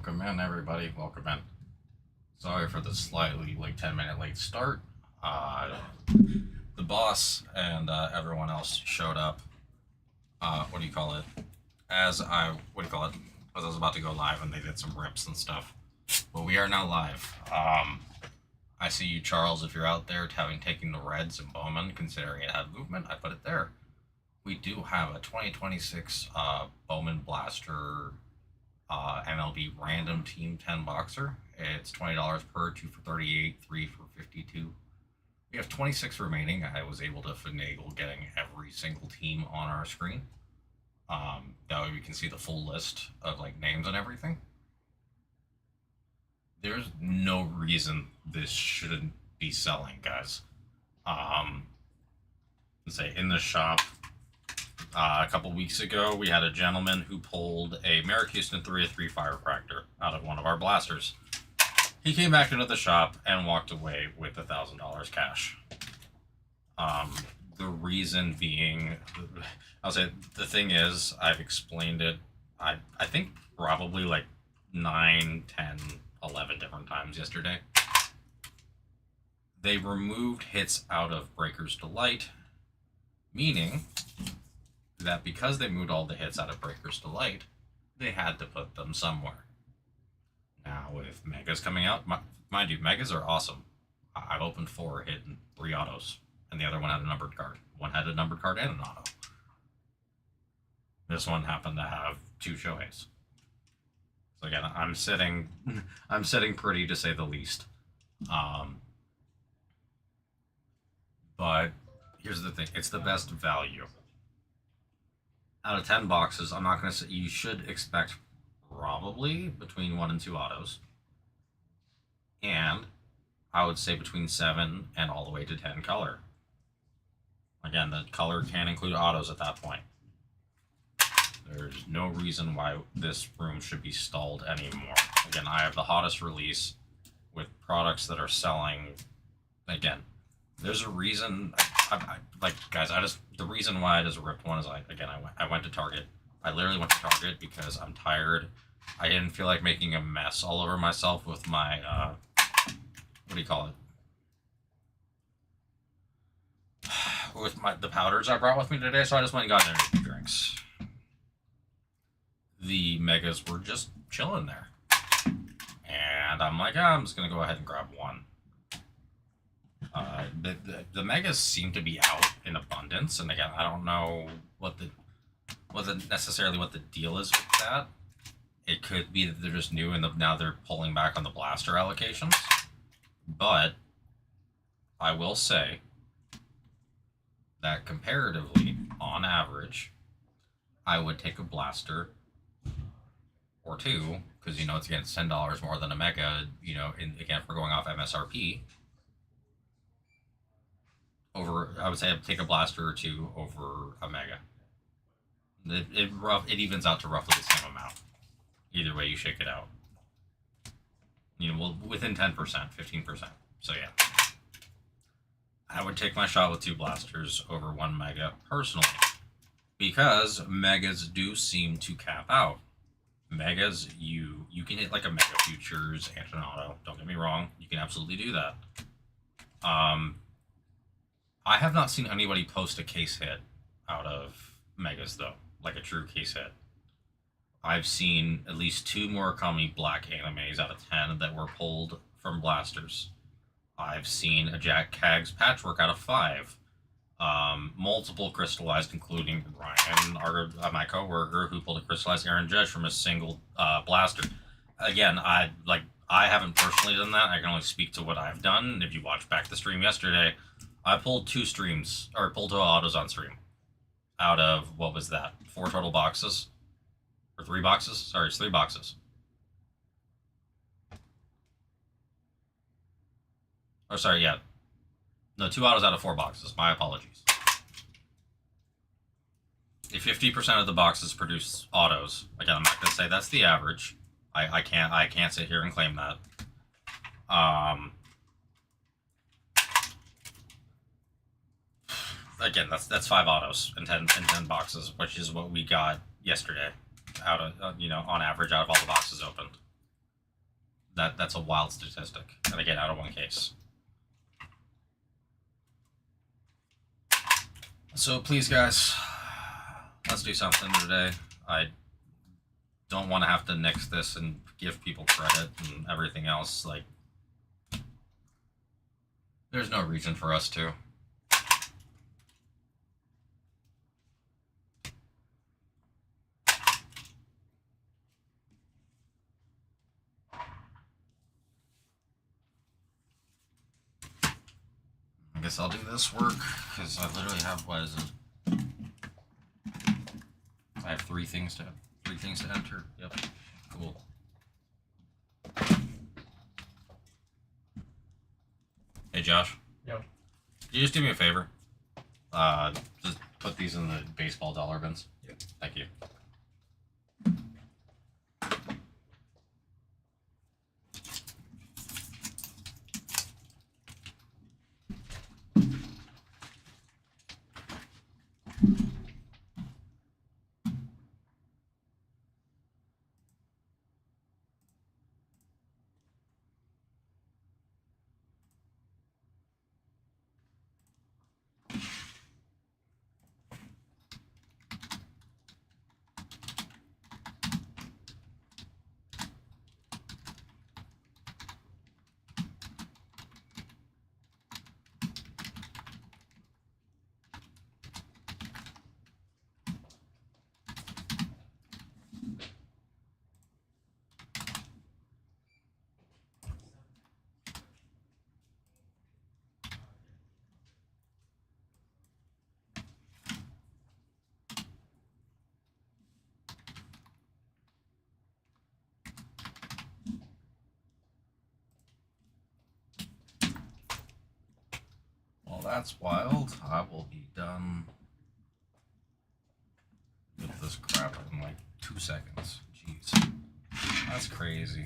Welcome in, everybody. Welcome in. Sorry for the slightly 10-minute late start. The boss and everyone else showed up. What do you call it? As I was about to go live, and they did some rips and stuff. But we are now live. I see you, Charles. If you're out there, having taken the Reds and BOWMAN, considering it had movement, I put it there. We do have a 2026 BOWMAN Blaster MLB random team 10 boxer. It's $20 per, 2 for 38, 3 for 52. We have 26 remaining. I was able to finagle getting every single team on our screen. That way we can see the full list of names and everything. There's no reason this shouldn't be selling, guys. Let's say in the shop, a couple weeks ago, we had a gentleman who pulled a Merrick Houston 3-3 Firecracker out of one of our blasters. He came back into the shop and walked away with $1,000 cash. The reason being, I'll say, the thing is, I've explained it, I think probably 9, 10, 11 different times yesterday. They removed hits out of Breaker's Delight, meaning that because they moved all the hits out of Breaker's Delight, they had to put them somewhere. Now, with Megas coming out, mind you, Megas are awesome. I've opened 4, hidden 3 autos, and the other one had a numbered card. One had a numbered card and an auto. This one happened to have 2 Shoheis. So again, I'm sitting pretty, to say the least. But here's the thing: it's the best value. Out of 10 boxes, I'm not going to say, you should expect probably between 1 and 2 autos. And I would say between 7 and all the way to 10 color. Again, the color can include autos at that point. There's no reason why this room should be stalled anymore. Again, I have the hottest release with products that are selling. Again, there's a reason. Guys, the reason why it is a ripped one is I went to Target. I literally went to Target because I'm tired. I didn't feel like making a mess all over myself with my what do you call it? With the powders I brought with me today, so I just went and got energy drinks. The Megas were just chilling there, and I'm like, I'm just gonna go ahead and grab one. The Megas seem to be out in abundance, and again, I don't know what necessarily what the deal is with that. It could be that they're just new and now they're pulling back on the blaster allocations. But I will say that comparatively, on average, I would take a blaster or 2, because it's again $10 more than a Mega. Again, if we're going off MSRP. I would say I'd take a blaster or 2 over a Mega. It evens out to roughly the same amount. Either way you shake it out. Within 10%, 15%. So yeah. I would take my shot with 2 blasters over 1 Mega, personally. Because Megas do seem to cap out. Megas, you can hit a Mega Futures and an auto. Don't get me wrong. You can absolutely do that. I have not seen anybody post a case hit out of Megas, though. A true case hit. I've seen at least 2 Murakami Black animes out of 10 that were pulled from blasters. I've seen a Jack Cags Patchwork out of 5. Multiple crystallized, including Ryan, my coworker, who pulled a crystallized Aaron Judge from a single blaster. Again, I haven't personally done that. I can only speak to what I've done. If you watched back the stream yesterday, I pulled 2 autos on stream. Out of, what was that, 4 total boxes? Or 3 boxes? Sorry, it's 3 boxes. Oh, sorry, yeah. No, 2 autos out of 4 boxes. My apologies. If 50% of the boxes produce autos, again, I'm not going to say that's the average. I can't sit here and claim that. Again, that's 5 autos in 10 boxes, which is what we got yesterday. On average, out of all the boxes opened. That's a wild statistic. And again, out of one case. So please, guys, let's do something today. I don't want to have to nix this and give people credit and everything else. Like, there's no reason for us to. I guess I'll do this work, because I literally have, what is it? I have three things to enter. Yep. Cool. Hey Josh. Yep. Can you just do me a favor? Just put these in the baseball dollar bins. Yep. Thank you. Well, that's wild. I will be done with this crap in like 2 seconds. Jeez. That's crazy.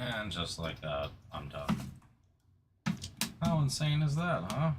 And just like that, I'm done. How insane is that, huh?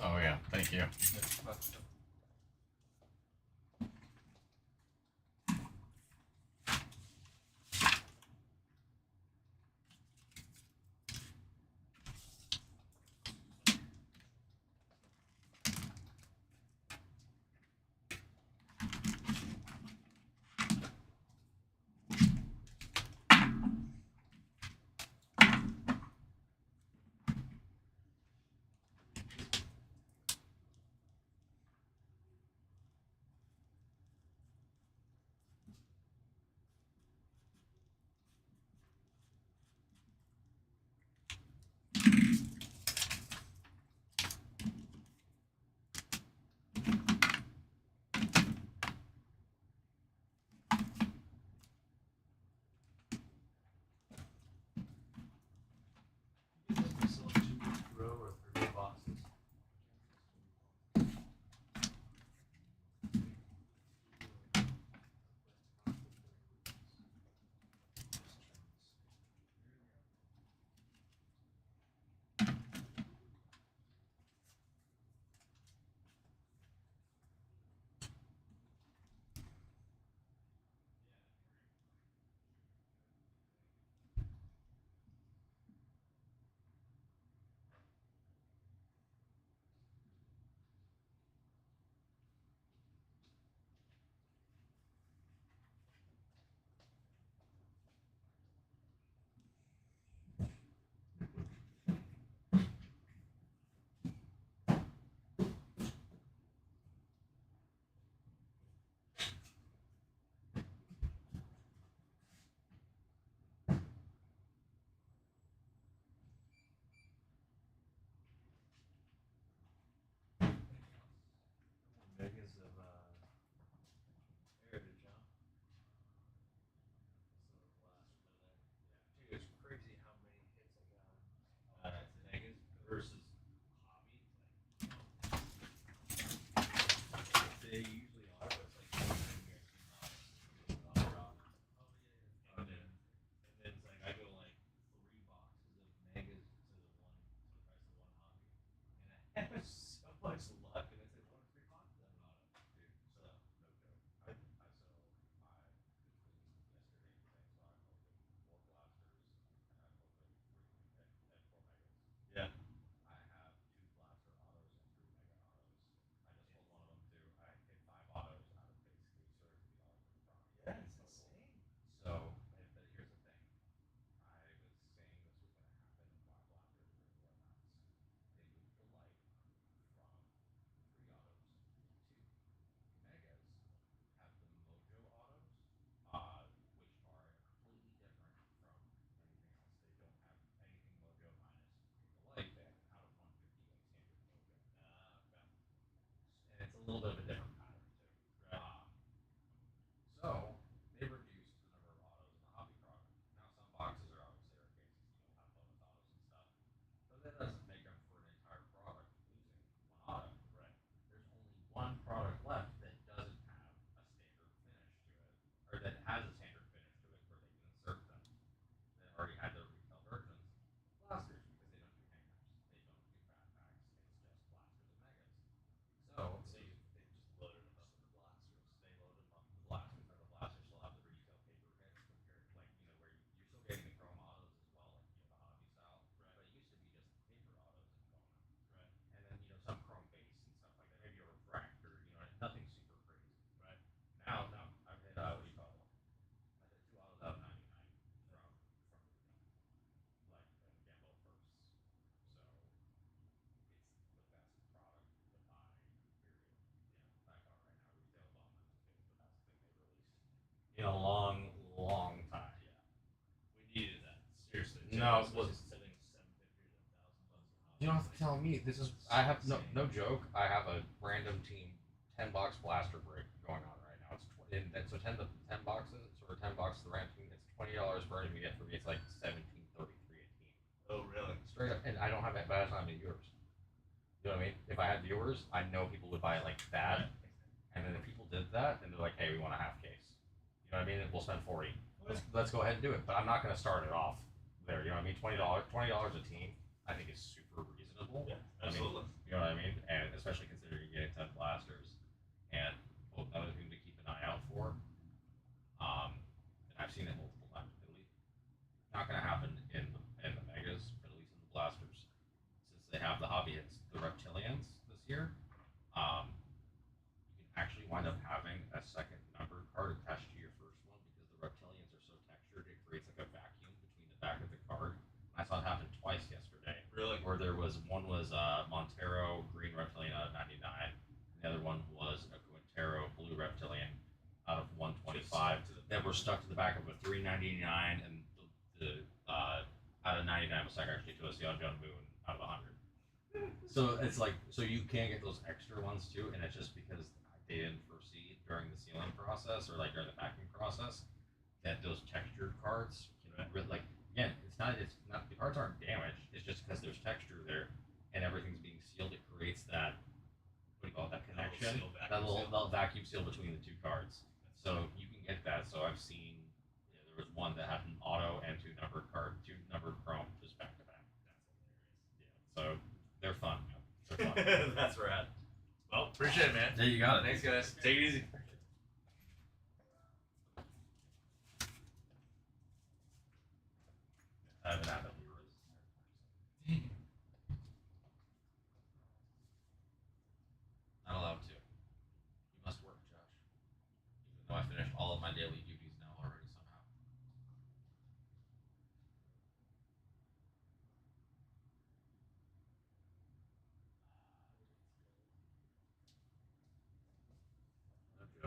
Oh yeah, thank you. that has a standard finish to it where they can insert them. They already had their retail versions. Blasters, because they don't do hangers, they don't do backpacks, it's just blasters and megas. So They just loaded them up with the blasters. they load them up with the blasters, but the blasters still have the retail paper hits compared, like where you're still getting the chrome autos as well, like the hobby style. Right. But it used to be just paper autos in BOWMAN. Right. And then some chrome base and stuff like that, maybe a refractor, nothing super crazy. Right. Now, no, I've hit what do you call it? I hit 2 autos out of 99 from like Gamble first. So it's the best product to buy. Period. That car right now, retail BOWMAN, is the best thing they released in a long, long time. Yeah. We needed that. Seriously. No, was just selling $750 to $1,000. You don't have to tell me. This is I have no joke. I have a random team 10 box blaster break going on right now. It's so 10 boxes or 10 boxes the random team. It's $20 for anything you get for me. It's like $17.33 a team. Oh really? Straight up, and I don't have it, but I don't have any viewers. You know what I mean? If I had viewers, I know people would buy it like that. Right. And then if people did that, then they're like, hey, we want a half case. You know what I mean? And we'll spend 40. Let's go ahead and do it. But I'm not going to start it off there. You know what I mean? $20 a team, I think is super reasonable. Yeah, absolutely. I mean, you know what I mean? And especially considering you're getting 10 blasters. And another thing to keep an eye out for, and I've seen it multiple times, at least not going to happen in the megas, but at least in the blasters, since they have the hobby hits, the reptilians this year. You can actually wind up having a second number card attached to your first one because the reptilians are so textured it creates like a vacuum between the back of the card. I saw it happen twice yesterday. Really? Where there was Montero green reptilian out of 99, and the other one was a Quintero blue reptilian out of 125 that were stuck to the back of a 399, and the out of 99 was stuck actually to a Seal John Moon out of 100. So it's like, so you can get those extra ones too, and it's just because they didn't foresee during the sealing process or like during the packing process that those textured cards can really, like, again, it's not the cards aren't damaged, it's just because there's texture there and everything's being sealed. It creates that, what do you call it, that connection, that little vacuum seal between the two cards. So you can get that. So I've seen, there was one that had an auto and two numbered chrome just back to back. That's hilarious. Yeah. So they're fun. They're fun. That's rad. Well, appreciate it, man. Yeah, you got it. Thanks, guys. Take it easy. I haven't had that viewers. Not allowed to. You must work, Josh. Even though I finished all of my daily duties now already somehow. Okay.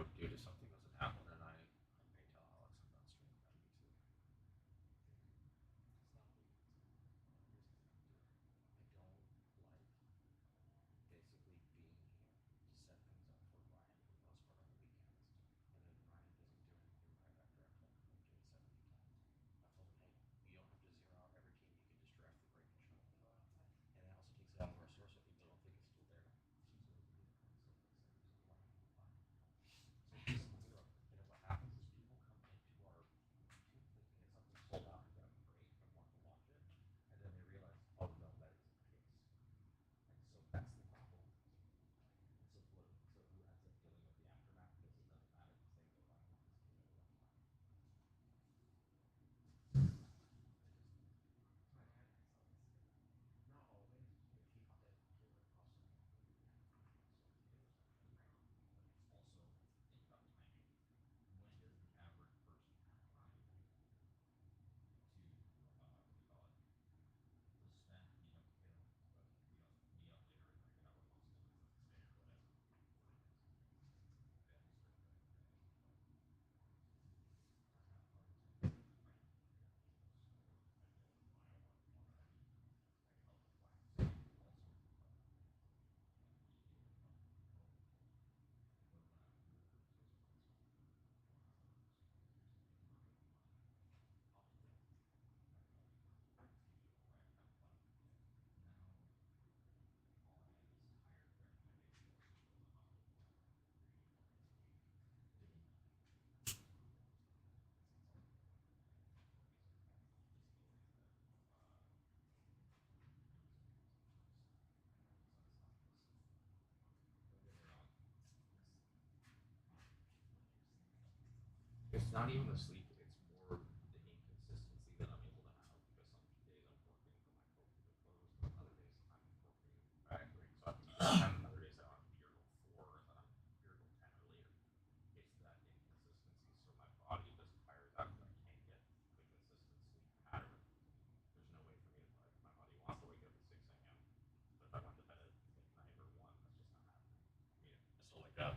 not even the sleep, it's more the inconsistency that I'm able to have because some days I'm working for my coach to close, but other days I'm working back. So I'm 10, other days I'm here till 4, and then I'm here till 10 or later. It's that inconsistency, so my body just tires out because I can't get the consistent sleep pattern. There's no way for me to, like, my body wants to wake up at 6 a.m., but if I went to bed at midnight or 1, that's just not happening. I mean, I still wake up.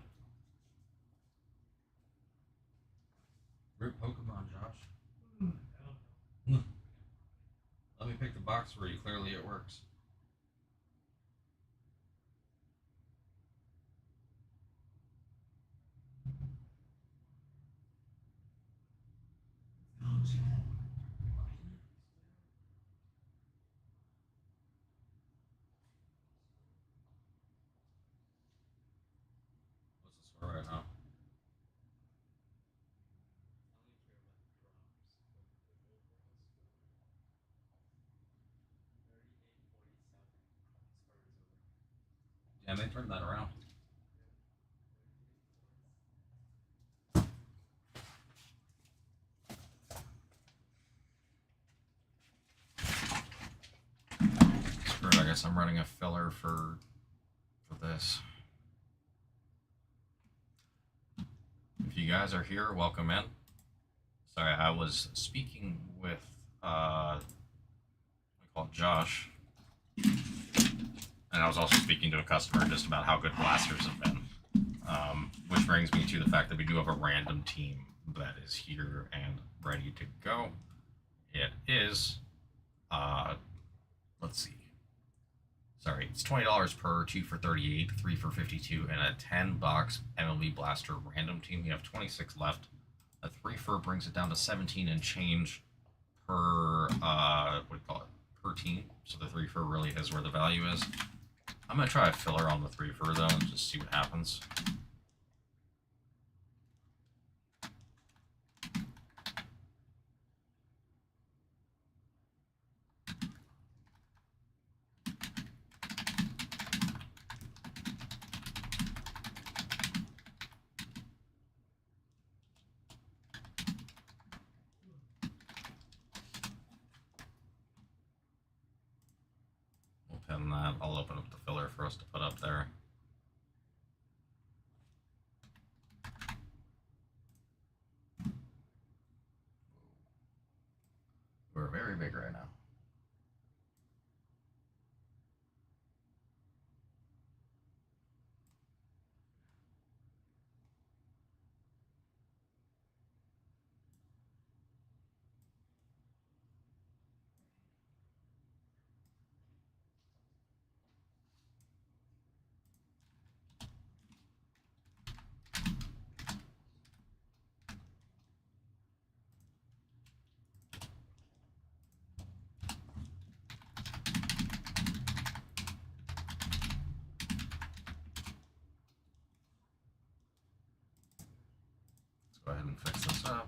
Root Pokemon, Josh. Let me pick the box for you. Clearly it works. What's the score right now? Yeah, they turned that around. Screw it, I guess I'm running a filler for this. If you guys are here, welcome in. Sorry, I was speaking with we call it Josh, and I was also speaking to a customer just about how good blasters have been. Which brings me to the fact that we do have a random team that is here and ready to go. It is, let's see. Sorry, it's $20 per, 2 for 38, 3 for 52, and a 10-box MLB Blaster random team. We have 26 left. A 3 for brings it down to 17 and change per, what do you call it, per team. So the 3 for really is where the value is. I'm going to try a filler on the 3 for though and just see what happens. We'll pin that. I'll open up the filler for us to put up there. We're very big right now. Go ahead and fix this up.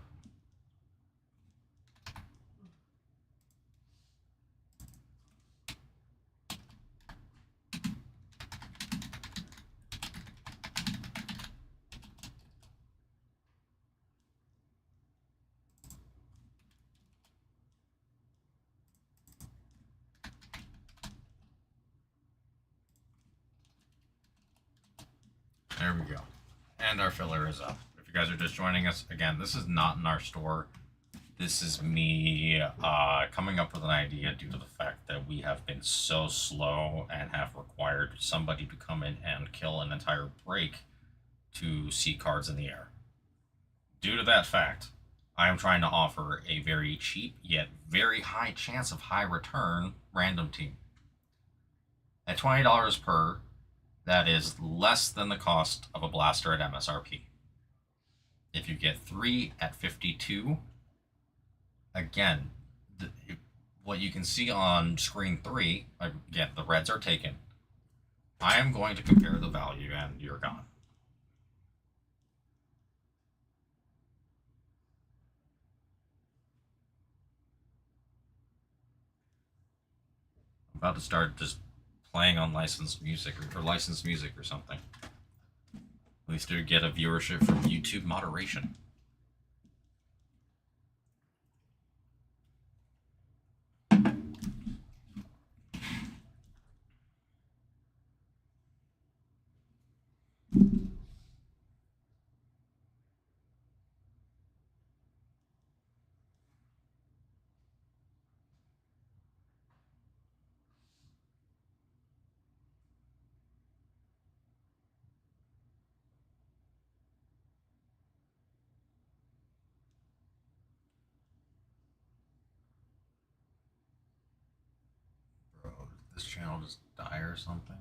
There we go. And our filler is up. If you guys are just joining us, again, this is not in our store. This is me coming up with an idea due to the fact that we have been so slow and have required somebody to come in and kill an entire break to see cards in the air. Due to that fact, I am trying to offer a very cheap yet very high chance of high return random team. At $20 per, that is less than the cost of a blaster at MSRP. If you get 3 at 52, again, what you can see on screen 3, again, the reds are taken. I am going to compare the value and you're gone. I'm about to start just playing on licensed music or licensed music or something. At least to get a viewership from YouTube moderation. Bro, did this channel just die or something?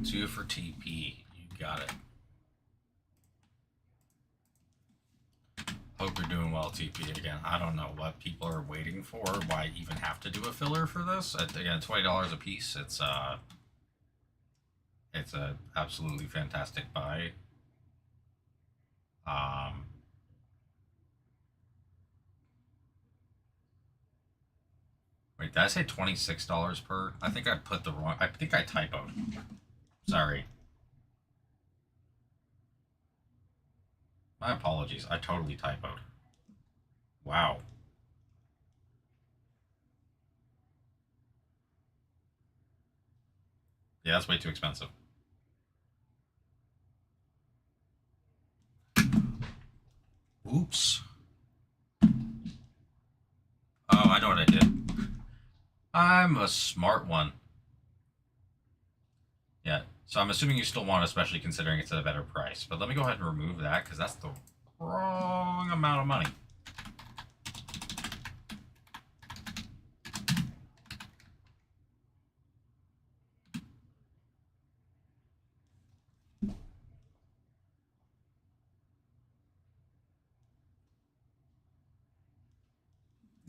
Two for TP. You got it. Hope you're doing well, TP. Again, I don't know what people are waiting for. Why even have to do a filler for this? Again, $20 a piece. It's a absolutely fantastic buy. Wait, did I say $26 per? I think I put the wrong. I think I typoed. Sorry. My apologies. I totally typoed. Wow. Yeah, that's way too expensive. Oops. Oh, I know what I did. I'm a smart one. Yeah, so I'm assuming you still want, especially considering it's at a better price. But let me go ahead and remove that, because that's the wrong amount of money.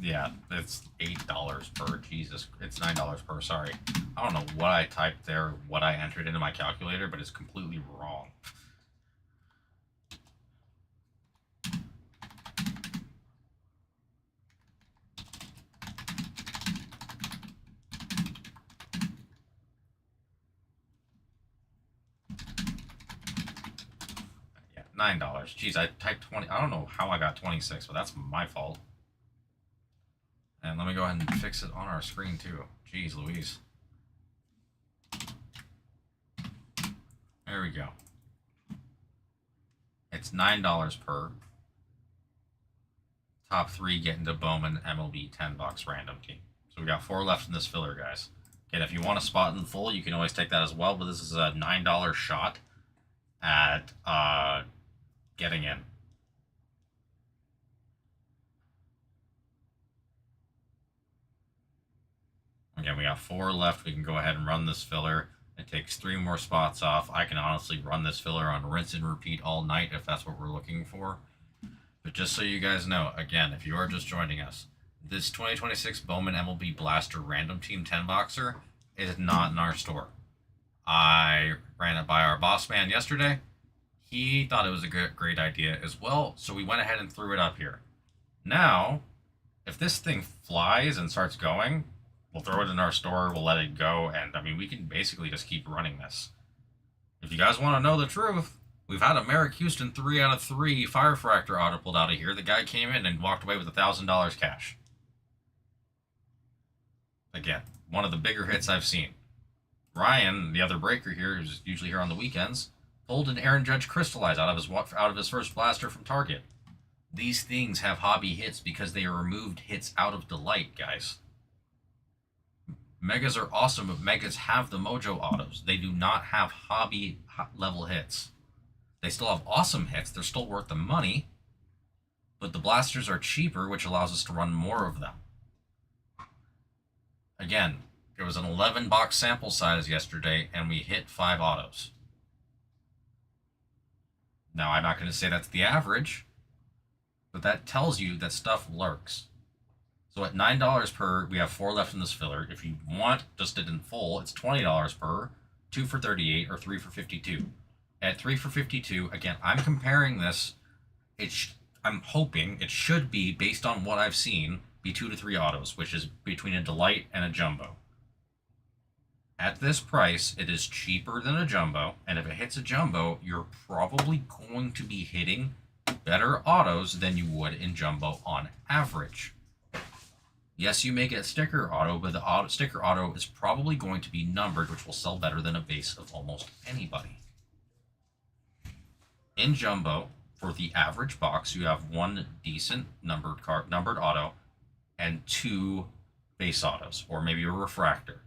Yeah, it's $8 per. Jesus, it's $9 per. Sorry, I don't know what I typed there, what I entered into my calculator, but it's completely wrong. $9. Jeez, I typed 20. I don't know how I got 26, but that's my fault. And let me go ahead and fix it on our screen too. Jeez Louise. There we go. It's $9 per. Top 3 get into Bowman MLB 10 box random team. So we got 4 left in this filler, guys. Again, if you want a spot in full, you can always take that as well, but this is a $9 shot at getting in. Again, we got 4 left. We can go ahead and run this filler. It takes 3 more spots off. I can honestly run this filler on rinse and repeat all night if that's what we're looking for. But just so you guys know, again, if you are just joining us, this 2026 Bowman MLB Blaster Random Team 10 Boxer is not in our store. I ran it by our boss man yesterday. He thought it was a great idea as well, so we went ahead and threw it up here. Now, if this thing flies and starts going, we'll throw it in our store, we'll let it go, and I mean, we can basically just keep running this. If you guys want to know the truth, we've had a Merrick Houston 3 out of 3 Fire Fractor auto pulled out of here. The guy came in and walked away with $1,000 cash. Again, one of the bigger hits I've seen. Ryan, the other breaker here, who's usually here on the weekends, pulled an Aaron Judge Crystallize out of his first blaster from Target. These things have hobby hits because they are removed hits out of Delight, guys. Megas are awesome, but Megas have the Mojo autos. They do not have hobby level hits. They still have awesome hits. They're still worth the money, but the blasters are cheaper, which allows us to run more of them. Again, there was an 11 box sample size yesterday, and we hit 5 autos. Now, I'm not going to say that's the average, but that tells you that stuff lurks. So at $9 per, we have 4 left in this filler. If you want just it in full, it's $20 per, 2 for 38 or 3 for 52. At 3 for 52, again, I'm comparing this. I'm hoping it should be, based on what I've seen, be 2 to 3 autos, which is between a Delight and a Jumbo. At this price, it is cheaper than a Jumbo, and if it hits a Jumbo, you're probably going to be hitting better autos than you would in Jumbo on average. Yes, you may get sticker auto, but the sticker auto is probably going to be numbered, which will sell better than a base of almost anybody. In Jumbo, for the average box, you have 1 decent numbered auto and 2 base autos, or maybe a refractor.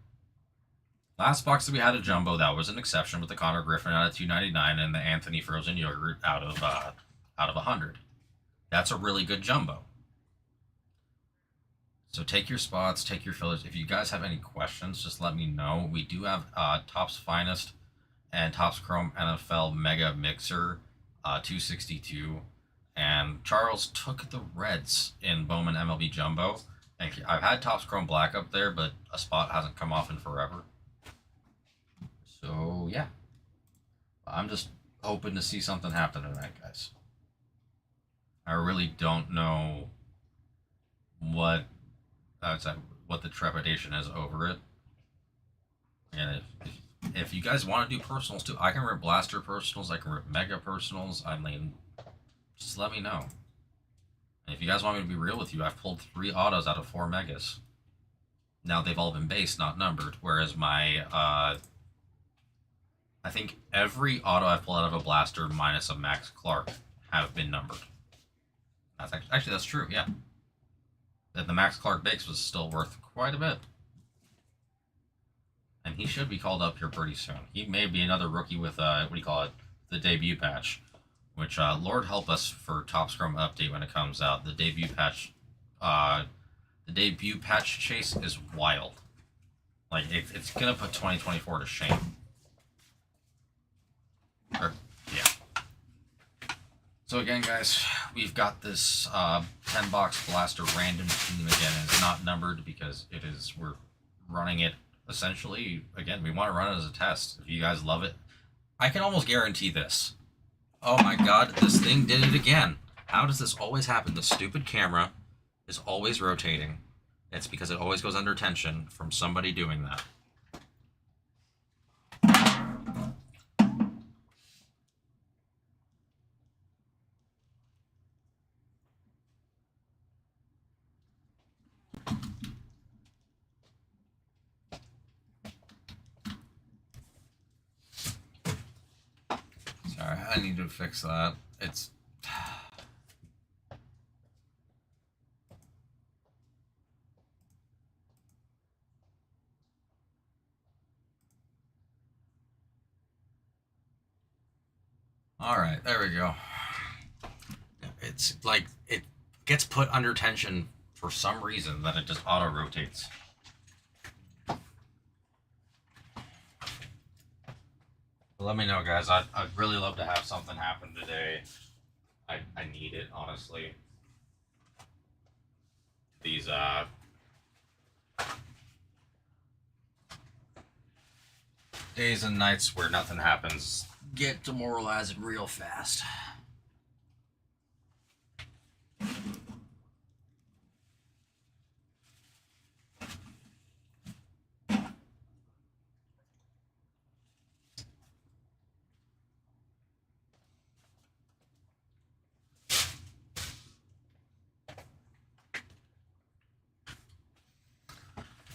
Last box that we had a Jumbo, that was an exception with the Connor Griffin out of $2.99 and the Anthony Frozen Yogurt out of 100. That's a really good Jumbo. So take your spots, take your fillers. If you guys have any questions, just let me know. We do have Topps Finest and Topps Chrome NFL Mega Mixer 262. And Charles took the Reds in Bowman MLB Jumbo. Thank you. I've had Topps Chrome Black up there, but a spot hasn't come off in forever. So, yeah. I'm just hoping to see something happen tonight, guys. I really don't know what the trepidation is over it. And if you guys want to do personals too, I can rip blaster personals, I can rip mega personals. I mean, just let me know. And if you guys want me to be real with you, I've pulled 3 autos out of 4 megas. Now they've all been base, not numbered. Whereas my, I think every auto I've pulled out of a blaster minus a Max Clark have been numbered. That's actually that's true. Yeah. That the Max Clark base was still worth quite a bit. And he should be called up here pretty soon. He may be another rookie with, what do you call it, the debut patch. Which, Lord help us for Topps Chrome update when it comes out. The debut patch chase is wild. Like, it's gonna put 2024 to shame. Yeah. So again, guys, we've got this 10-box blaster random team again. It's not numbered because we're running it essentially. Again, we want to run it as a test. If you guys love it, I can almost guarantee this. Oh my God, this thing did it again. How does this always happen? The stupid camera is always rotating. It's because it always goes under tension from somebody doing that. I need to fix that. It's... Alright, there we go. It's like, it gets put under tension for some reason, then it just auto-rotates. Let me know, guys. I'd really love to have something happen today. I need it, honestly. These, days and nights where nothing happens get demoralizing real fast.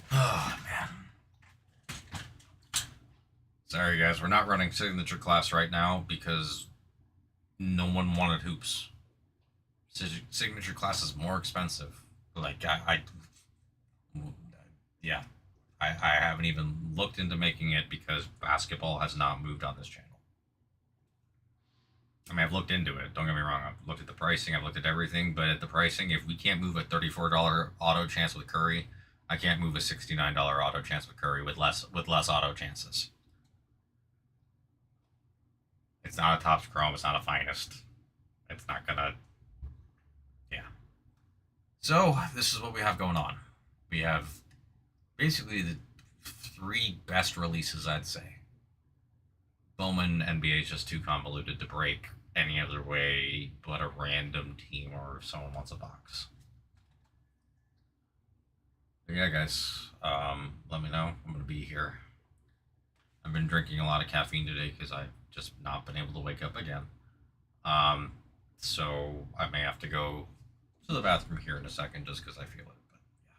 Oh, man. Sorry, guys. We're not running signature class right now because no one wanted hoops. Signature class is more expensive. Like, yeah. I haven't even looked into making it because basketball has not moved on this channel. I mean, I've looked into it. Don't get me wrong. I've looked at the pricing. I've looked at everything. But at the pricing, if we can't move a $34 auto chance with Curry, I can't move a $69 auto chance with Curry with less auto chances. It's not a Topps Chrome. It's not a Finest. It's not gonna... Yeah. So, this is what we have going on. We have basically the 3 best releases, I'd say. Bowman NBA is just too convoluted to break any other way but a random team or if someone wants a box. But yeah, guys, let me know. I'm going to be here. I've been drinking a lot of caffeine today because I've just not been able to wake up again. So I may have to go to the bathroom here in a second just because I feel it. But yeah.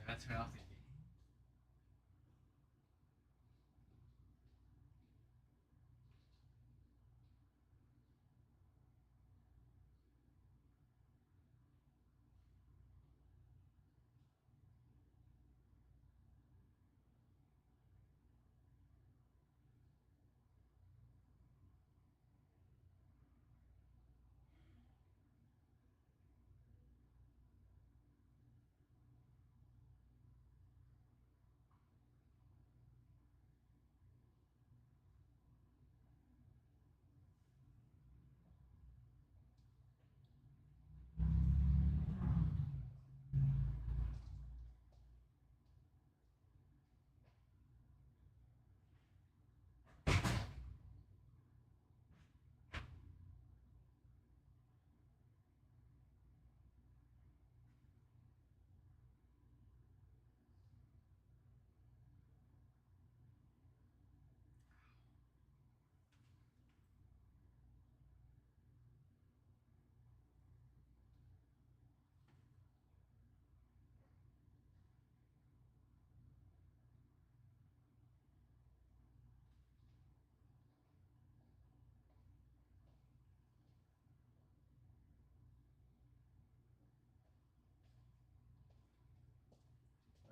gotta turn off the game. Why do we have to turn off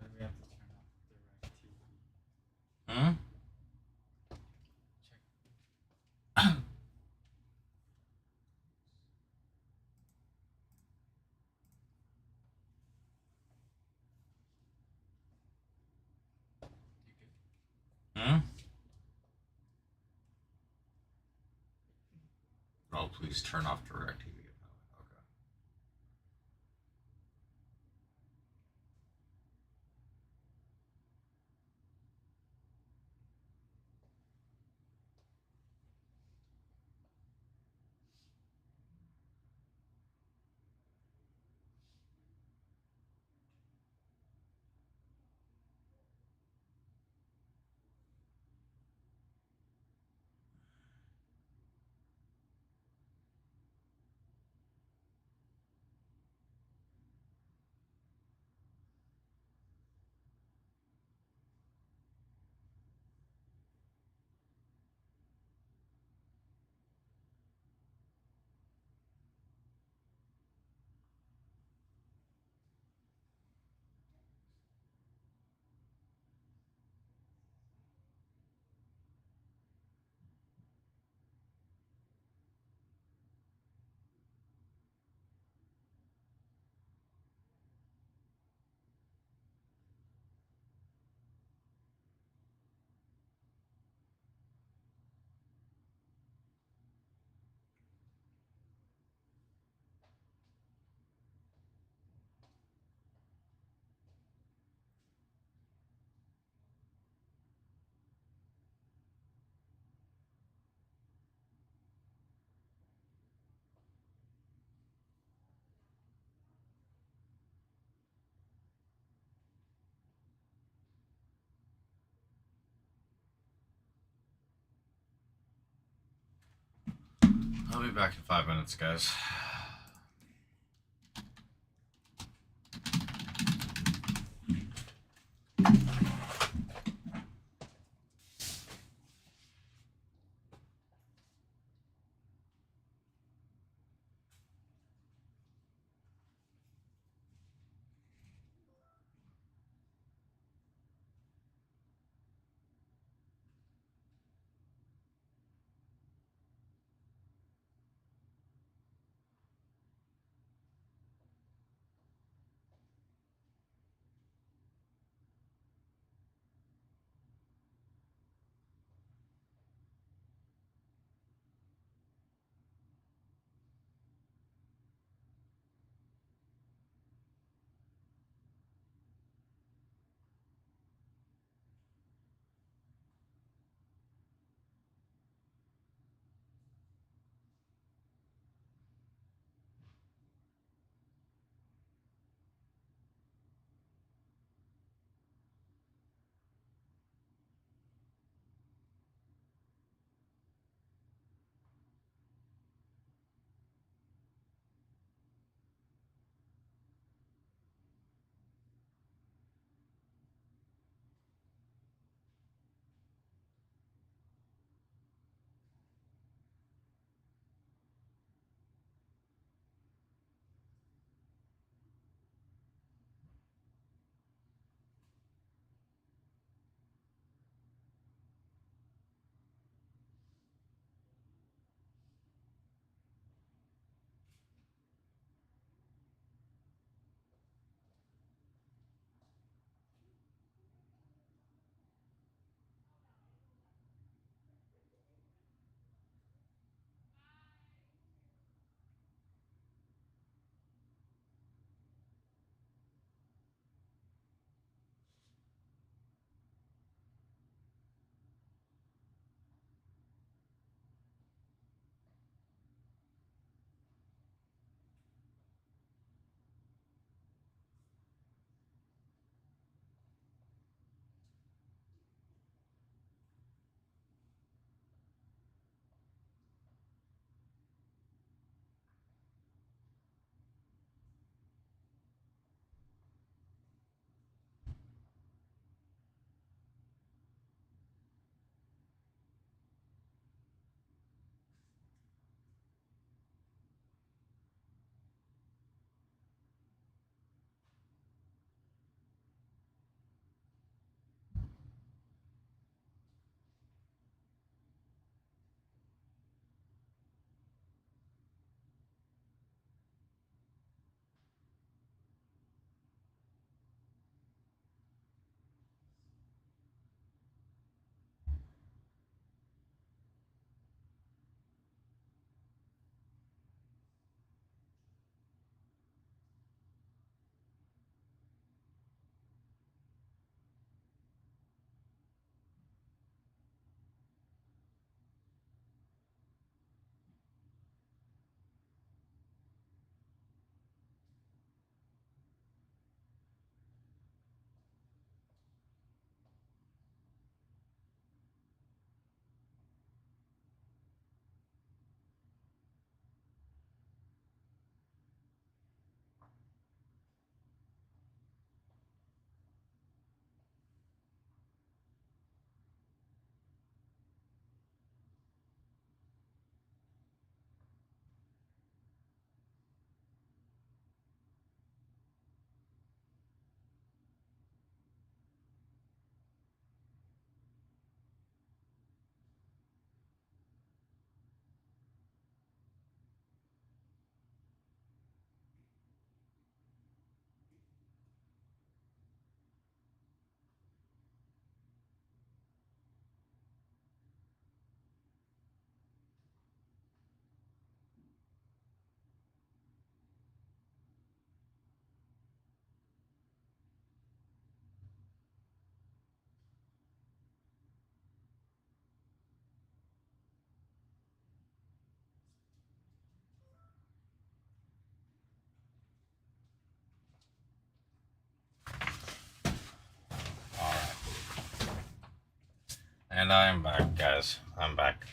direct TV? Hmm? Check. You good? Hmm? Oh, please turn off DirecTV. Okay. I'll be back in 5 minutes, guys. And I'm back, guys. I'm back.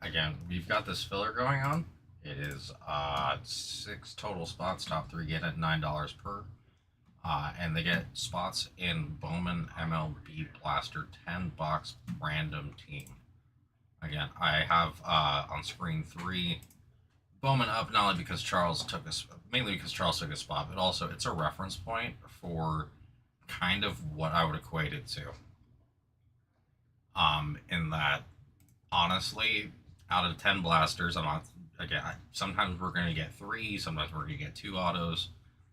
Again, we've got this filler going on. It is 6 total spots. Top 3 get it $9 per. And they get spots in BOWMAN MLB Blaster 10-box random team. Again, I have on screen 3 BOWMAN up, not only because Charles took mainly because Charles took a spot, but also it's a reference point for kind of what I would equate it to. In that, honestly, out of 10 blasters, I'm not, again, sometimes we're going to get 3, sometimes we're going to get 2 autos.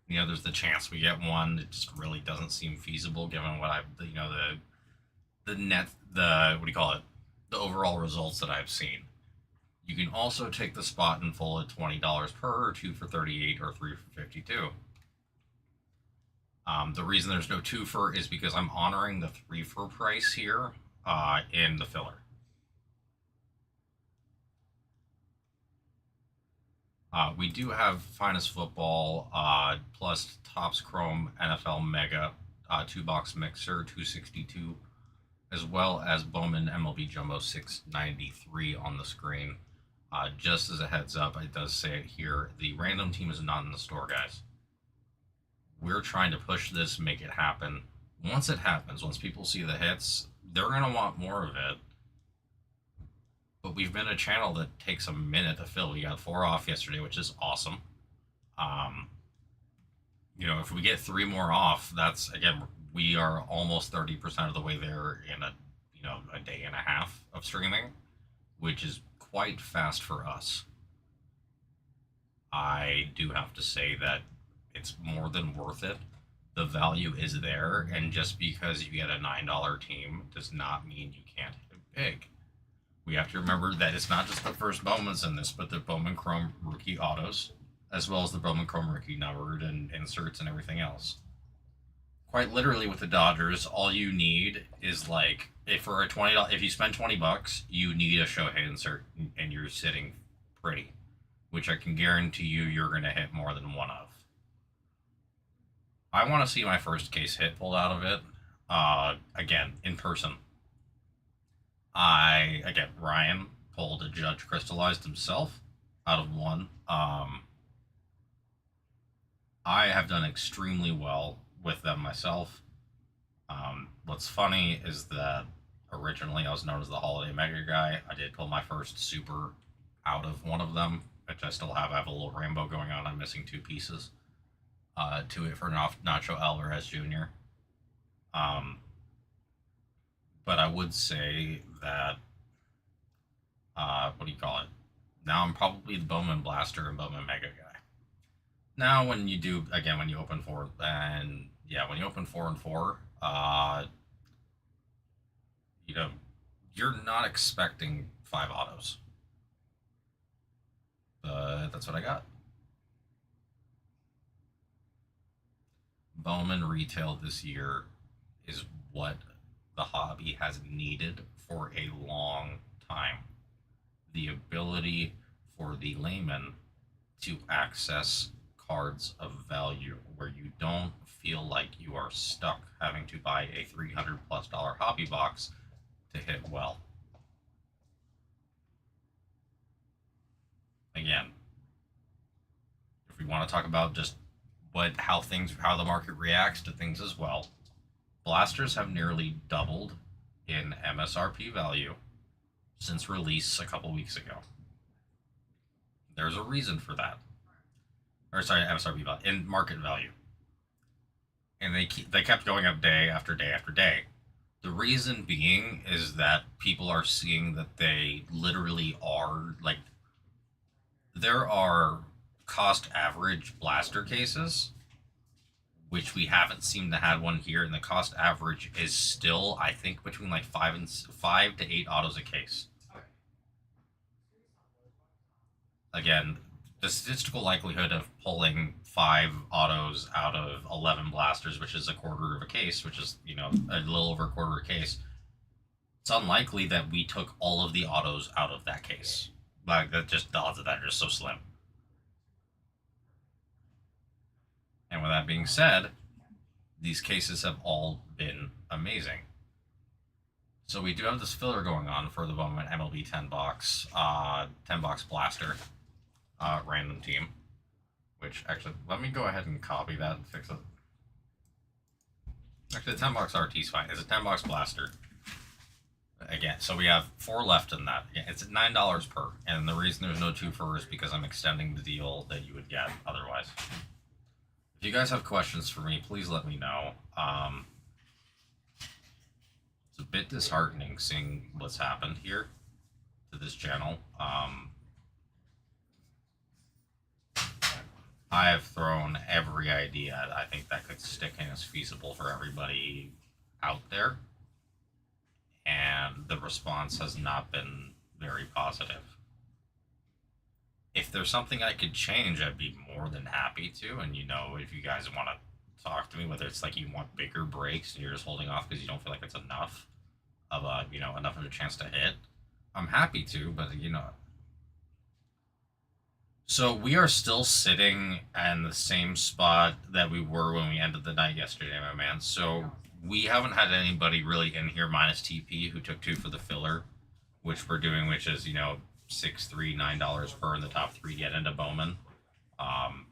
There's the chance we get 1. It just really doesn't seem feasible given what the net, the overall results that I've seen. You can also take the spot in full at $20 per, or 2 for $38, or 3 for $52. The reason there's no 2 for is because I'm honoring the 3 for price here in the filler. We do have Finest Football plus Topps Chrome NFL Mega 2-box mixer 262, as well as BOWMAN MLB Jumbo 693 on the screen. Just as a heads up, it does say it here, the random team is not in the store, guys. We're trying to push this, make it happen. Once it happens, once people see the hits, they're going to want more of it. But we've been a channel that takes a minute to fill. We got 4 off yesterday, which is awesome. If we get 3 more off, that's, again, we are almost 30% of the way there in a day and a half of streaming, which is quite fast for us. I do have to say that it's more than worth it. The value is there, and just because you get a $9 team does not mean you can't hit it big. We have to remember that it's not just the first BOWMANs in this, but the BOWMAN Chrome rookie autos, as well as the BOWMAN Chrome rookie numbered and inserts and everything else. Quite literally, with the Dodgers, all you need is if you spend $20, you need a Shohei insert, and you're sitting pretty, which I can guarantee you're going to hit more than 1 of. I want to see my first case hit pulled out of it, again, in person. Ryan pulled a Judge Crystallized himself out of 1. I have done extremely well with them myself. What's funny is that originally I was known as the Holiday Mega guy. I did pull my first super out of 1 of them, which I still have. I have a little rainbow going on. I'm missing 2 pieces to it for Nacho Alvarez Jr. But I would say that, now I'm probably the BOWMAN Blaster and BOWMAN Mega guy. Now, when you open 4, when you open 4 and 4, you're not expecting 5 autos. But that's what I got. BOWMAN retail this year is what the hobby has needed for a long time. The ability for the layman to access cards of value where you don't feel like you are stuck having to buy a $300+ hobby box to hit well. Again, if we want to talk about just how the market reacts to things as well, blasters have nearly doubled in MSRP value since release a couple weeks ago. There's a reason for that. MSRP value, in market value. And they kept going up day after day after day. The reason being is that people are seeing that they literally are, there are cost average blaster cases, which we haven't seemed to have one here, and the cost average is still, I think, between 5 to 8 autos a case. Again, the statistical likelihood of pulling 5 autos out of 11 blasters, which is a quarter of a case, which is, a little over a quarter of a case, it's unlikely that we took all of the autos out of that case. The odds of that are just so slim. And with that being said, these cases have all been amazing. So we do have this filler going on for the BOWMAN MLB 10 box blaster random team. Which actually, let me go ahead and copy that and fix it. Actually, the 10 box RT is fine. It's a 10 box blaster. Again, so we have 4 left in that. Again, it's at $9 per, and the reason there's no 2 for is because I'm extending the deal that you would get otherwise. If you guys have questions for me, please let me know. It's a bit disheartening seeing what's happened here to this channel. I have thrown every idea I think that could stick and is feasible for everybody out there, and the response has not been very positive. If there's something I could change, I'd be more than happy to. And if you guys want to talk to me, whether it's like you want bigger breaks and you're just holding off because you don't feel like it's enough of a chance to hit, I'm happy to. But so we are still sitting in the same spot that we were when we ended the night yesterday, my man. So we haven't had anybody really in here minus TP who took 2 for the filler, which we're doing, which is, $6, $3, $9 per in the top 3 get into BOWMAN. And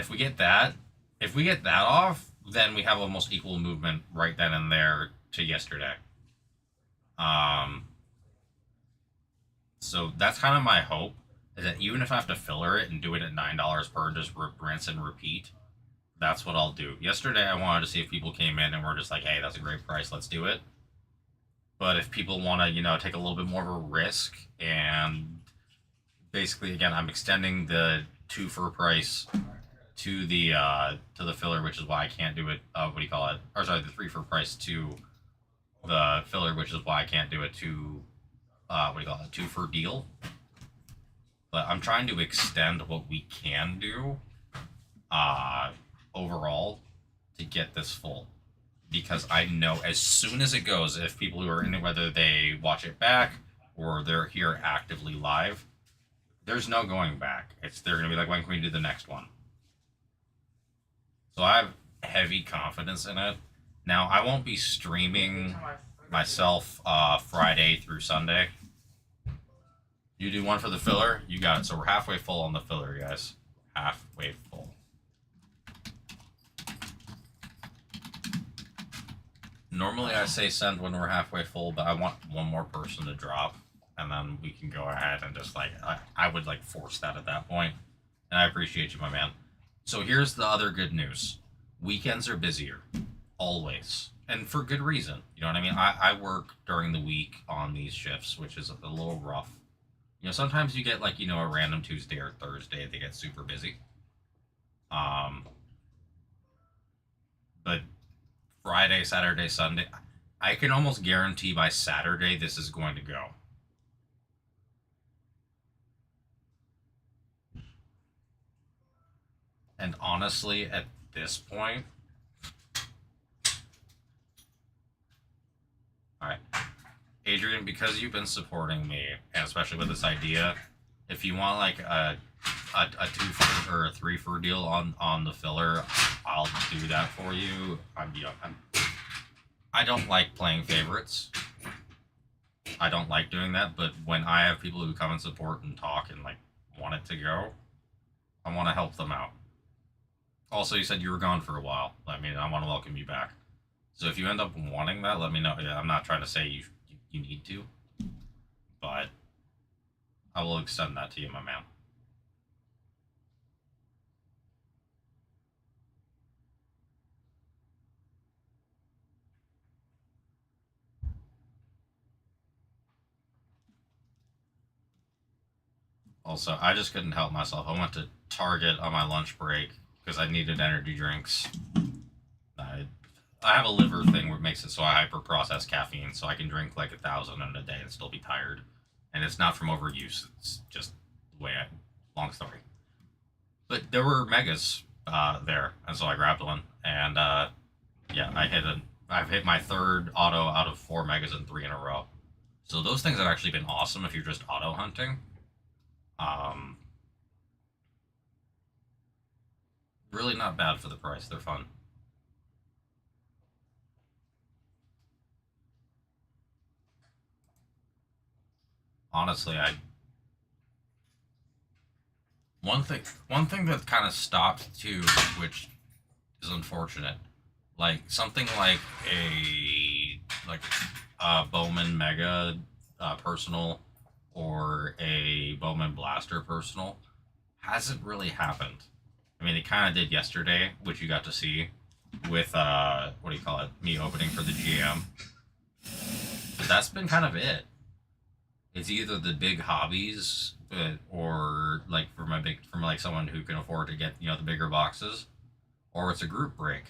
if we get that off, then we have almost equal movement right then and there to yesterday. So that's kind of my hope, is that even if I have to filler it and do it at $9 per, just rinse and repeat, that's what I'll do. Yesterday, I wanted to see if people came in and were just like, hey, that's a great price, let's do it. But if people want to, take a little bit more of a risk, and basically, again, I'm extending the 2 for price to the filler, which is why I can't do it. The 3 for price to the filler, which is why I can't do it to 2 for deal. But I'm trying to extend what we can do overall to get this full, because I know as soon as it goes, if people who are in it, whether they watch it back or they're here actively live, there's no going back. They're gonna be like, when can we do the next one? So I have heavy confidence in it. Now I won't be streaming myself Friday through Sunday. You do 1 for the filler, you got it. So we're halfway full on the filler, guys. Halfway full. Normally I say send when we're halfway full, but I want one more person to drop, and then we can go ahead and just I would force that at that point. And I appreciate you, my man. So here's the other good news. Weekends are busier. Always. And for good reason. You know what I mean? I work during the week on these shifts, which is a little rough. Sometimes you get a random Tuesday or Thursday they get super busy. But Friday, Saturday, Sunday, I can almost guarantee by Saturday this is going to go. And honestly, at this point, all right, Adrian, because you've been supporting me, and especially with this idea, if you want a 2 for or a 3 for deal on the filler, I'll do that for you. I don't like playing favorites. I don't like doing that, but when I have people who come and support and talk and want it to go, I want to help them out. Also, you said you were gone for a while. I want to welcome you back. So if you end up wanting that, let me know. Yeah, I'm not trying to say you need to, but I will extend that to you, my man. Also, I just couldn't help myself. I went to Target on my lunch break because I needed energy drinks. I have a liver thing where it makes it so I hyper-process caffeine, so I can drink 1,000 in a day and still be tired. And it's not from overuse, it's just the way long story. But there were megas there, and so I grabbed one. And yeah, I've hit my 3rd auto out of 4 megas in 3 in a row. So those things have actually been awesome if you're just auto hunting. Really not bad for the price, they're fun. honestly, one thing that kind of stopped too, which is unfortunate, like something like a Bowman Mega personal or a Bowman Blaster personal hasn't really happened. I mean, it kind of did yesterday, which you got to see with what do you call it? Me opening for the GM. But that's been kind of it. It's either the big hobbies, or like from like someone who can afford to get the bigger boxes, or it's a group break.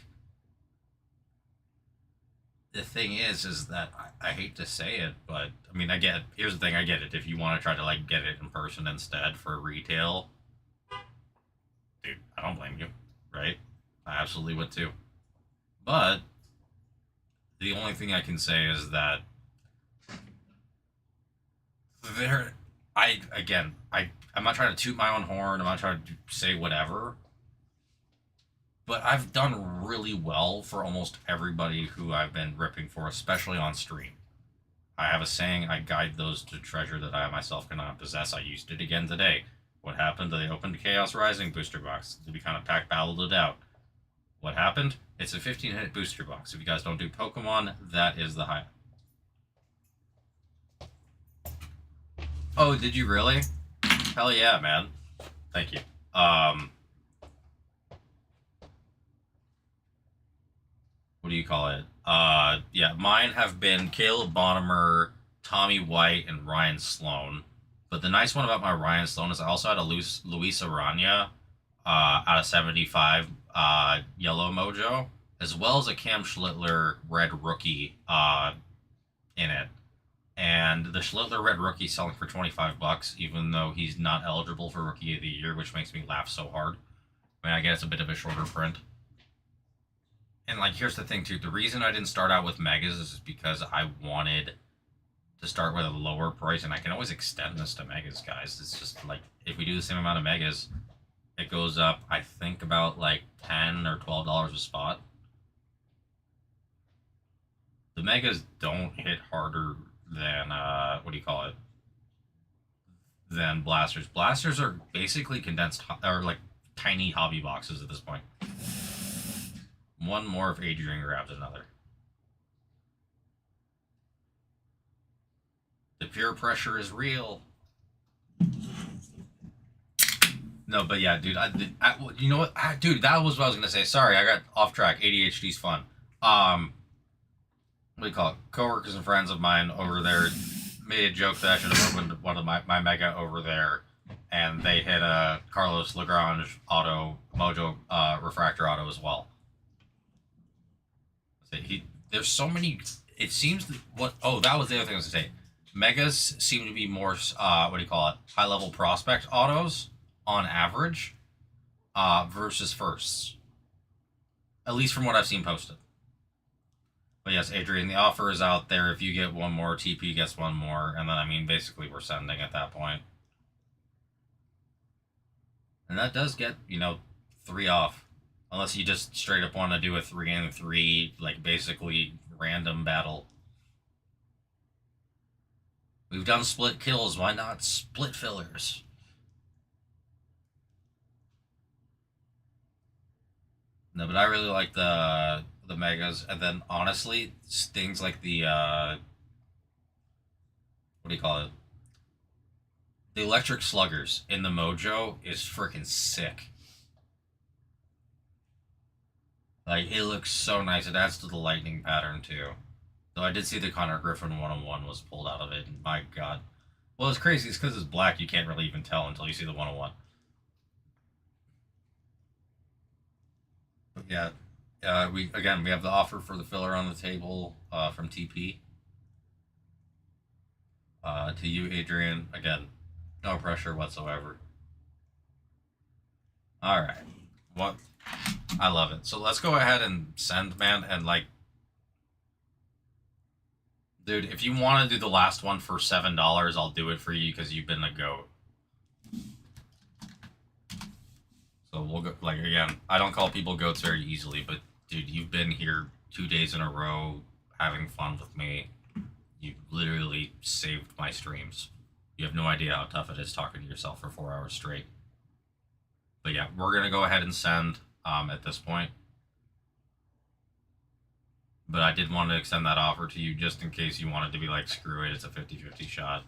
The thing is that I hate to say it, but I mean, here's the thing, I get it. If you want to try to like get it in person instead for retail, dude, I don't blame you, right? I absolutely would too. But the only thing I can say is that there, I'm not trying to toot my own horn. I'm not trying to say whatever, but I've done really well for almost everybody who I've been ripping for, especially on stream. I have a saying: I guide those to treasure that I myself cannot possess. I used it again today. What happened? They opened Chaos Rising booster box. We kind of pack battled it out. What happened? It's a 15-hit booster box. If you guys don't do Pokemon, that is the high. Oh, did you really? Hell yeah, man. Thank you. What do you call it? Yeah, mine have been Caleb Bonnemer, Tommy White, and Ryan Sloan. But the nice one about my Ryan Sloan is I also had a Luis Arana out of 75 Yellow Mojo, as well as a Cam Schlittler Red Rookie in it. And the Schlittler Red Rookie selling for $25, even though he's not eligible for Rookie of the Year, which makes me laugh so hard. I mean, I guess it's a bit of a shorter print. And, like, here's the thing, too. The reason I didn't start out with Megas is because I wanted to start with a lower price, and I can always extend this to Megas, guys. It's just, like, if we do the same amount of Megas, it goes up, I think, about, like, $10 or $12 a spot. The Megas don't hit harder than, what do you call it? Than Blasters. Blasters are basically condensed, or, like, tiny hobby boxes at this point. One more if Adrian grabs another. The peer pressure is real. No, but yeah, dude. You know what? Dude, that was what I was gonna say. Sorry, I got off track. ADHD's fun. What do you call it? Coworkers and friends of mine over there made a joke that I should have opened one of my Mega over there, and they hit a Carlos Lagrange auto Mojo refractor auto as well. There's so many. It seems that was the other thing I was gonna say. Megas seem to be more what do you call it? High level prospect autos on average, versus firsts. At least from what I've seen posted. But yes, Adrian, the offer is out there. If you get one more, TP gets one more, and then I mean basically we're sending at that point. And that does get 3 off. Unless you just straight up want to do a 3-and-3, like, basically random battle. We've done split kills, why not split fillers? No, but I really like the Megas, and then, honestly, things like the, what do you call it? The Electric Sluggers in the Mojo is freaking sick. Like, it looks so nice. It adds to the lightning pattern, too. Though I did see the Connor Griffin 101 was pulled out of it, and my god. Well, it's crazy. It's because it's black. You can't really even tell until you see the 101. But yeah, we have the offer for the filler on the table from TP. To you, Adrian. Again, no pressure whatsoever. Alright. What? I love it. So let's go ahead and send, man, and like, dude, if you want to do the last one for $7, I'll do it for you because you've been a goat. So we'll go, like, again, I don't call people goats very easily, but dude, you've been here 2 days in a row having fun with me. You literally saved my streams. You have no idea how tough it is talking to yourself for 4 hours straight. But yeah, we're going to go ahead and send at this point. But I did want to extend that offer to you just in case you wanted to be like, screw it, it's a 50-50 shot.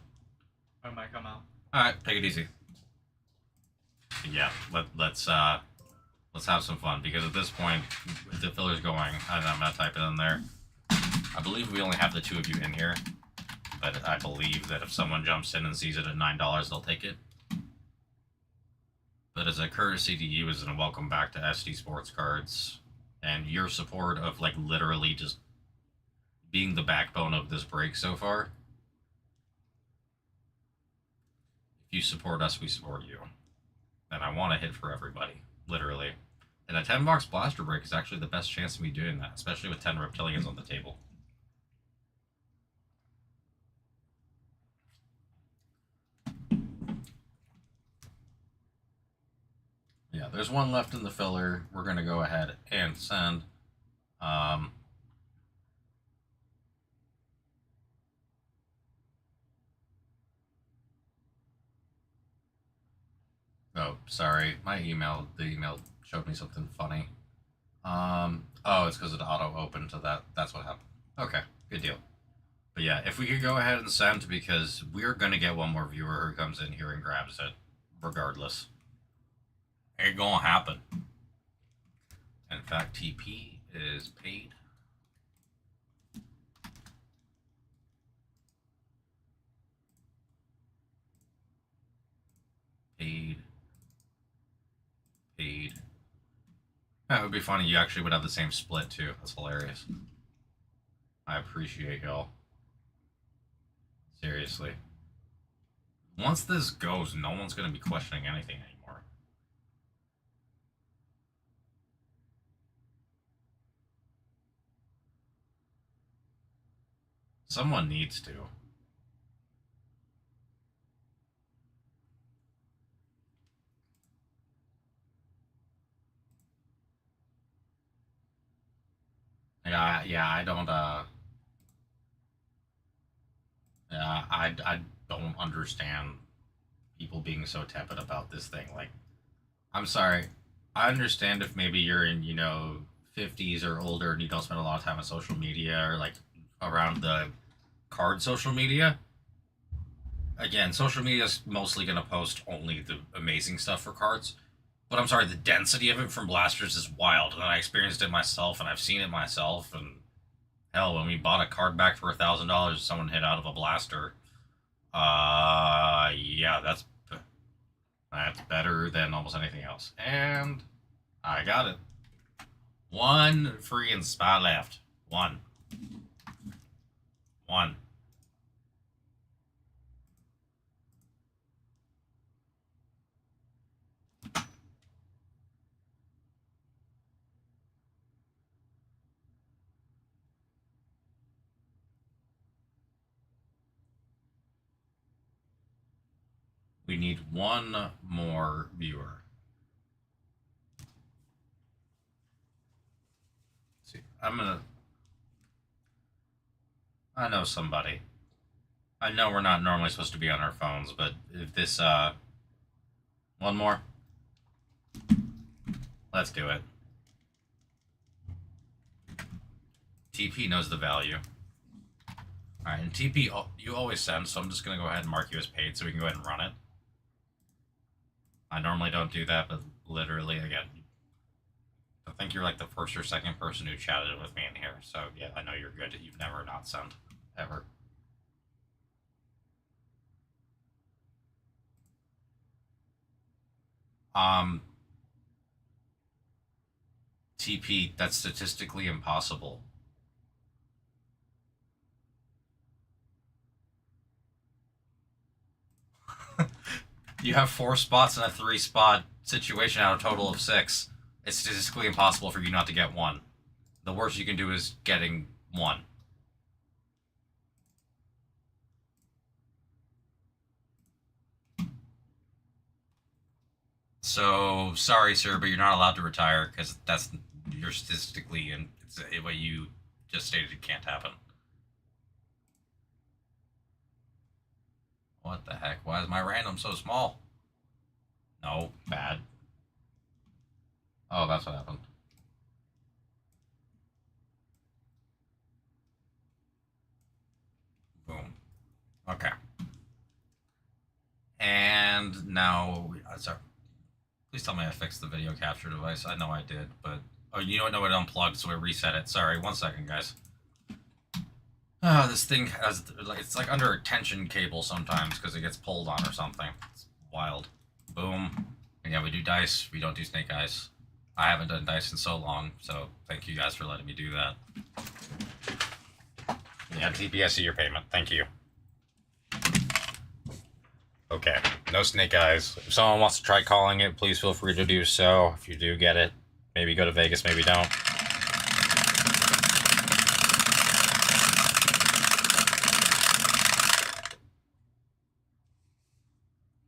When might come out? Alright, take it easy. But yeah, let's have some fun, because at this point, if the filler's going, I'm going to type it in there. I believe we only have the 2 of you in here, but I believe that if someone jumps in and sees it at $9, they'll take it. But as a courtesy to you, as a welcome back to SD Sports Cards, and your support of like literally just being the backbone of this break so far. If you support us, we support you. And I want to hit for everybody, literally. And a 10-box blaster break is actually the best chance of me doing that, especially with 10 reptilians on the table. Yeah, there's one left in the filler. We're going to go ahead and send. Oh, sorry. The email showed me something funny. Oh, it's because it auto-opened to that. That's what happened. Okay, good deal. But yeah, if we could go ahead and send, because we're going to get one more viewer who comes in here and grabs it, regardless. Ain't gonna happen. In fact, TP is paid. Paid. That would be funny. You actually would have the same split too. That's hilarious. I appreciate y'all. Seriously. Once this goes, no one's gonna be questioning anything anymore. Someone needs to. Yeah, I don't, yeah, I don't understand people being so tepid about this thing. Like, I'm sorry. I understand if maybe you're in, 50s or older and you don't spend a lot of time on social media or, like, around the card social media. Again, social media is mostly going to post only the amazing stuff for cards. But I'm sorry, the density of it from blasters is wild. And I experienced it myself, and I've seen it myself. And hell, when we bought a card back for $1,000, someone hit out of a blaster. Yeah, that's better than almost anything else. And I got it. One free and spot left. One. We need one more viewer. Let's see, I know somebody. I know we're not normally supposed to be on our phones, but if this, one more. Let's do it. TP knows the value. Alright, and TP, you always send, so I'm just going to go ahead and mark you as paid so we can go ahead and run it. I normally don't do that, but literally, again, I think you're like the first or second person who chatted with me in here, so yeah, I know you're good. You've never not sent, ever. TP, that's statistically impossible. You have 4 spots in a 3-spot situation out of a total of 6. It's statistically impossible for you not to get one. The worst you can do is getting 1. So, sorry, sir, but you're not allowed to retire because you're statistically, and it's what you just stated, it can't happen. What the heck? Why is my random so small? No, bad. Oh, that's what happened. Boom. Okay. And now, sorry. Please tell me I fixed the video capture device. I know I did, but oh, you know what? No, it unplugged, so I reset it. Sorry, 1 second, guys. This thing has it's like under a tension cable sometimes because it gets pulled on or something. It's wild. Boom. And yeah, we do dice. We don't do snake eyes. I haven't done dice in so long, so thank you guys for letting me do that. Yeah, TPS your payment. Thank you. Okay, no snake eyes. If someone wants to try calling it, please feel free to do so. If you do get it, maybe go to Vegas, maybe don't.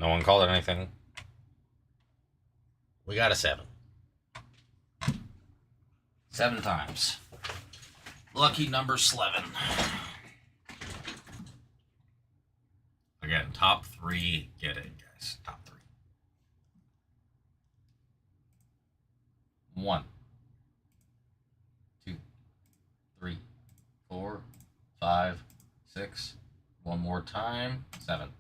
No one called it anything. We got a 7. 7 times. Lucky number 11. Again, top 3, get it, guys. Top 3. 1, 2, 3, 4, 5, 6. One more time. 7.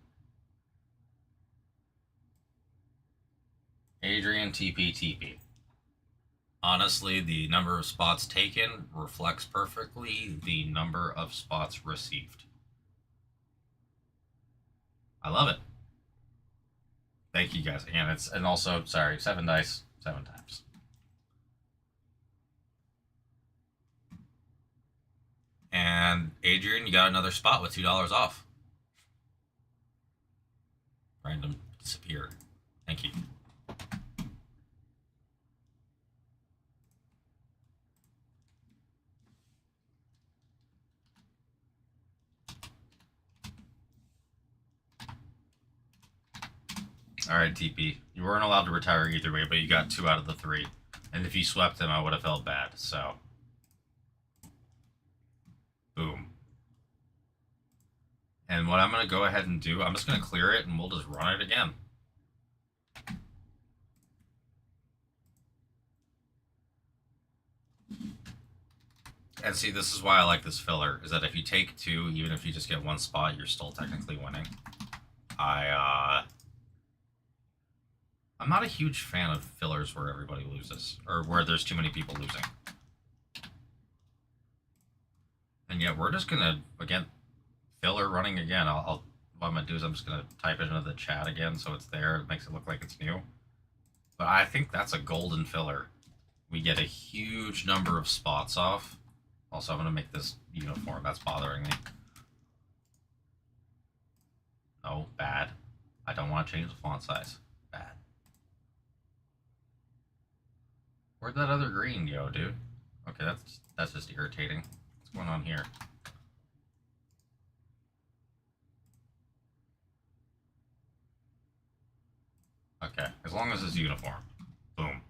Adrian TP. Honestly, the number of spots taken reflects perfectly the number of spots received. I love it. Thank you guys. And also, sorry, 7 dice, 7 times. And Adrian, you got another spot with $2 off. Random disappeared. Thank you. Alright, TP. You weren't allowed to retire either way, but you got 2 out of the 3. And if you swept them, I would have felt bad, so. Boom. And what I'm going to go ahead and do, I'm just going to clear it and we'll just run it again. And see, this is why I like this filler, is that if you take 2, even if you just get 1 spot, you're still technically winning. I'm not a huge fan of fillers where everybody loses, or where there's too many people losing. And yet we're just gonna, again, filler running again. What I'm gonna do is I'm just gonna type it into the chat again so it's there. It makes it look like it's new. But I think that's a golden filler. We get a huge number of spots off. Also, I'm gonna make this uniform. That's bothering me. No, bad. I don't want to change the font size. Bad. Where'd that other green go, dude? Okay, that's just irritating. What's going on here? Okay, as long as it's uniform. Boom.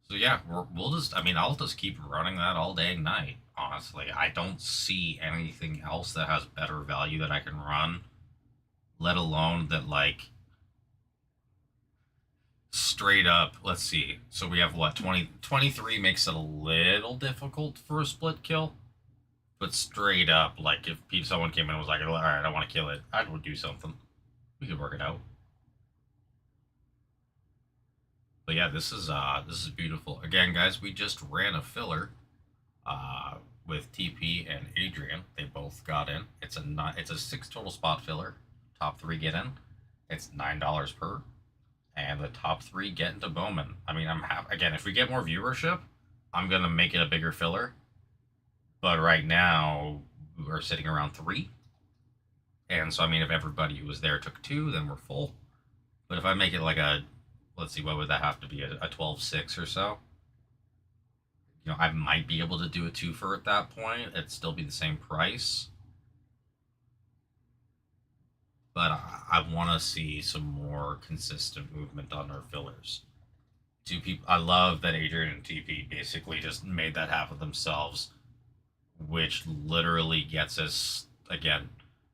So yeah, I'll just keep running that all day and night, honestly. I don't see anything else that has better value that I can run, let alone that, like, straight up, let's see. So we have what, 23 makes it a little difficult for a split kill. But straight up, like, if someone came in and was like, alright, I want to kill it, I would do something. We could work it out. But yeah, this is beautiful. Again, guys, we just ran a filler with TP and Adrian. They both got in. It's a 6 total spot filler. Top 3 get in. It's $9 per. And the top 3 get into BOWMAN. I mean, again, if we get more viewership, I'm going to make it a bigger filler. But right now, we're sitting around 3. And so, I mean, if everybody who was there took 2, then we're full. But if I make it like a, let's see, what would that have to be? A 12-6 or so? I might be able to do a 2-for at that point. It'd still be the same price. But I want to see some more consistent movement on our fillers. I love that Adrian and TP basically just made that happen themselves, which literally gets us, again,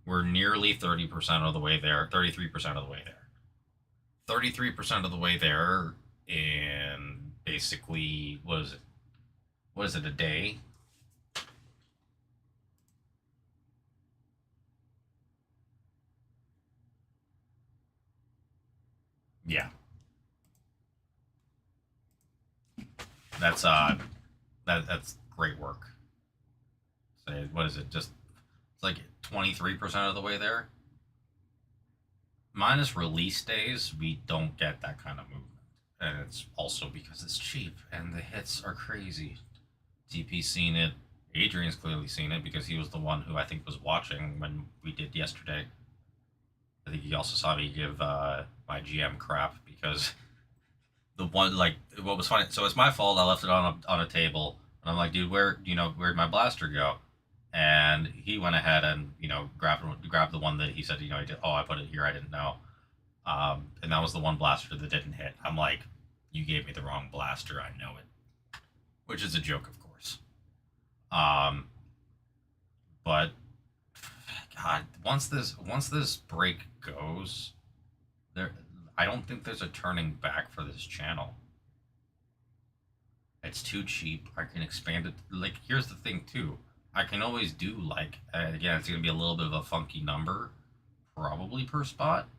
We're nearly 30% of the way there, 33% of the way there. 33% of the way there in basically, what is it, a day? Yeah. That's great work. So what is it? Just it's like 23% of the way there. Minus release days, we don't get that kind of movement, and it's also because it's cheap and the hits are crazy. TP's seen it. Adrian's clearly seen it because he was the one who I think was watching when we did yesterday. I think he also saw me give my GM crap because the one like what was funny. So it's my fault. I left it on a table, and I'm like, dude, where'd my blaster go? And he went ahead and grabbed the one that he said he did. Oh, I put it here. I didn't know. And that was the one blaster that didn't hit. I'm like, you gave me the wrong blaster. I know it, which is a joke, of course. But God, once this break goes, I don't think there's a turning back for this channel. It's too cheap. I can expand it. Like, here's the thing too. I can always do like again, it's gonna be a little bit of a funky number, probably per spot.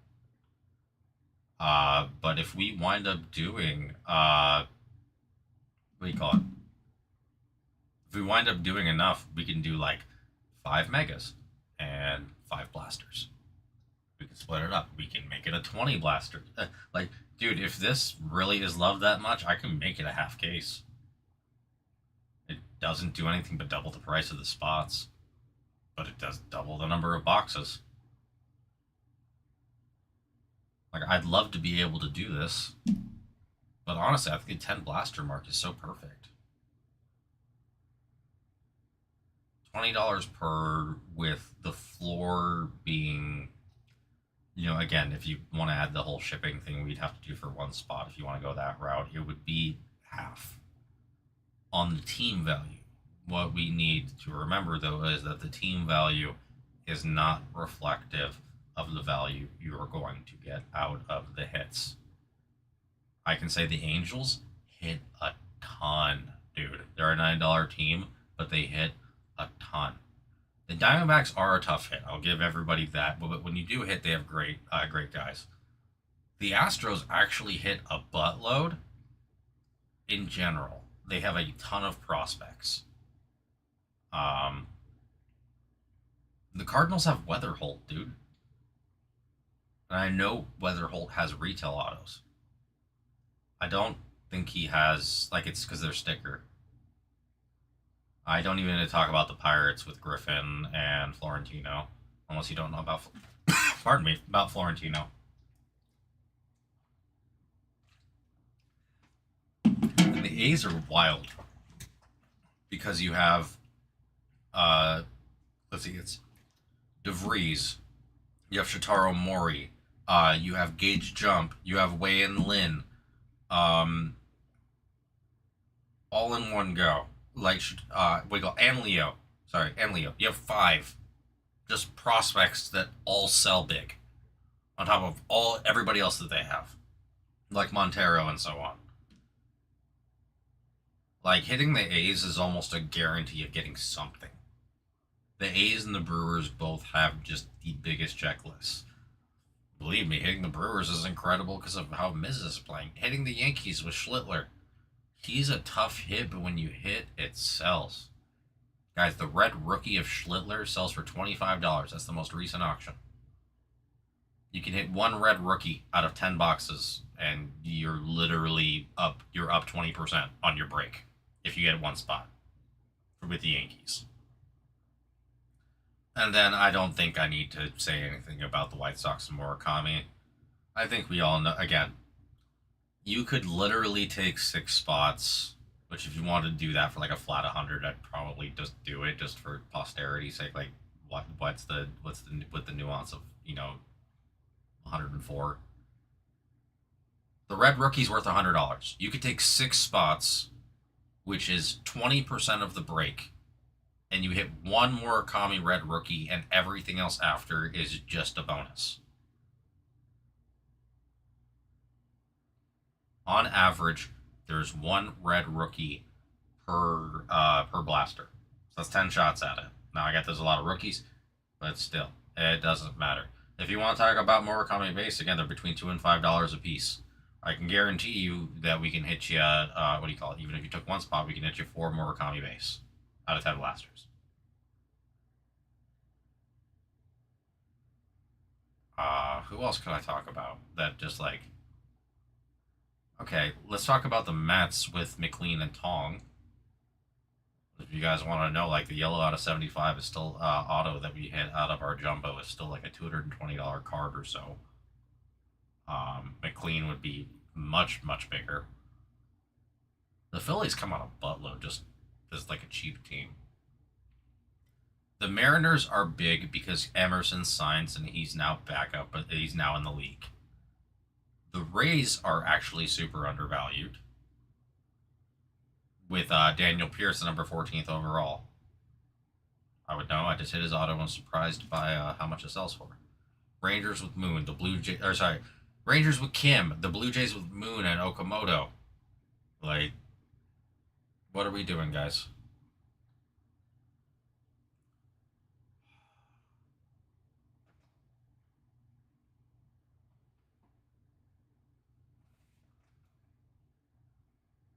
But if we wind up doing what do you call it? If we wind up doing enough, we can do like 5 megas and 5 blasters. We can split it up. We can make it a 20 blaster. Like, dude, if this really is loved that much, I can make it a half case. It doesn't do anything but double the price of the spots, but it does double the number of boxes. Like, I'd love to be able to do this, but honestly, I think the 10 blaster mark is so perfect. $20 per, with the floor being, again, if you want to add the whole shipping thing, we'd have to do for one spot. If you want to go that route, it would be half. On the team value, what we need to remember though is that the team value is not reflective of the value you are going to get out of the hits. I can say the Angels hit a ton, dude. They're a $9 team, but they hit a ton. The Diamondbacks are a tough hit. I'll give everybody that. But when you do hit, they have great guys. The Astros actually hit a buttload in general. They have a ton of prospects. The Cardinals have Weatherholt, dude. And I know Weatherholt has retail autos. I don't think he has, like, it's because they're sticker. I don't even need to talk about the Pirates with Griffin and Florentino, unless you don't know about, pardon me, about Florentino. And the A's are wild because you have, let's see, it's DeVries, you have Shotaro Mori, you have Gage Jump, you have Wei-In Lin, all in one go. Like, and Leo. Sorry, and Leo. You have 5 just prospects that all sell big on top of everybody else that they have, like Montero and so on. Like, hitting the A's is almost a guarantee of getting something. The A's and the Brewers both have just the biggest checklists. Believe me, hitting the Brewers is incredible because of how Miz is playing. Hitting the Yankees with Schlittler, he's a tough hit, but when you hit, it sells. Guys, the red rookie of Schlittler sells for $25. That's the most recent auction. You can hit one red rookie out of 10 boxes, and you're literally up. You're up 20% on your break if you get one spot with the Yankees. And then I don't think I need to say anything about the White Sox and Murakami. I think we all know, again, you could literally take 6 spots, which if you wanted to do that for like a flat 100, I'd probably just do it just for posterity's sake. Like, what's the nuance of 104? The red rookie's worth $100. You could take 6 spots, which is 20% of the break, and you hit one Murakami red rookie, and everything else after is just a bonus. On average, there's one red rookie per blaster. So that's 10 shots at it. Now I get there's a lot of rookies, but still, it doesn't matter. If you want to talk about Murakami base, again, they're between $2 and $5 a piece. I can guarantee you that we can hit you. What do you call it? Even if you took one spot, we can hit you 4 Murakami base out of 10 blasters. Who else could I talk about that just like? Okay, let's talk about the Mets with McLean and Tong. If you guys want to know, like the yellow out of 75 is still auto that we hit out of our jumbo is still like a $220 card or so. McLean would be much bigger. The Phillies come on a buttload just as like a cheap team. The Mariners are big because Emerson signs and he's now back up, but he's now in the league. The Rays are actually super undervalued with Daniel Pierce, number 14th overall. I would know. I just hit his auto and was surprised by how much it sells for. Rangers with Moon, the Blue Jays, or sorry, Rangers with Kim, the Blue Jays with Moon and Okamoto. Like, what are we doing, guys?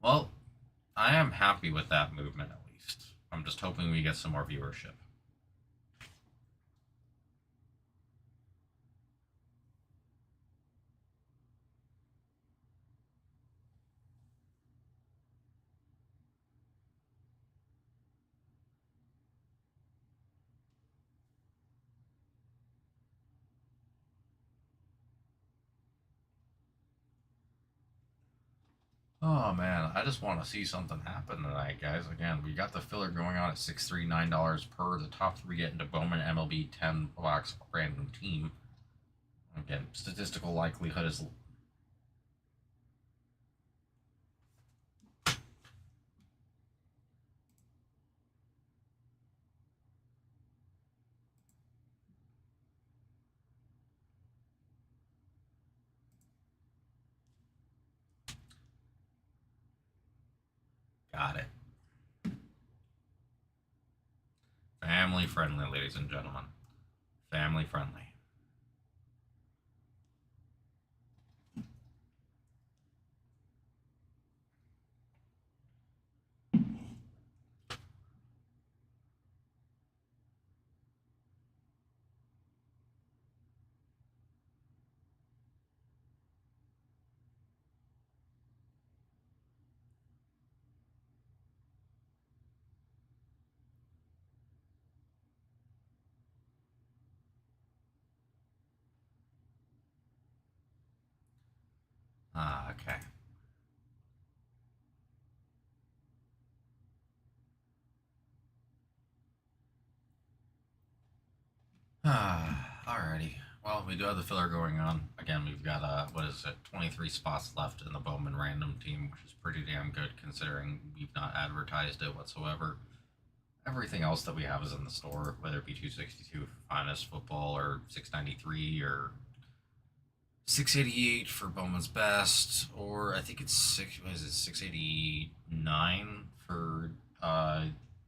Well, I am happy with that movement at least. I'm just hoping we get some more viewership. Oh man, I just want to see something happen tonight, guys. Again, we got the filler going on at $639 per. The top 3 get into Bowman MLB 10 box random team. Again, statistical likelihood is. Got it. Family friendly, ladies and gentlemen. Family friendly. Okay. Alrighty. Well, we do have the filler going on. Again, we've got, what is it, 23 spots left in the Bowman random team, which is pretty damn good considering we've not advertised it whatsoever. Everything else that we have is in the store, whether it be 262 for Finest Football or 693 or 688 for Bowman's Best, or I think it's 689 for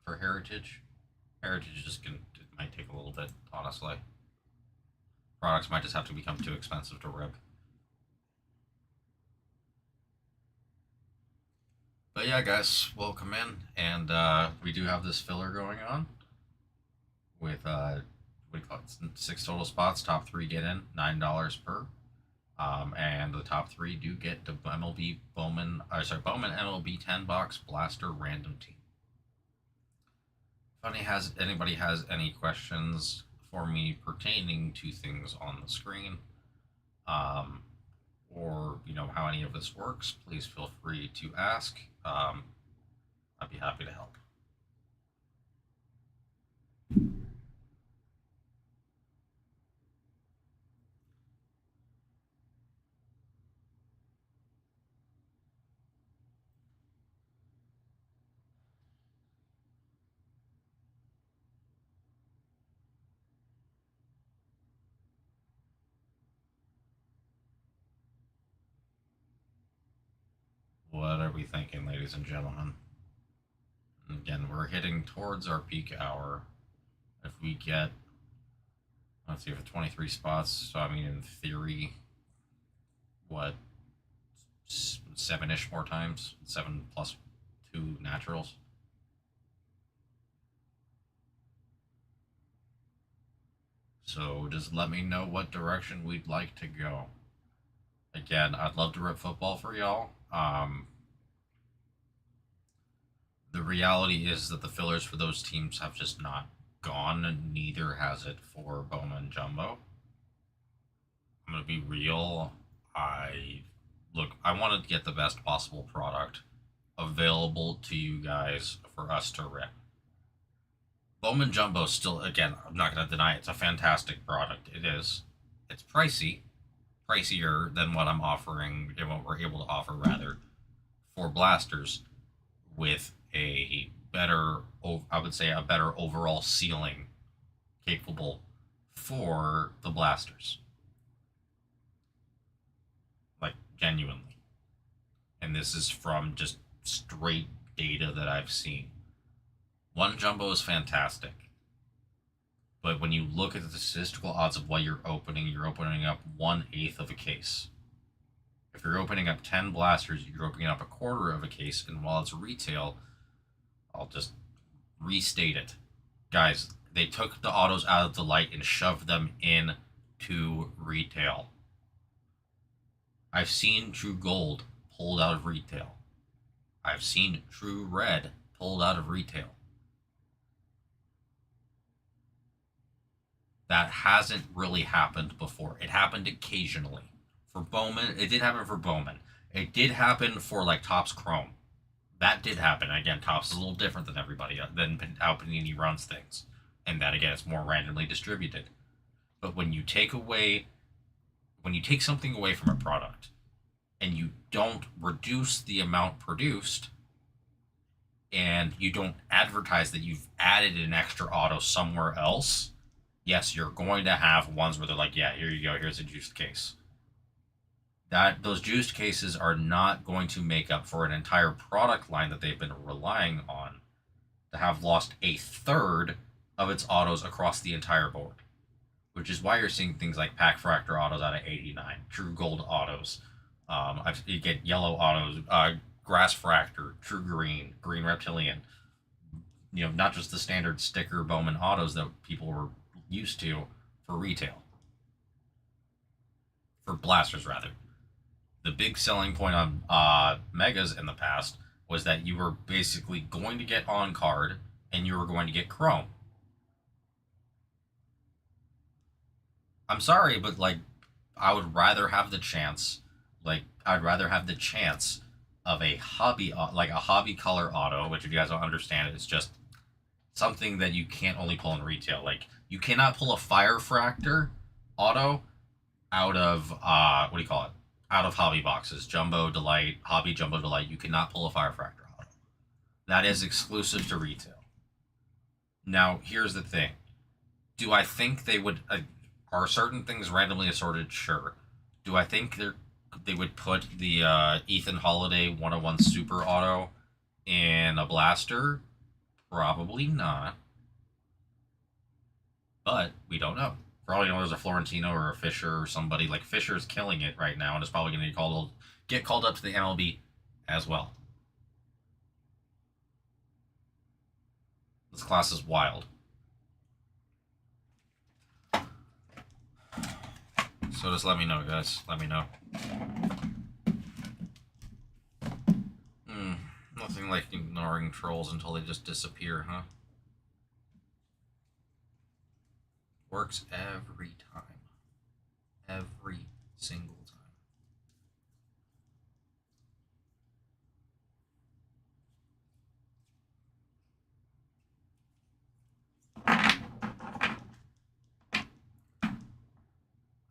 Heritage. Heritage just can it might take a little bit, honestly. Products might just have to become too expensive to rip. But yeah, guys, welcome in, and we do have this filler going on with what do you call it? 6 total spots. Top 3 get in, $9 per. And the top 3 do get the MLB Bowman MLB 10 box blaster random team. If anybody has any questions for me pertaining to things on the screen, or how any of this works, please feel free to ask. I'd be happy to help. are we thinking, ladies and gentlemen? Again, we're hitting towards our peak hour. If we get, let's see, for 23 spots, so I mean, in theory, what, 7-ish more times? 7 plus 2 naturals? So just let me know what direction we'd like to go. Again, I'd love to rip football for y'all. The reality is that the fillers for those teams have just not gone, and neither has it for Bowman Jumbo. I'm going to be real. I want to get the best possible product available to you guys for us to rip. Bowman Jumbo still, again, I'm not going to deny it's a fantastic product. It is. It's pricier than what I'm offering, and what we're able to offer, rather, for blasters, with a better, I would say, a better overall ceiling capable for the blasters. Like, genuinely. And this is from just straight data that I've seen. One jumbo is fantastic. But when you look at the statistical odds of what you're opening up 1/8 of a case. If you're opening up 10 blasters, you're opening up 1/4 of a case, and while it's retail, I'll just restate it. Guys, they took the autos out of the light and shoved them in to retail. I've seen True Gold pulled out of retail. I've seen True Red pulled out of retail. That hasn't really happened before. It happened occasionally. For Bowman, it did happen for Bowman. It did happen for, like, Topps Chrome. That did happen. Again, Topps is a little different than everybody, than how Panini runs things. And that, again, it's more randomly distributed. But when you take something away from a product, and you don't reduce the amount produced, and you don't advertise that you've added an extra auto somewhere else, yes, you're going to have ones where they're like, yeah, here you go, here's a juiced case. Those juiced cases are not going to make up for an entire product line that they've been relying on to have lost 1/3 of its autos across the entire board. Which is why you're seeing things like Pack Fractor autos out of 89, True Gold autos. You get yellow autos, Grass Fractor, True Green, Green Reptilian. You know, not just the standard sticker Bowman autos that people were used to for retail. For blasters, rather. The big selling point on Megas in the past was that you were basically going to get on card and you were going to get Chrome. I'm sorry, but, like, I would rather have the chance, of a hobby, like a hobby color auto, which, if you guys don't understand it, it's just something that you can't only pull in retail. Like, you cannot pull a Fire Fractor auto out of, out of hobby boxes. Jumbo Delight, Hobby Jumbo Delight, you cannot pull a Fire Fractor auto. That is exclusive to retail. Now, here's the thing. Do I think they would, are certain things randomly assorted? Sure. Do I think they would put the Ethan Holiday 101 Super Auto in a blaster? Probably not. But we don't know. For all you know, there's a Florentino or a Fisher or somebody. Like, Fisher's killing it right now and is probably going to get called up to the MLB as well. This class is wild. So just let me know, guys. Let me know. Nothing like ignoring trolls until they just disappear, huh? Works every time. Every single time.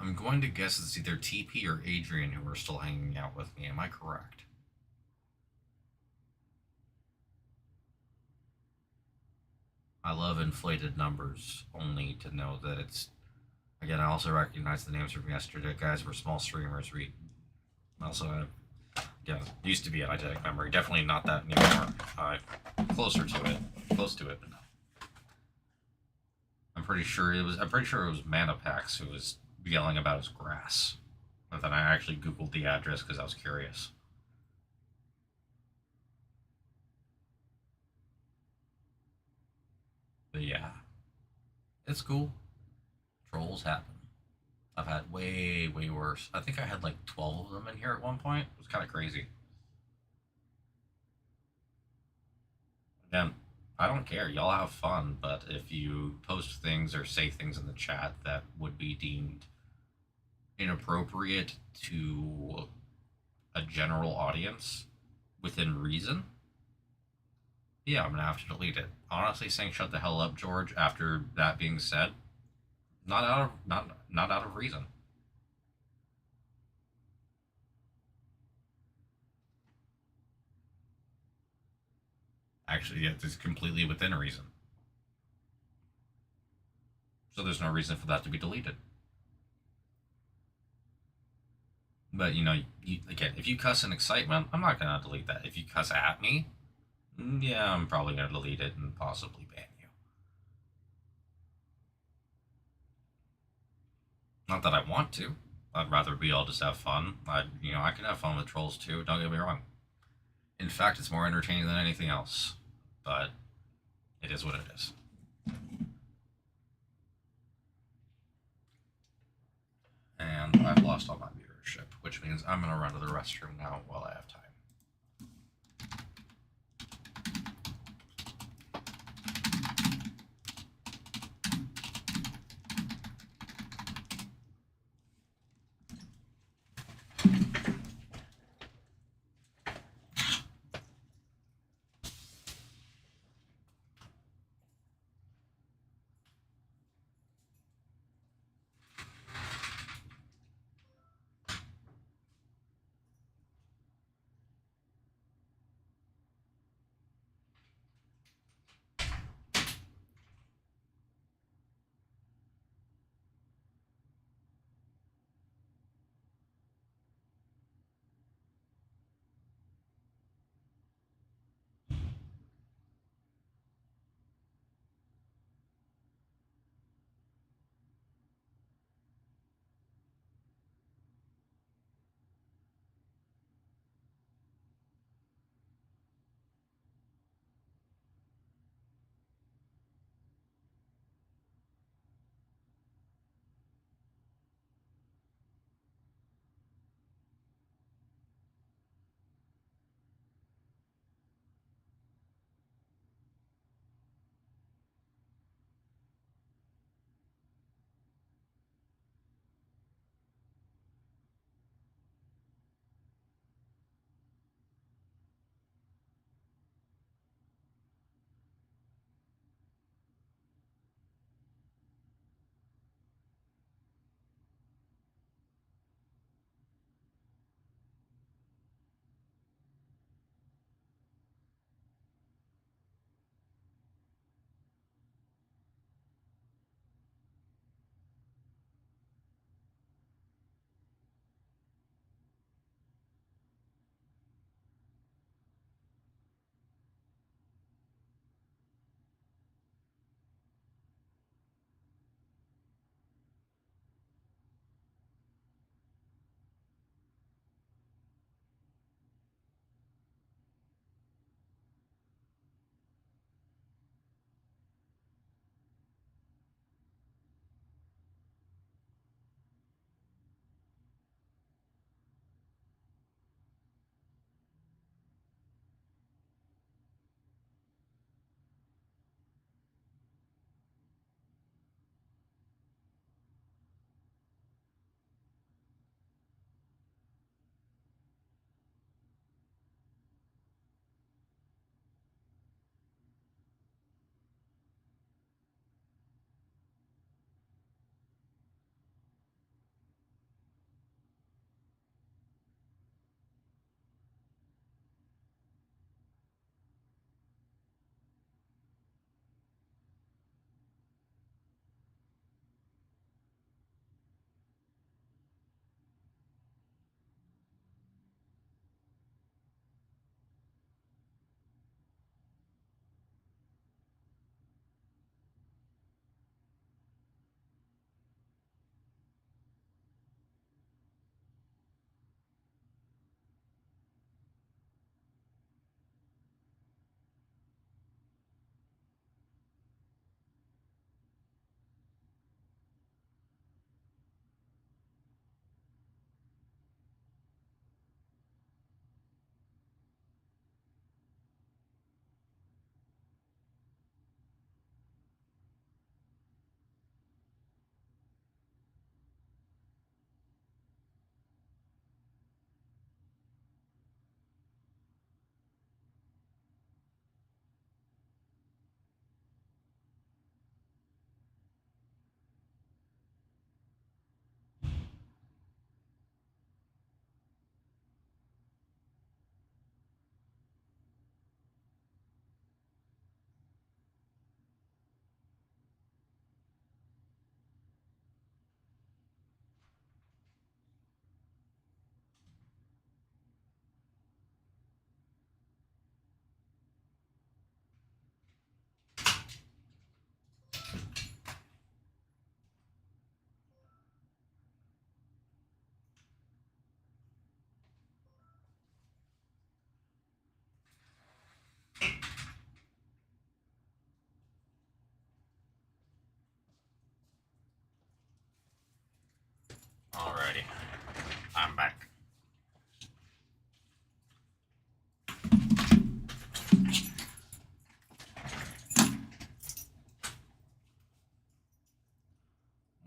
I'm going to guess it's either TP or Adrian who are still hanging out with me. Am I correct? I love inflated numbers, only to know that it's... Again, I also recognize the names from yesterday. Guys, we're small streamers. We also have again, used to be an eidetic memory. Definitely not that anymore. Closer to it, close to it, but no. I'm pretty sure it was Manapax who was yelling about his grass. But then I actually Googled the address because I was curious. But yeah, it's cool. Trolls happen. I've had way, way worse. I think I had like 12 of them in here at one point. It was kind of crazy. Again, I don't care. Y'all have fun, but if you post things or say things in the chat that would be deemed inappropriate to a general audience within reason, yeah, I'm gonna have to delete it. Honestly, saying "shut the hell up, George" after that being said, not out of reason. Actually, it's completely within reason. So there's no reason for that to be deleted. But again, if you cuss in excitement, I'm not gonna delete that. If you cuss at me, yeah, I'm probably gonna delete it and possibly ban you. Not that I want to. I'd rather we all just have fun. I can have fun with trolls too. Don't get me wrong. In fact, it's more entertaining than anything else. But it is what it is. And I've lost all my viewership, which means I'm gonna run to the restroom now while I have time.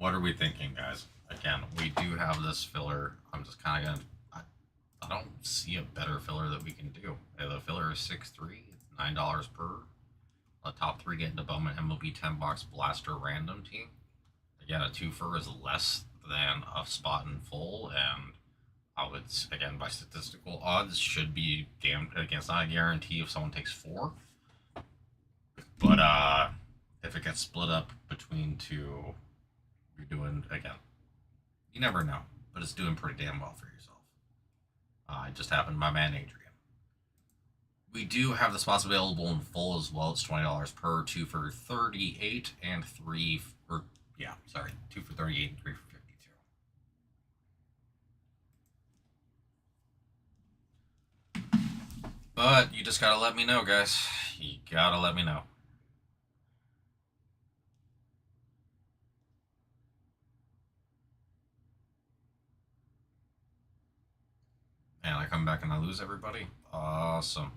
what are we thinking, guys? Again, we do have this filler. I'm just kind of gonna. I don't see a better filler that we can do. The filler is 6.3. It's $9 per. The top 3 get into Bowman MLB 10-box blaster random team. Again, a 2-fer is less than a spot in full, and I would, again, by statistical odds, should be damn. Again, it's not a guarantee if someone takes 4, but if it gets split up between 2, you're doing, again, you never know, but it's doing pretty damn well for yourself. It just happened to my man Adrian. We do have the spots available in full as well. It's $20 per, 2 for 38 and 3 for 2 for 38 and 3 for 52. But you just gotta let me know, guys. You gotta let me know. And I come back and I lose everybody. Awesome.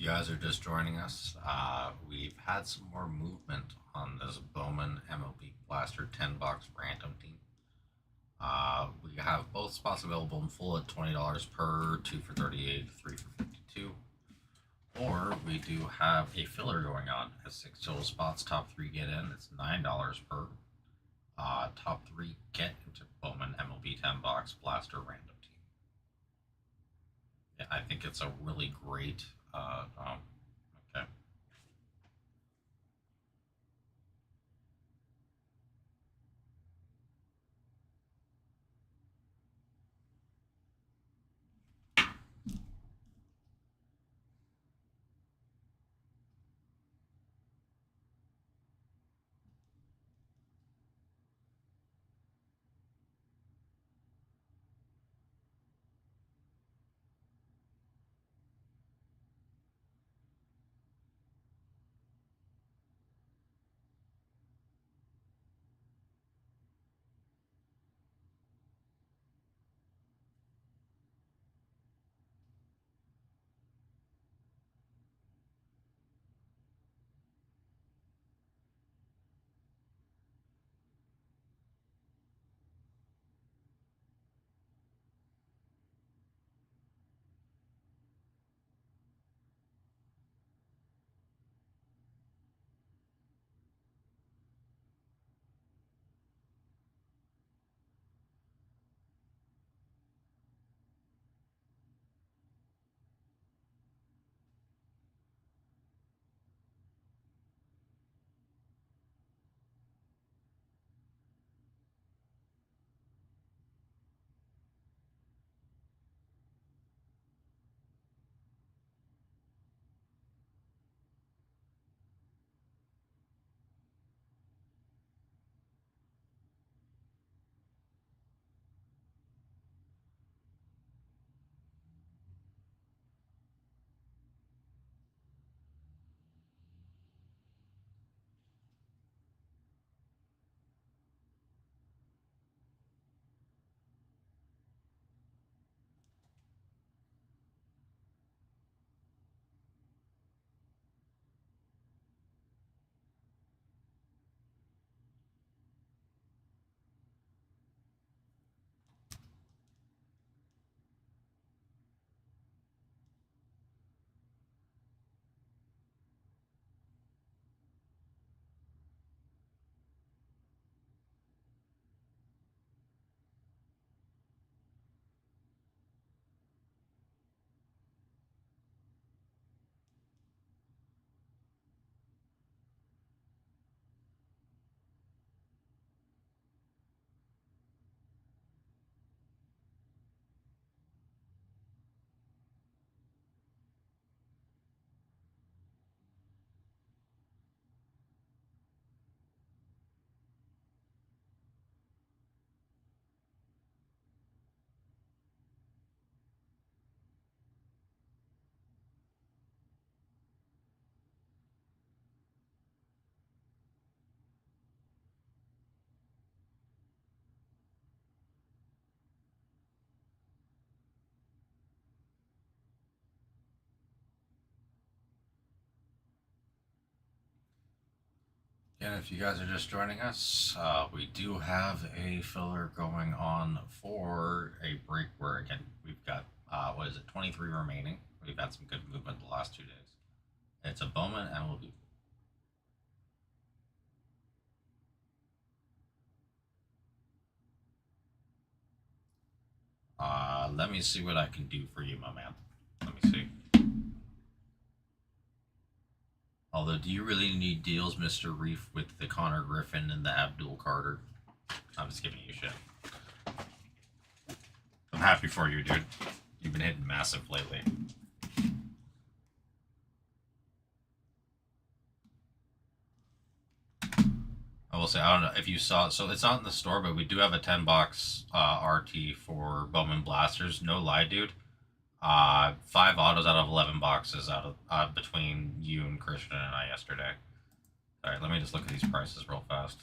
you guys are just joining us, we've had some more movement on this Bowman MLB Blaster 10 box random team. We have both spots available in full at $20 per, 2 for 38, 3 for 52. Or we do have a filler going on at 6 total spots. Top 3 get in. It's $9 per. Top 3 get into Bowman MLB 10 box Blaster random team. Yeah, I think it's a really great. Okay. And if you guys are just joining us, we do have a filler going on for a break where, again, we've got, 23 remaining. We've had some good movement the last 2 days. It's a Bowman MLB. Let me see what I can do for you, my man. Let me see. Although, do you really need deals, Mr. Reef, with the Connor Griffin and the Abdul Carter? I'm just giving you shit. I'm happy for you, dude. You've been hitting massive lately. I will say, I don't know if you saw it. So it's not in the store, but we do have a 10 box RT for Bowman Blasters. No lie, dude. 5 autos out of 11 boxes out of between you and Christian and I yesterday. All right, let me just look at these prices real fast.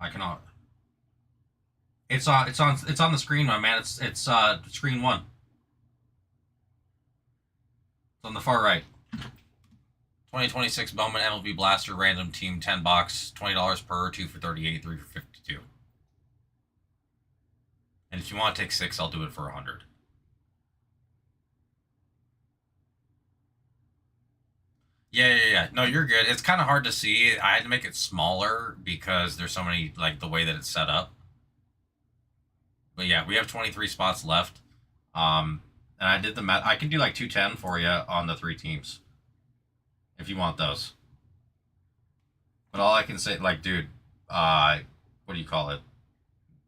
I cannot. It's on the screen, my man. It's screen one. It's on the far right. 2026 Bowman MLB Blaster random team 10 box, $20 per, 2 for 38, 3 for 52. And if you want to take 6, I'll do it for 100. Yeah. No, you're good. It's kind of hard to see. I had to make it smaller because there's so many, like, the way that it's set up. But yeah, we have 23 spots left. And I did the math. I can do like 210 for you on the 3 teams if you want those. But all I can say, like, dude, what do you call it?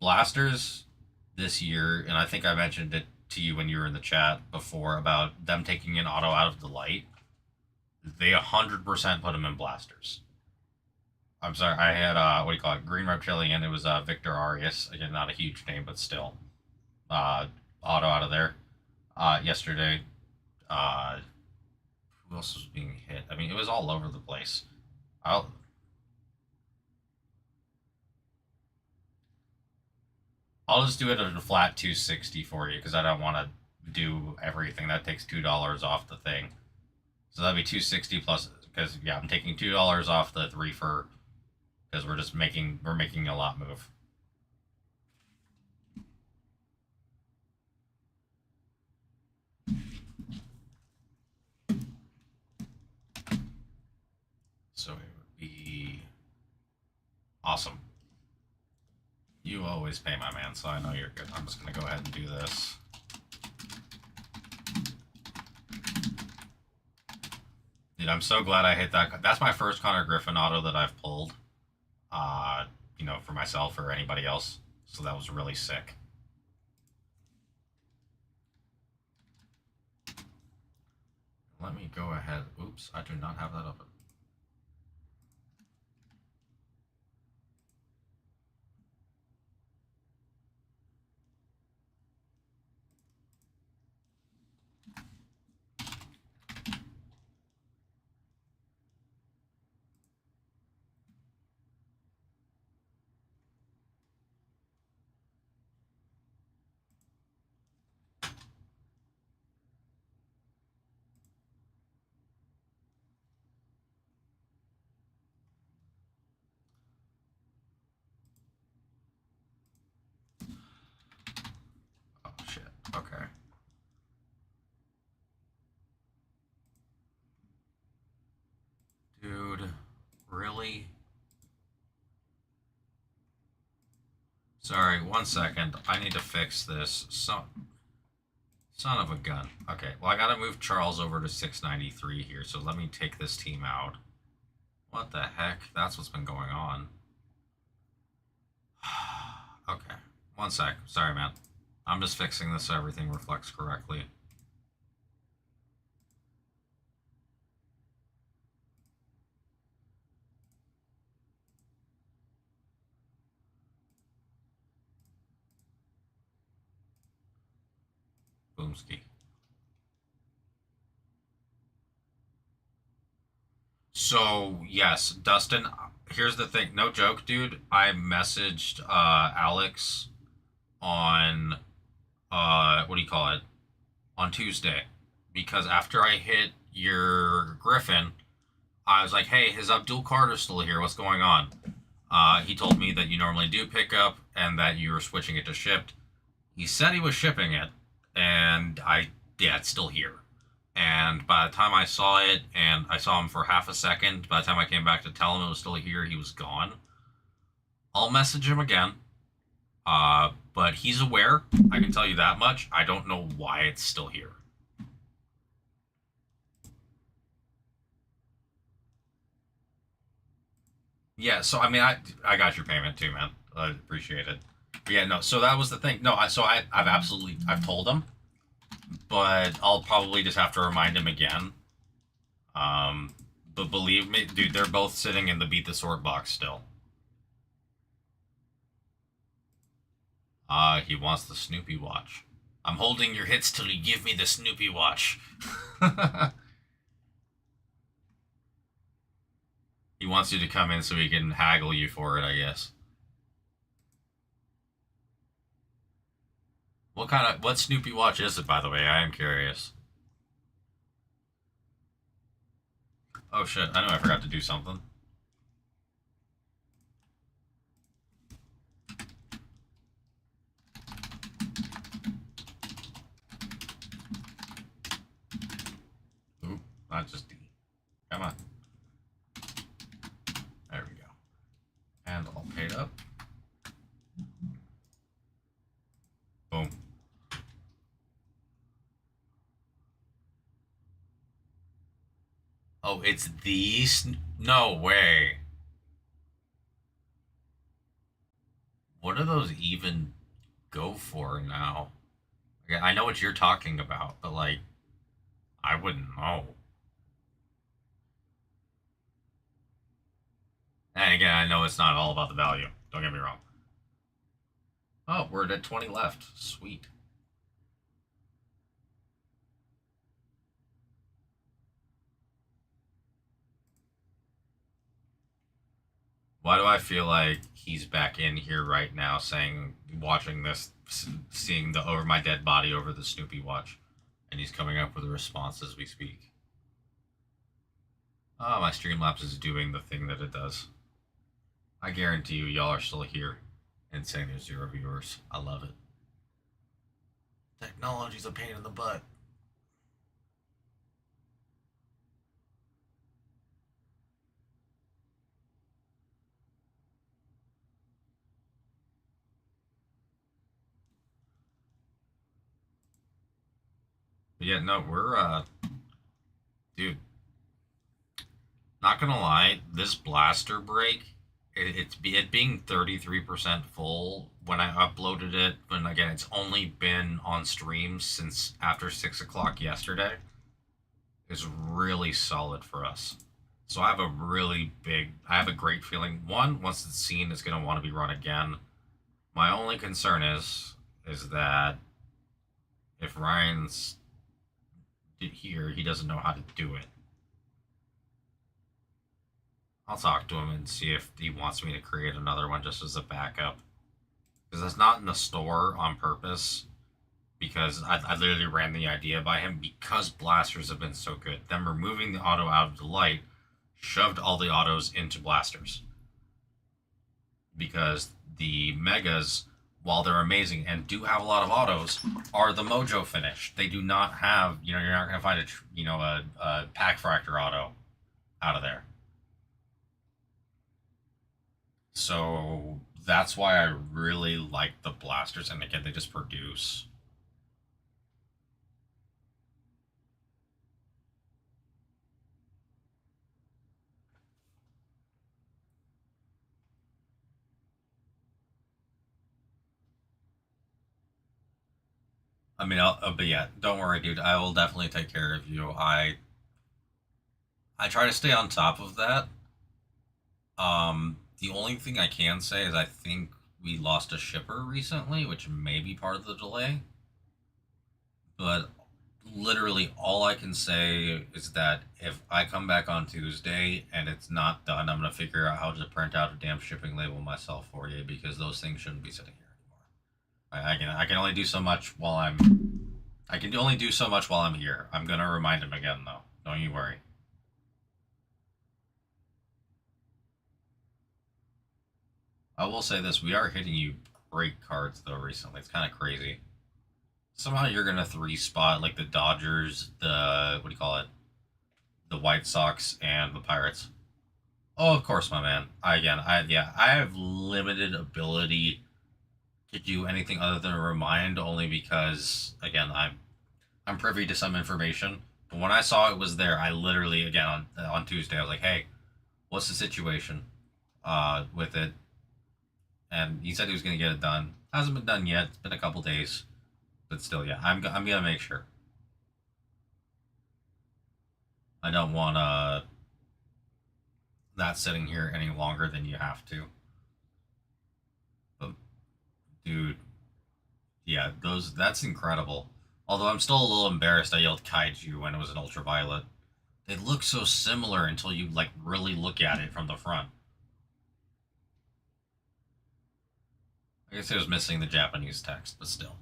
Blasters this year, and I think I mentioned it to you when you were in the chat before about them taking an auto out of the light. They 100% put them in blasters. I'm sorry, I had, what do you call it? Green Reptilian. It was Victor Arias. Again, not a huge name, but still. Auto out of there. Yesterday. Who else was being hit? I mean, it was all over the place. I'll just do it at a flat 260 for you because I don't want to do everything. That takes $2 off the thing. So that'd be 260 plus, because yeah, I'm taking $2 off the 3 for, because we're making a lot move. So it would be awesome. You always pay, my man, so I know you're good. I'm just gonna go ahead and do this. Dude, I'm so glad I hit that. That's my first Connor Griffin auto that I've pulled, you know, for myself or anybody else. So that was really sick. Let me go ahead. Oops, I do not have that open. Oh, shit. Okay. Dude, really? Sorry, 1 second. I need to fix this. Son of a gun. Okay, well, I gotta move Charles over to 693 here, so let me take this team out. What the heck? That's what's been going on. Okay, 1 sec. Sorry, man. I'm just fixing this so everything reflects correctly. Boomski. So, yes, Dustin, here's the thing. No joke, dude. I messaged Alex on, what do you call it? On Tuesday. Because after I hit your Griffin, I was like, hey, is Abdul Carter still here? What's going on? He told me that you normally do pick up and that you were switching it to shipped. He said he was shipping it, and yeah, it's still here. And by the time I saw it, and I saw him for half a second, by the time I came back to tell him it was still here, he was gone. I'll message him again. But he's aware. I can tell you that much. I don't know why it's still here. Yeah, so I mean, I got your payment too, man. I appreciate it. But yeah, no. So that was the thing. No, I've told him, but I'll probably just have to remind him again. But believe me, dude, they're both sitting in the beat the sort box still. He wants the Snoopy watch. I'm holding your hits till you give me the Snoopy watch. He wants you to come in so he can haggle you for it, I guess. What Snoopy watch is it, by the way? I am curious. Oh shit, I know I forgot to do something. Oop, not just D. Come on. There we go. And all paid up. Boom. Oh, it's these? No way. What do those even go for now? I know what you're talking about, but like, I wouldn't know. And again, I know it's not all about the value. Don't get me wrong. Oh, we're at 20 left. Sweet. Why do I feel like he's back in here right now saying, watching this, seeing the over my dead body over the Snoopy watch, and he's coming up with a response as we speak? Oh, my Streamlabs is doing the thing that it does. I guarantee you, y'all are still here and saying there's 0 viewers. I love it. Technology's a pain in the butt. But yeah, no, we're dude. Not gonna lie, this blaster break, it being 33% full when I uploaded it. When again, it's only been on stream since after 6 o'clock yesterday. Is really solid for us. So I have a great feeling. One, once it's seen, it's gonna want to be run again. My only concern is that if Ryan's here, he doesn't know how to do it. I'll talk to him and see if he wants me to create another one just as a backup. Because it's not in the store on purpose. Because I literally ran the idea by him because blasters have been so good. Them removing the auto out of the light shoved all the autos into blasters. Because the megas, while they're amazing and do have a lot of autos, are the mojo finish. They do not have, you're not going to find a pack fractor auto out of there. So that's why I really like the blasters, and again, they just produce. I mean, but yeah, don't worry, dude. I will definitely take care of you. I try to stay on top of that. The only thing I can say is I think we lost a shipper recently, which may be part of the delay. But literally, all I can say is that if I come back on Tuesday and it's not done, I'm gonna figure out how to print out a damn shipping label myself for you because those things shouldn't be sitting here anymore. I can only do so much while I can only do so much while I'm here. I'm gonna remind him again though. Don't you worry. I will say this: we are hitting you great cards though recently. It's kind of crazy. Somehow you're gonna 3-spot like the Dodgers, the what do you call it, the White Sox, and the Pirates. Oh, of course, my man. I have limited ability to do anything other than remind, only because again I'm privy to some information. But when I saw it was there, I literally again on Tuesday I was like, hey, what's the situation with it? And he said he was gonna get it done. Hasn't been done yet. It's been a couple days, but still, yeah, I'm gonna make sure. I don't want that sitting here any longer than you have to. But dude, yeah, that's incredible. Although I'm still a little embarrassed I yelled kaiju when it was an ultraviolet. They look so similar until you like really look at it from the front. I guess it was missing the Japanese text, but still.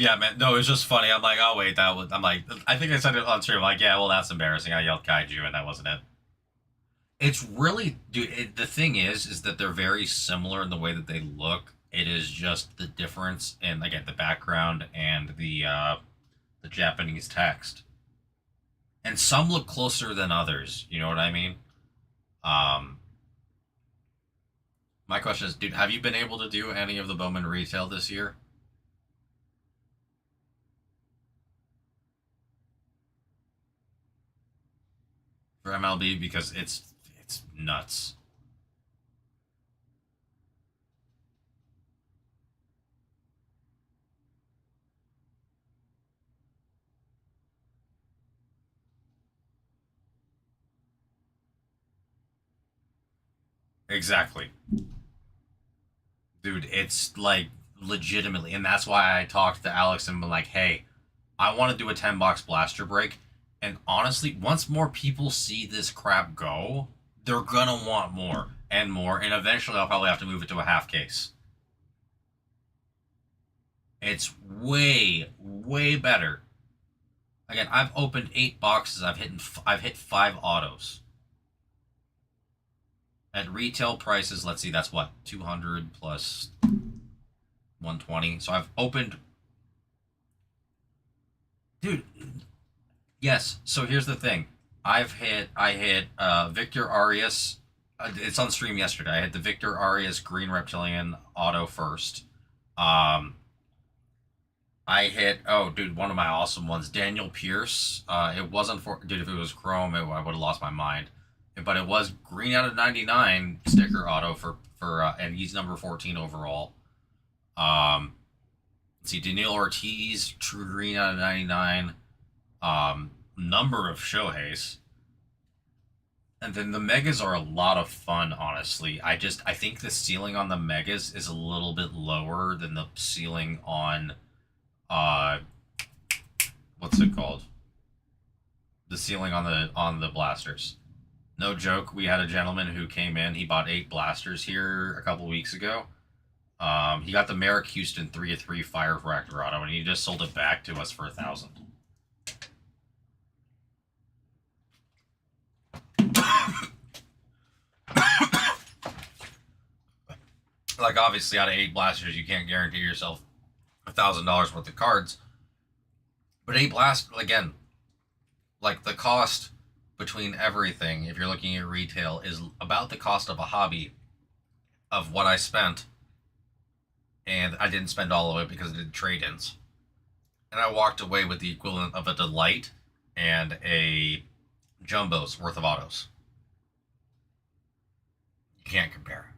Yeah, man. No, it was just funny. I'm like, oh wait, that was. I'm like, I think I said it on stream. I'm like, yeah, well, that's embarrassing. I yelled kaiju, and that wasn't it. It's really, dude. The thing is that they're very similar in the way that they look. It is just the difference in again the background and the Japanese text. And some look closer than others. You know what I mean? Um, my question is, dude, have you been able to do any of the Bowman retail this year for MLB? Because it's nuts. Exactly, dude. It's like legitimately, and that's why I talked to Alex and been like, hey, I want to do a 10 box blaster break. And honestly, once more people see this crap go, they're gonna want more and more, and eventually I'll probably have to move it to a half case. It's way better. Again, I've opened 8 boxes. I've hit 5 autos at retail prices. Let's see, that's what 200 plus 120. So I've opened, dude. Yes. So here's the thing. I hit Victor Arias. It's on stream yesterday. I hit the Victor Arias Green Reptilian auto first. I hit, oh dude, one of my awesome ones, Daniel Pierce. It wasn't for, dude, if it was Chrome, I would have lost my mind. But it was green out of 99 sticker auto for and he's number 14 overall. Let's see, Daniil Ortiz, true green out of 99. Number of Shoheis. And then the megas are a lot of fun, honestly. I think the ceiling on the megas is a little bit lower than the ceiling on uh what's it called? The ceiling on the blasters. No joke, we had a gentleman who came in, he bought 8 blasters here a couple weeks ago. He got the Merrick Houston 3-3 Fire Reactor Auto, and he just sold it back to us for 1,000. Like, obviously, out of 8 blasters, you can't guarantee yourself $1,000 worth of cards. But 8 blast, again, like the cost between everything, if you're looking at retail, is about the cost of a hobby of what I spent. And I didn't spend all of it because I did trade-ins. And I walked away with the equivalent of a Delight and a Jumbo's worth of autos. You can't compare.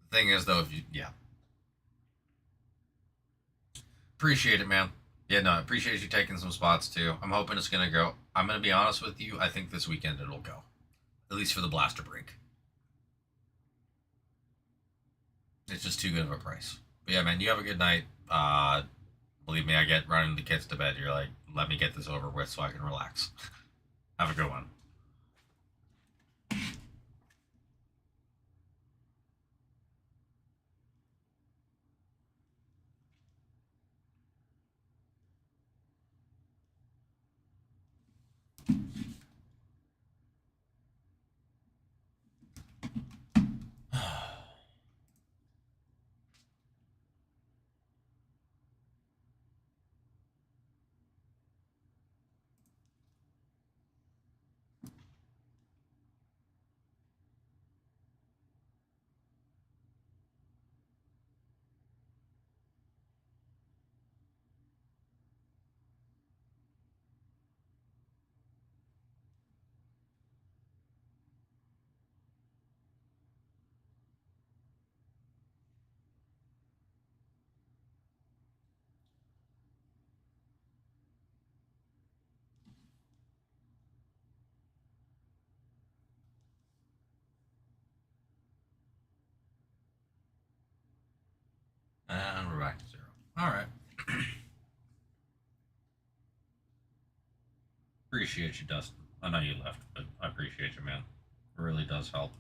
The thing is, though, if you, yeah. Appreciate it, man. Yeah, no, I appreciate you taking some spots, too. I'm hoping it's going to go. I'm going to be honest with you. I think this weekend it'll go. At least for the blaster break. It's just too good of a price. But yeah, man, you have a good night. Believe me, I get running the kids to bed. You're like, let me get this over with so I can relax. Have a good one. And we're back to 0. All right. Appreciate you, Dustin. I know you left, but I appreciate you, man. It really does help.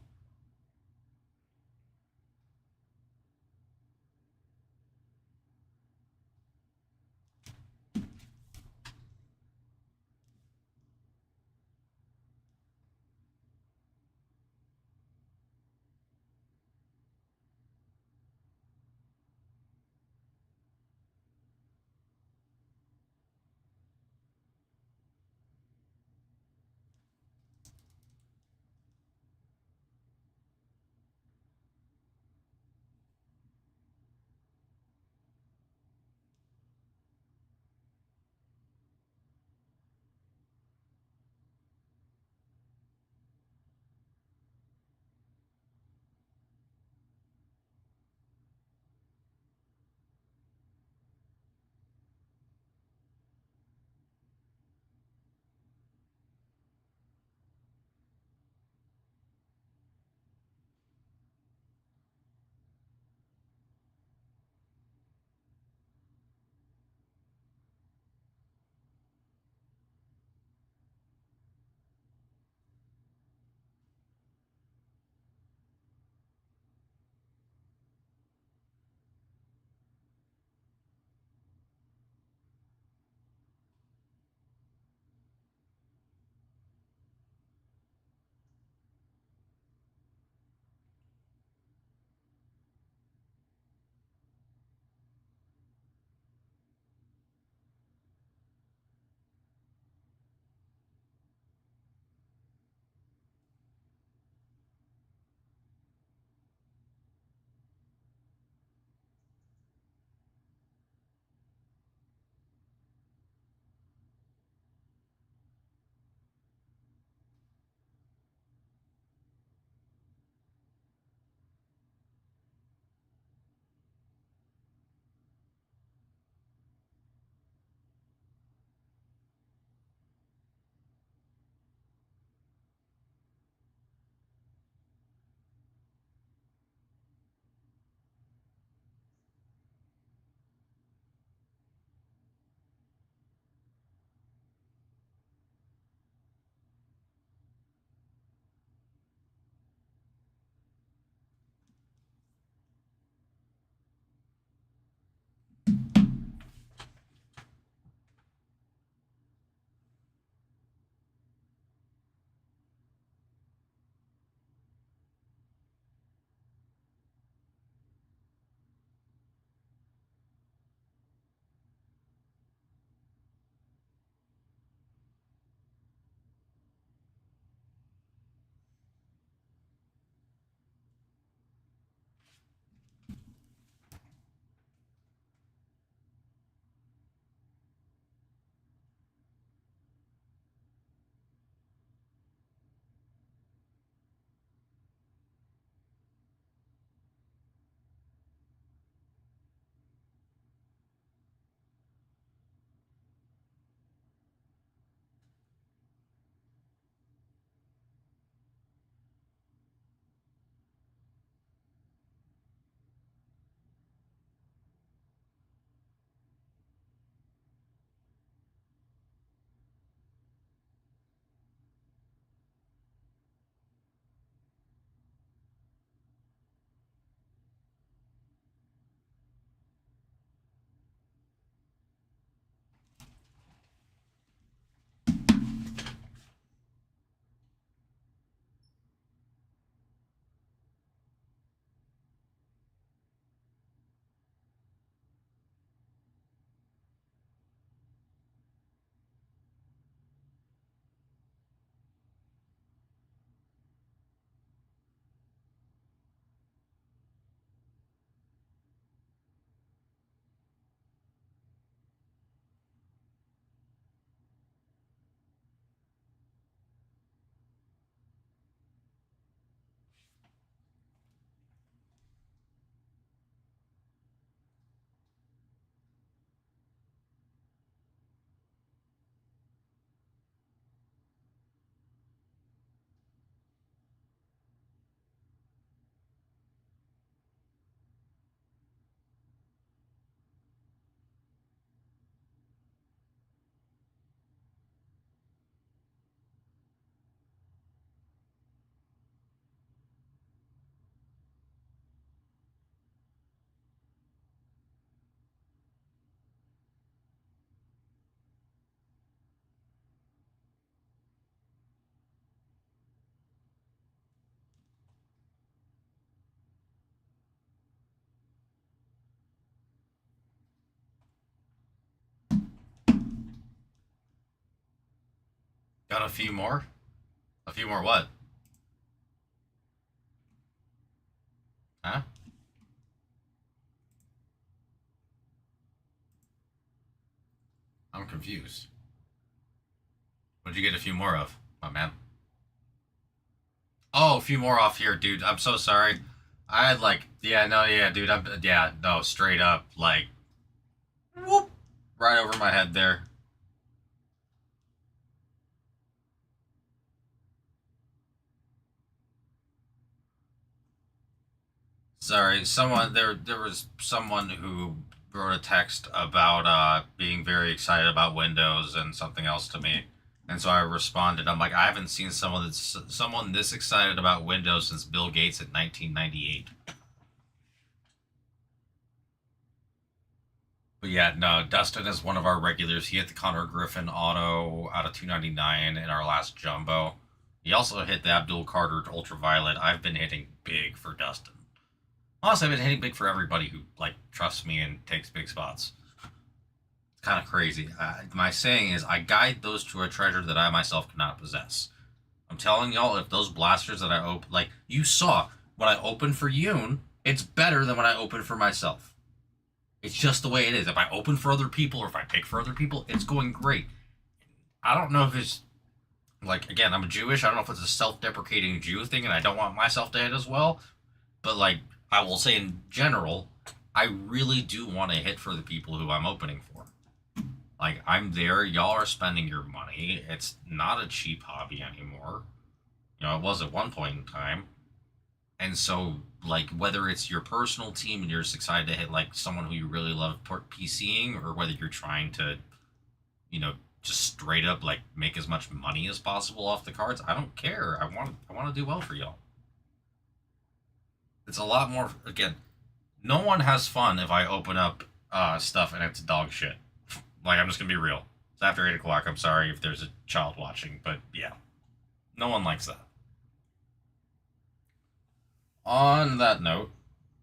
Got a few more? A few more what? Huh? I'm confused. What'd you get a few more of, my man? Oh, a few more off here, dude. I'm so sorry. I had like, yeah, no, yeah, dude. Yeah, no, straight up, like, whoop, right over my head there. Sorry, there was someone who wrote a text about being very excited about Windows and something else to me. And so I responded. I'm like, I haven't seen someone this excited about Windows since Bill Gates in 1998. But yeah, no, Dustin is one of our regulars. He hit the Connor Griffin auto out of 299 in our last jumbo. He also hit the Abdul Carter Ultraviolet. I've been hitting big for Dustin. Honestly, I've been hitting big for everybody who like trusts me and takes big spots. It's kind of crazy. My saying is, I guide those to a treasure that I myself cannot possess. I'm telling y'all, if those blasters that I open, like you saw when I opened for Yoon, it's better than when I open for myself. It's just the way it is. If I open for other people or if I pick for other people, it's going great. I don't know if it's like, again, I'm Jewish. I don't know if it's a self-deprecating Jew thing, and I don't want myself to hit as well. But like, I will say in general, I really do want to hit for the people who I'm opening for. Like, I'm there. Y'all are spending your money. It's not a cheap hobby anymore. You know, it was at one point in time. And so, like, whether it's your personal team and you're just excited to hit, like, someone who you really love PCing, or whether you're trying to, you know, just straight up, like, make as much money as possible off the cards, I don't care. I want to do well for y'all. It's a lot more, again, no one has fun if I open up stuff and it's dog shit. Like, I'm just going to be real. It's after 8 o'clock. I'm sorry if there's a child watching, but yeah. No one likes that. On that note,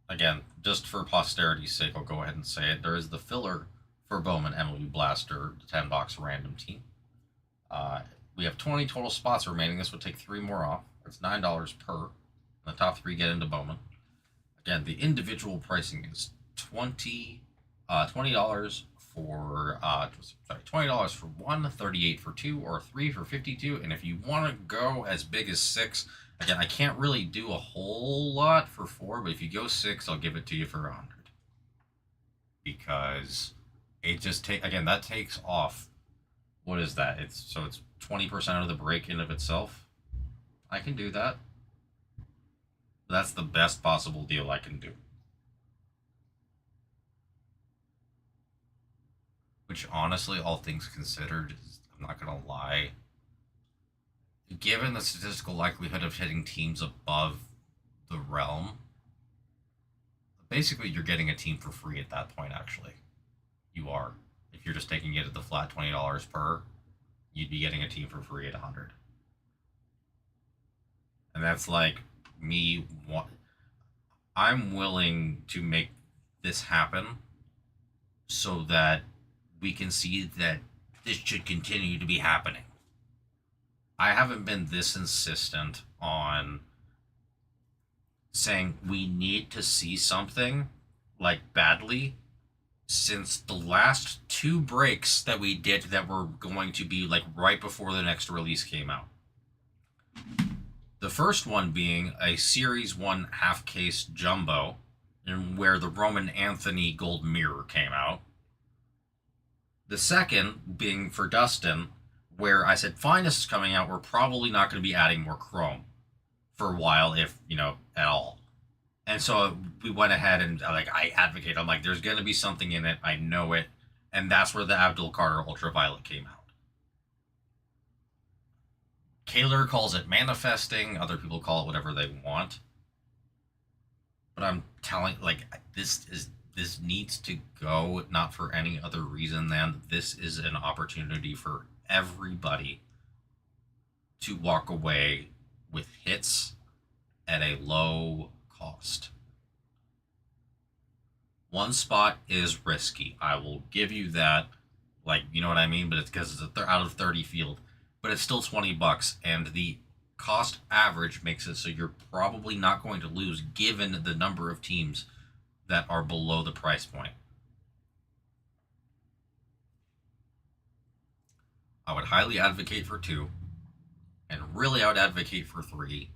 again, just for posterity's sake, I'll go ahead and say it. There is the filler for BOWMAN MLB Blaster 10-box random team. We have 20 total spots remaining. This would take 3 more off. It's $9 per. The top 3 get into BOWMAN. Again, the individual pricing is $20 for $20 for 1, $38 for 2, or 3 for 52. And if you want to go as big as 6, again, I can't really do a whole lot for 4, but if you go 6, I'll give it to you for 100. Because it just that takes off. What is that? It's 20% of the break in of itself. I can do that. That's the best possible deal I can do. Which, honestly, all things considered, I'm not going to lie, given the statistical likelihood of hitting teams above the realm, basically you're getting a team for free at that point, actually. You are. If you're just taking it at the flat $20 per, you'd be getting a team for free at 100. And that's like me. I'm willing to make this happen so that we can see that this should continue to be happening. I haven't been this insistent on saying we need to see something like badly since the last 2 breaks that we did that were going to be like right before the next release came out. The first one being a Series 1 half case jumbo, and where the Roman Anthony gold mirror came out. The second being for Dustin, where I said, fine, this is coming out, we're probably not going to be adding more chrome for a while, if, you know, at all. And so we went ahead and, like, I advocate, I'm like, there's going to be something in it, I know it, and that's where the Abdul Carter Ultraviolet came out. Kaler calls it manifesting, other people call it whatever they want. But I'm telling, like, this needs to go, not for any other reason than this is an opportunity for everybody to walk away with hits at a low cost. 1 spot is risky. I will give you that. Like, you know what I mean? But it's because it's out of 30 field. but it's still $20, and the cost average makes it so you're probably not going to lose given the number of teams that are below the price point. I would highly advocate for 2, and really I would advocate for 3,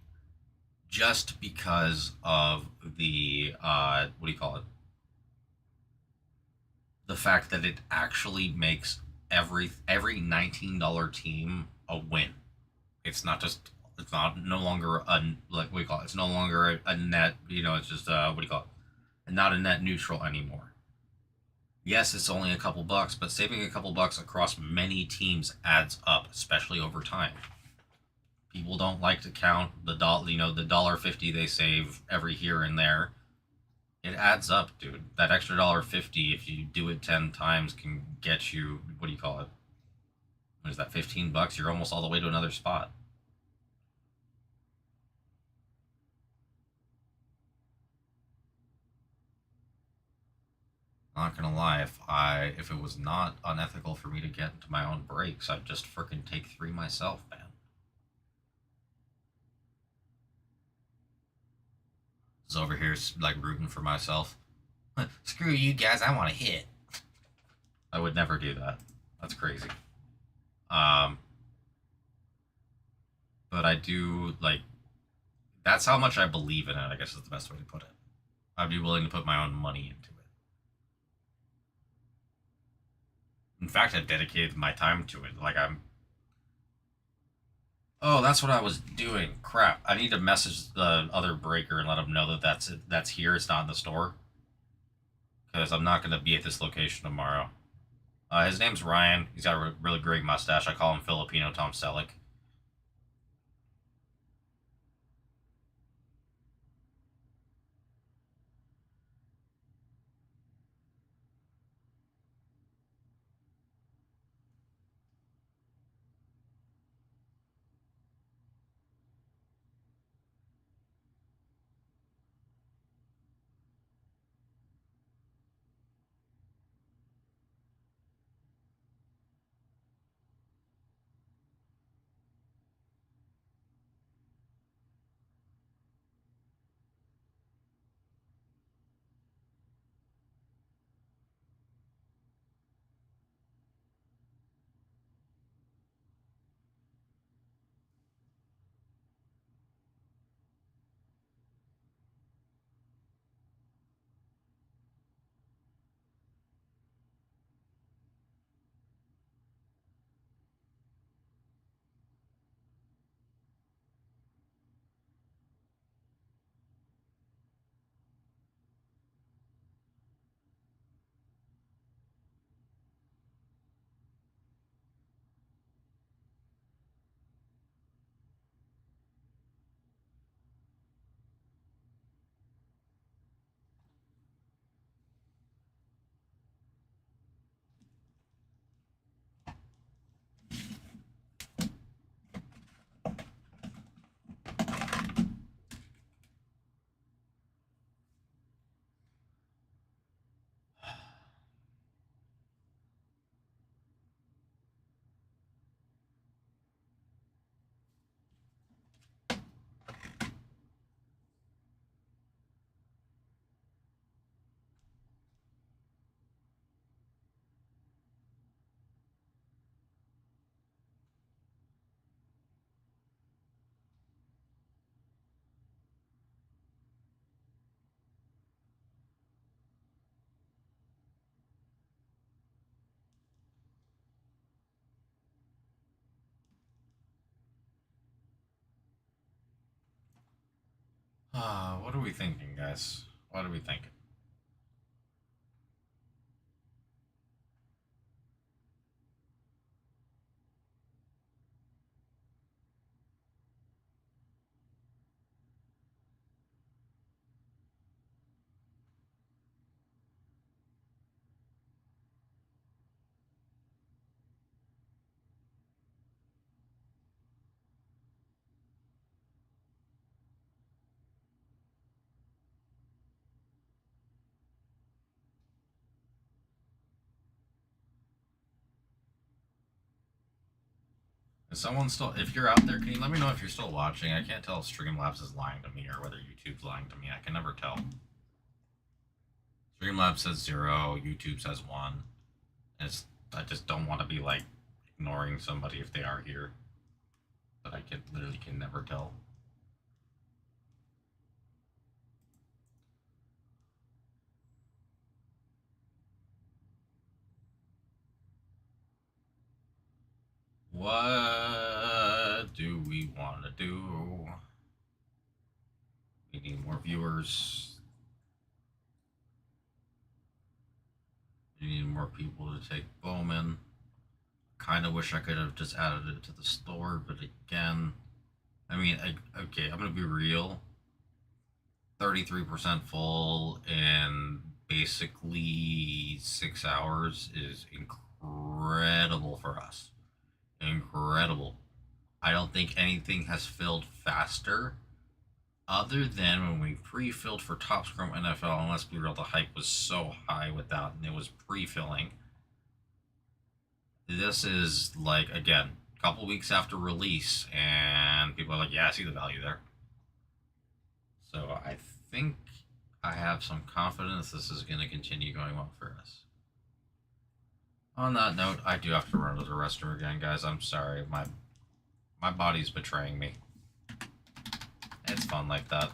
just because of the what do you call it? The fact that it actually makes every $19 team a win. It's not just it's not no longer a like what do you call it? It's no longer a net. It's just what do you call it? Not a net neutral anymore. Yes, it's only a couple bucks, but saving a couple bucks across many teams adds up, especially over time. People don't like to count the $1.50 they save every here and there. It adds up, dude. That extra $1.50, if you do it 10 times, can get you what do you call it? What is that? $15? You're almost all the way to another spot. Not gonna lie, if it was not unethical for me to get into my own breaks, I'd just freaking take 3 myself, man. Just over here like rooting for myself. Screw you guys, I want to hit. I would never do that. That's crazy. But I do like. That's how much I believe in it. I guess is the best way to put it. I'd be willing to put my own money into it. In fact, I've dedicated my time to it. Like I'm. Oh, that's what I was doing. Crap! I need to message the other breaker and let him know that that's here. It's not in the store because I'm not going to be at this location tomorrow. His name's Ryan. He's got a really great mustache. I call him Filipino Tom Selleck. What are we thinking, guys? What are we thinking? Is someone still? If you're out there, can you let me know if you're still watching? I can't tell if Streamlabs is lying to me or whether YouTube's lying to me. I can never tell. Streamlabs says 0. YouTube says 1. I just don't want to be like ignoring somebody if they are here. But I literally can never tell. What do we want to do? We need more viewers. We need more people to take Bowman. Kind of wish I could have just added it to the store, but again, I mean, okay, I'm gonna be real. 33% full in basically 6 hours is incredible for us. Incredible. I don't think anything has filled faster other than when we pre-filled for Top Scrum NFL, and let's be real, the hype was so high with that, and it was pre-filling. This is like, again, a couple weeks after release, and people are like, yeah, I see the value there. So I think I have some confidence this is going to continue going well for us. On that note, I do have to run to the restroom again, guys. I'm sorry. My body's betraying me. It's fun like that.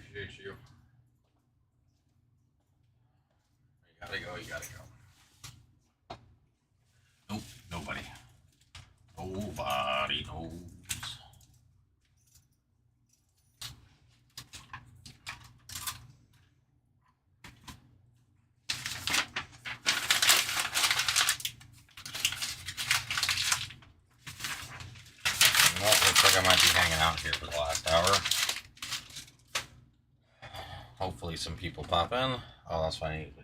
appreciate you. You gotta go. Nope, nobody. Nobody knows. Well, looks like I might be hanging out here for the last hour. Hopefully some people pop in. Oh, that's what I usually do.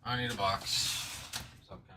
I need a box. Some kind.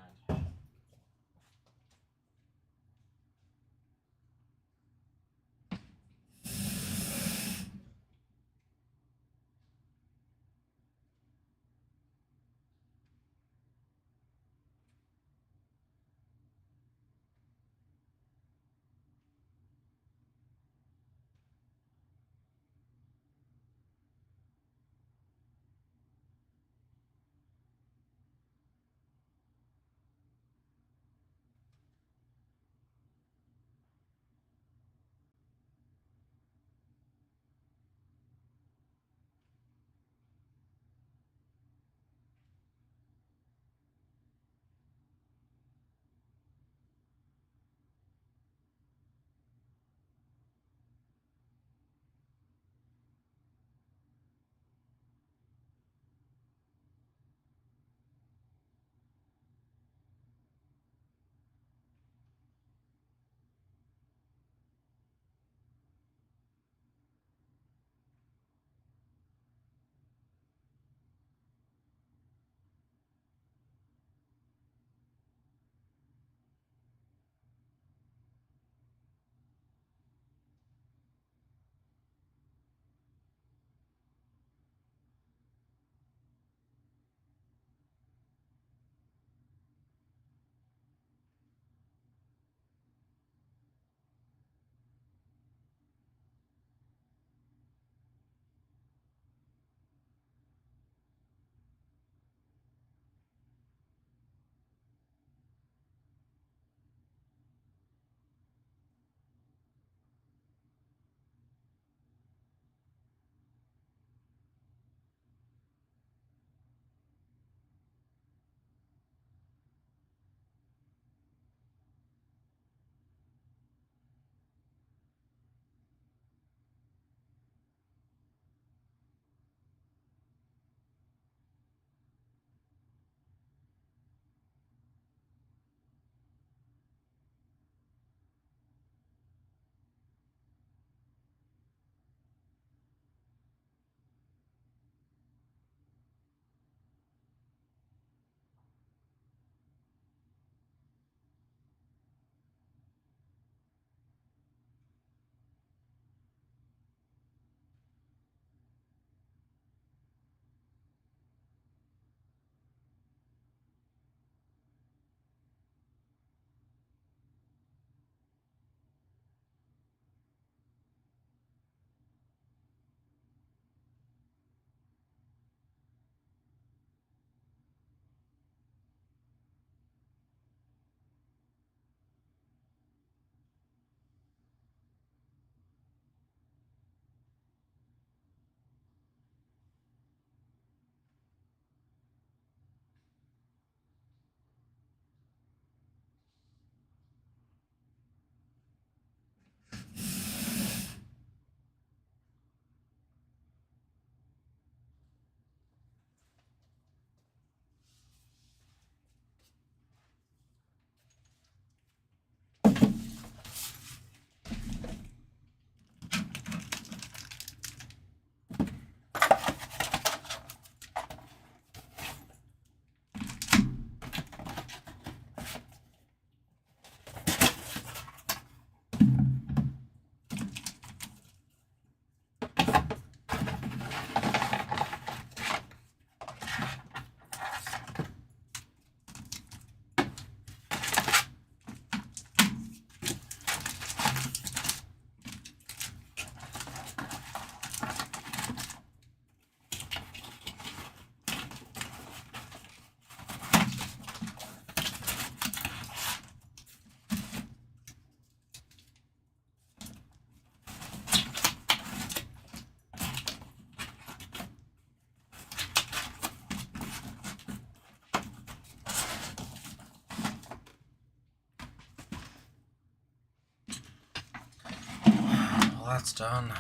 that's done.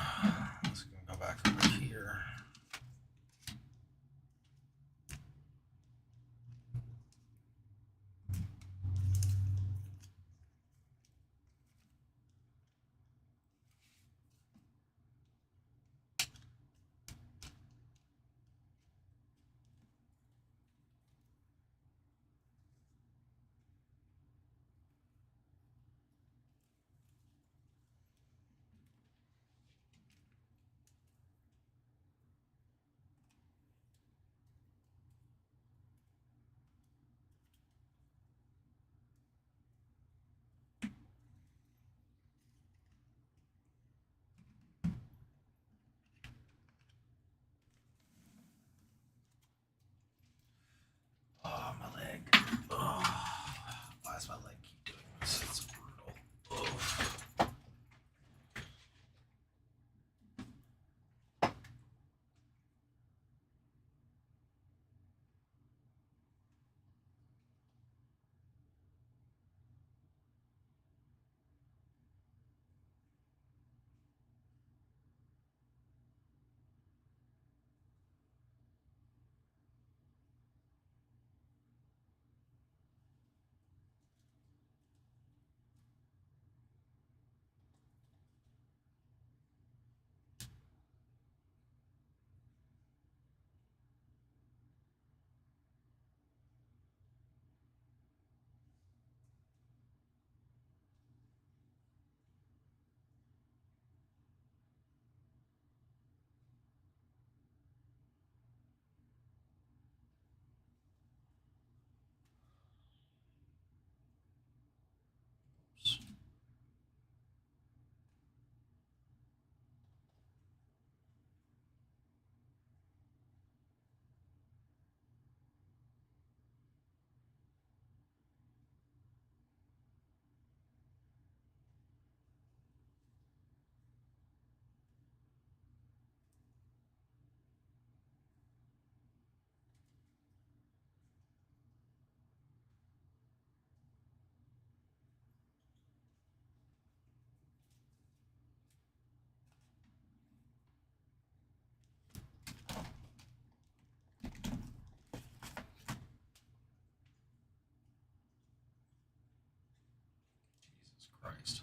Let's go back over here. Oh, my leg. Oh, why does my leg keep doing this? It's brutal. Oh. Jesus Christ.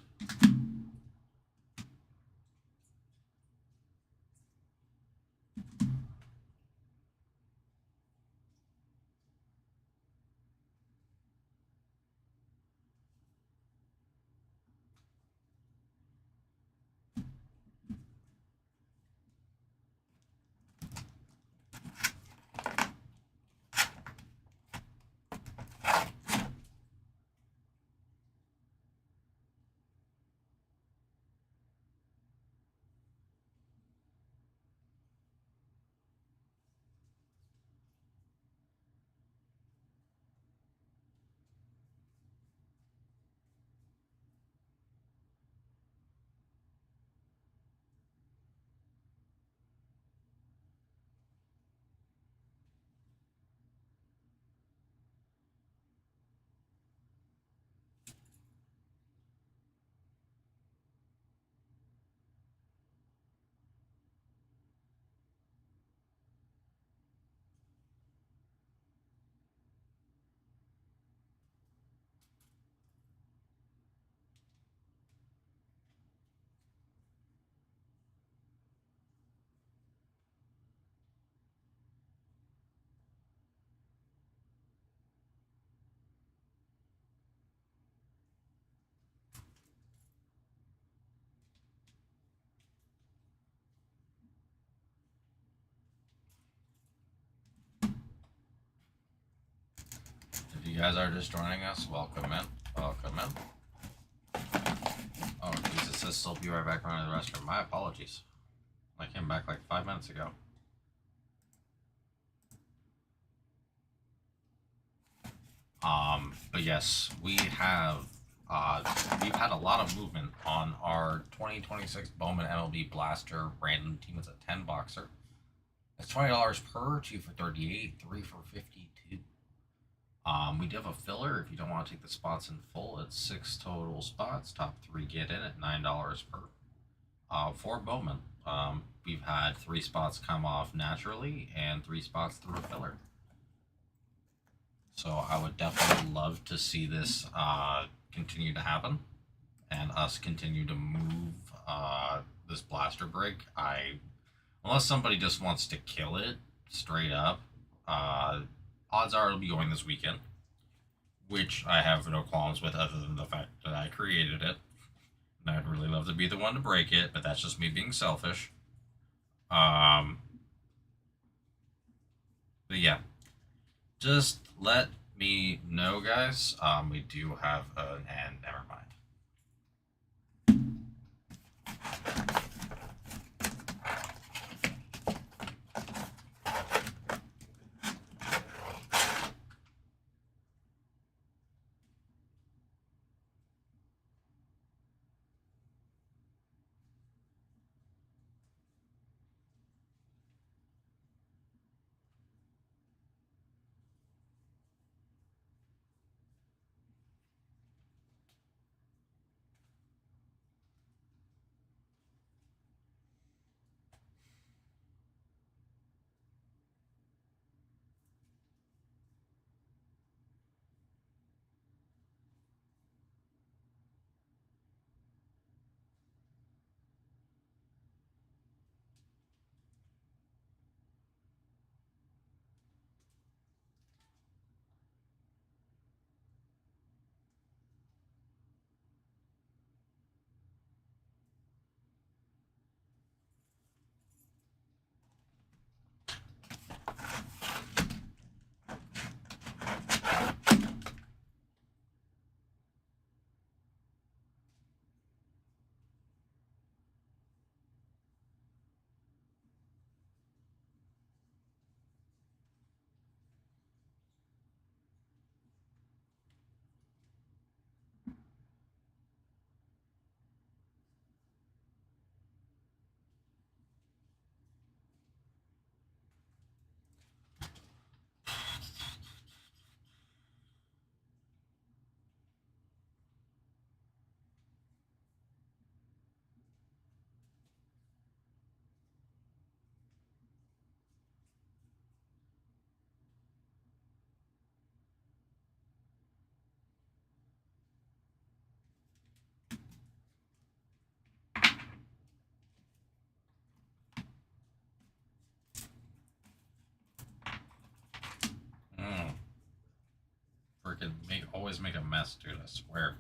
If you guys are just joining us, welcome in. Welcome in. Oh, Jesus, it says still be right back running the restroom. My apologies. I came back like 5 minutes ago. But yes, we've had a lot of movement on our 2026 Bowman MLB Blaster random team. It's a 10 boxer. It's $20 per, 2 for 38, 3 for 52. We do have a filler if you don't want to take the spots in full. It's 6 total spots. Top 3 get in at $9 per. for Bowman. We've had 3 spots come off naturally and 3 spots through a filler. So I would definitely love to see this continue to happen and us continue to move this blaster break. Unless somebody just wants to kill it straight up, odds are it'll be going this weekend, which I have no qualms with other than the fact that I created it. And I'd really love to be the one to break it, but that's just me being selfish. But yeah, just let me know, guys. We do have and never mind. Freaking always make a mess, dude. I swear.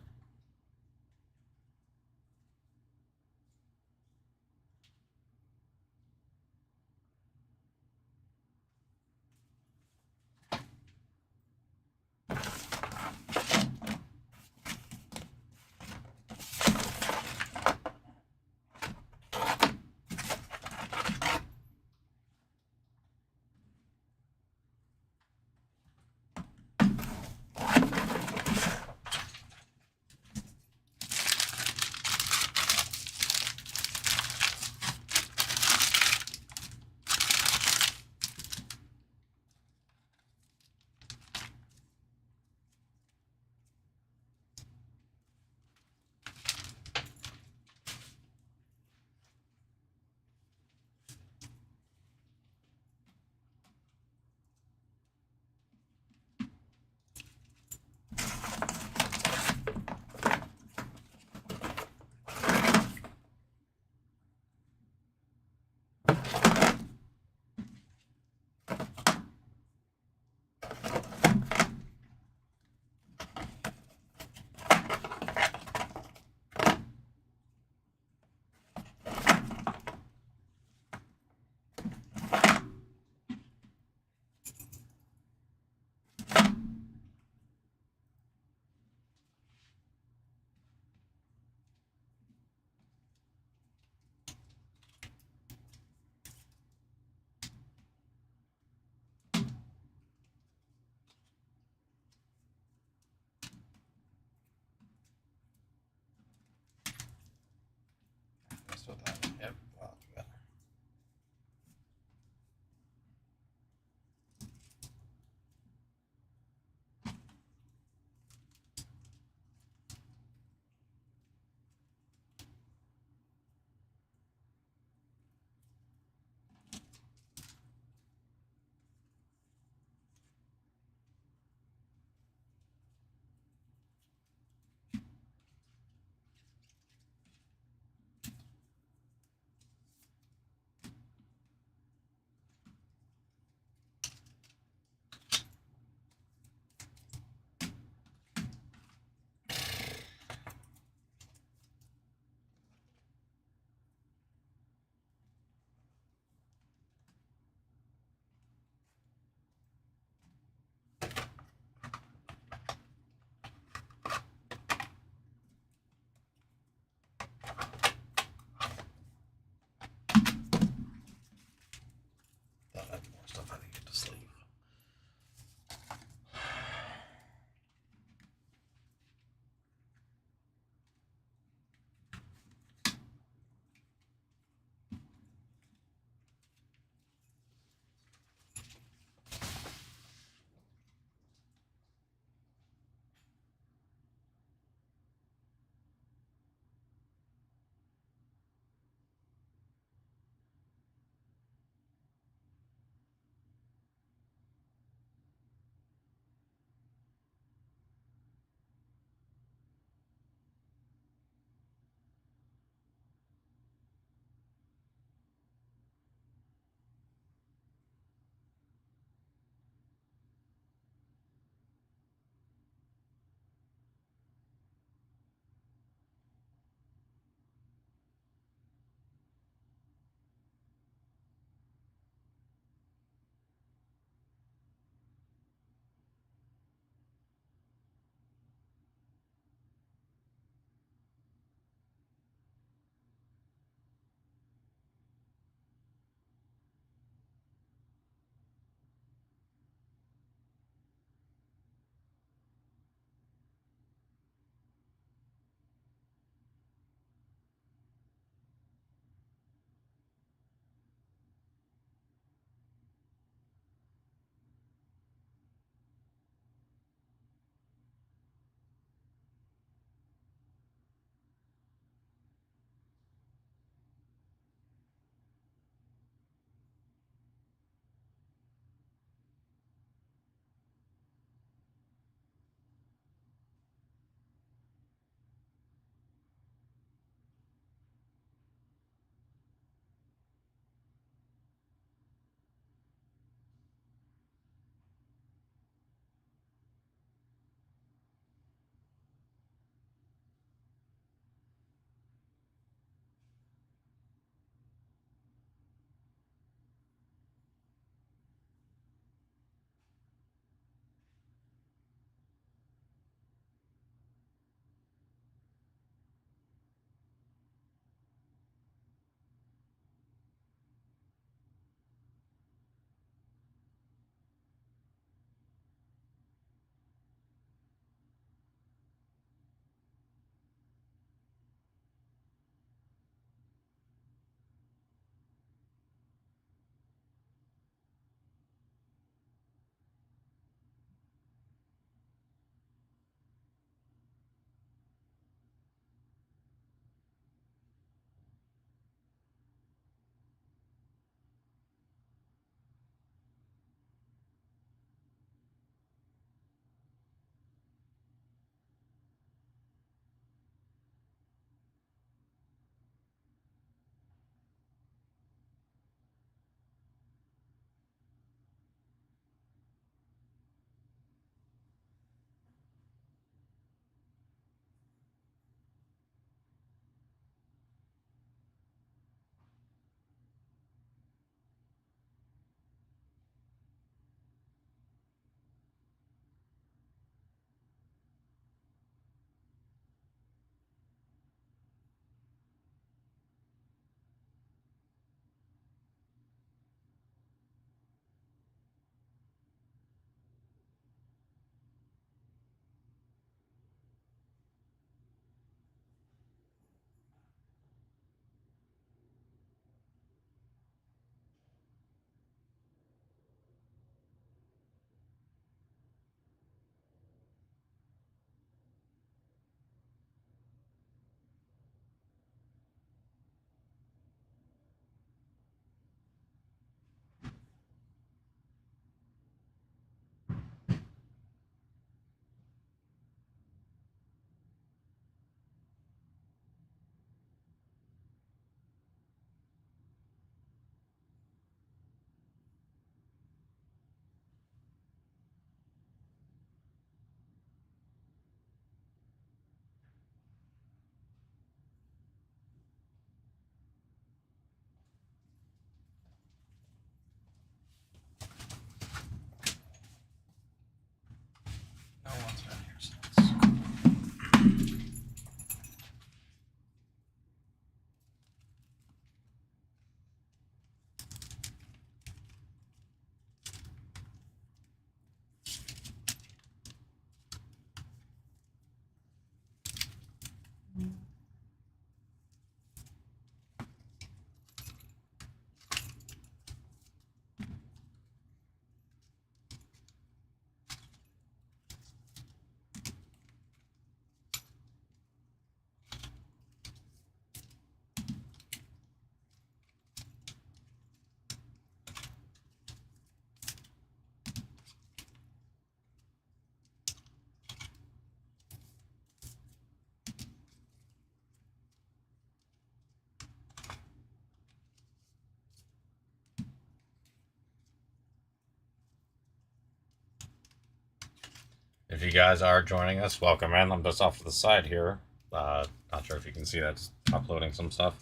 If you guys are joining us, welcome in. I'm just off to the side here. Not sure if you can see that. Just uploading some stuff.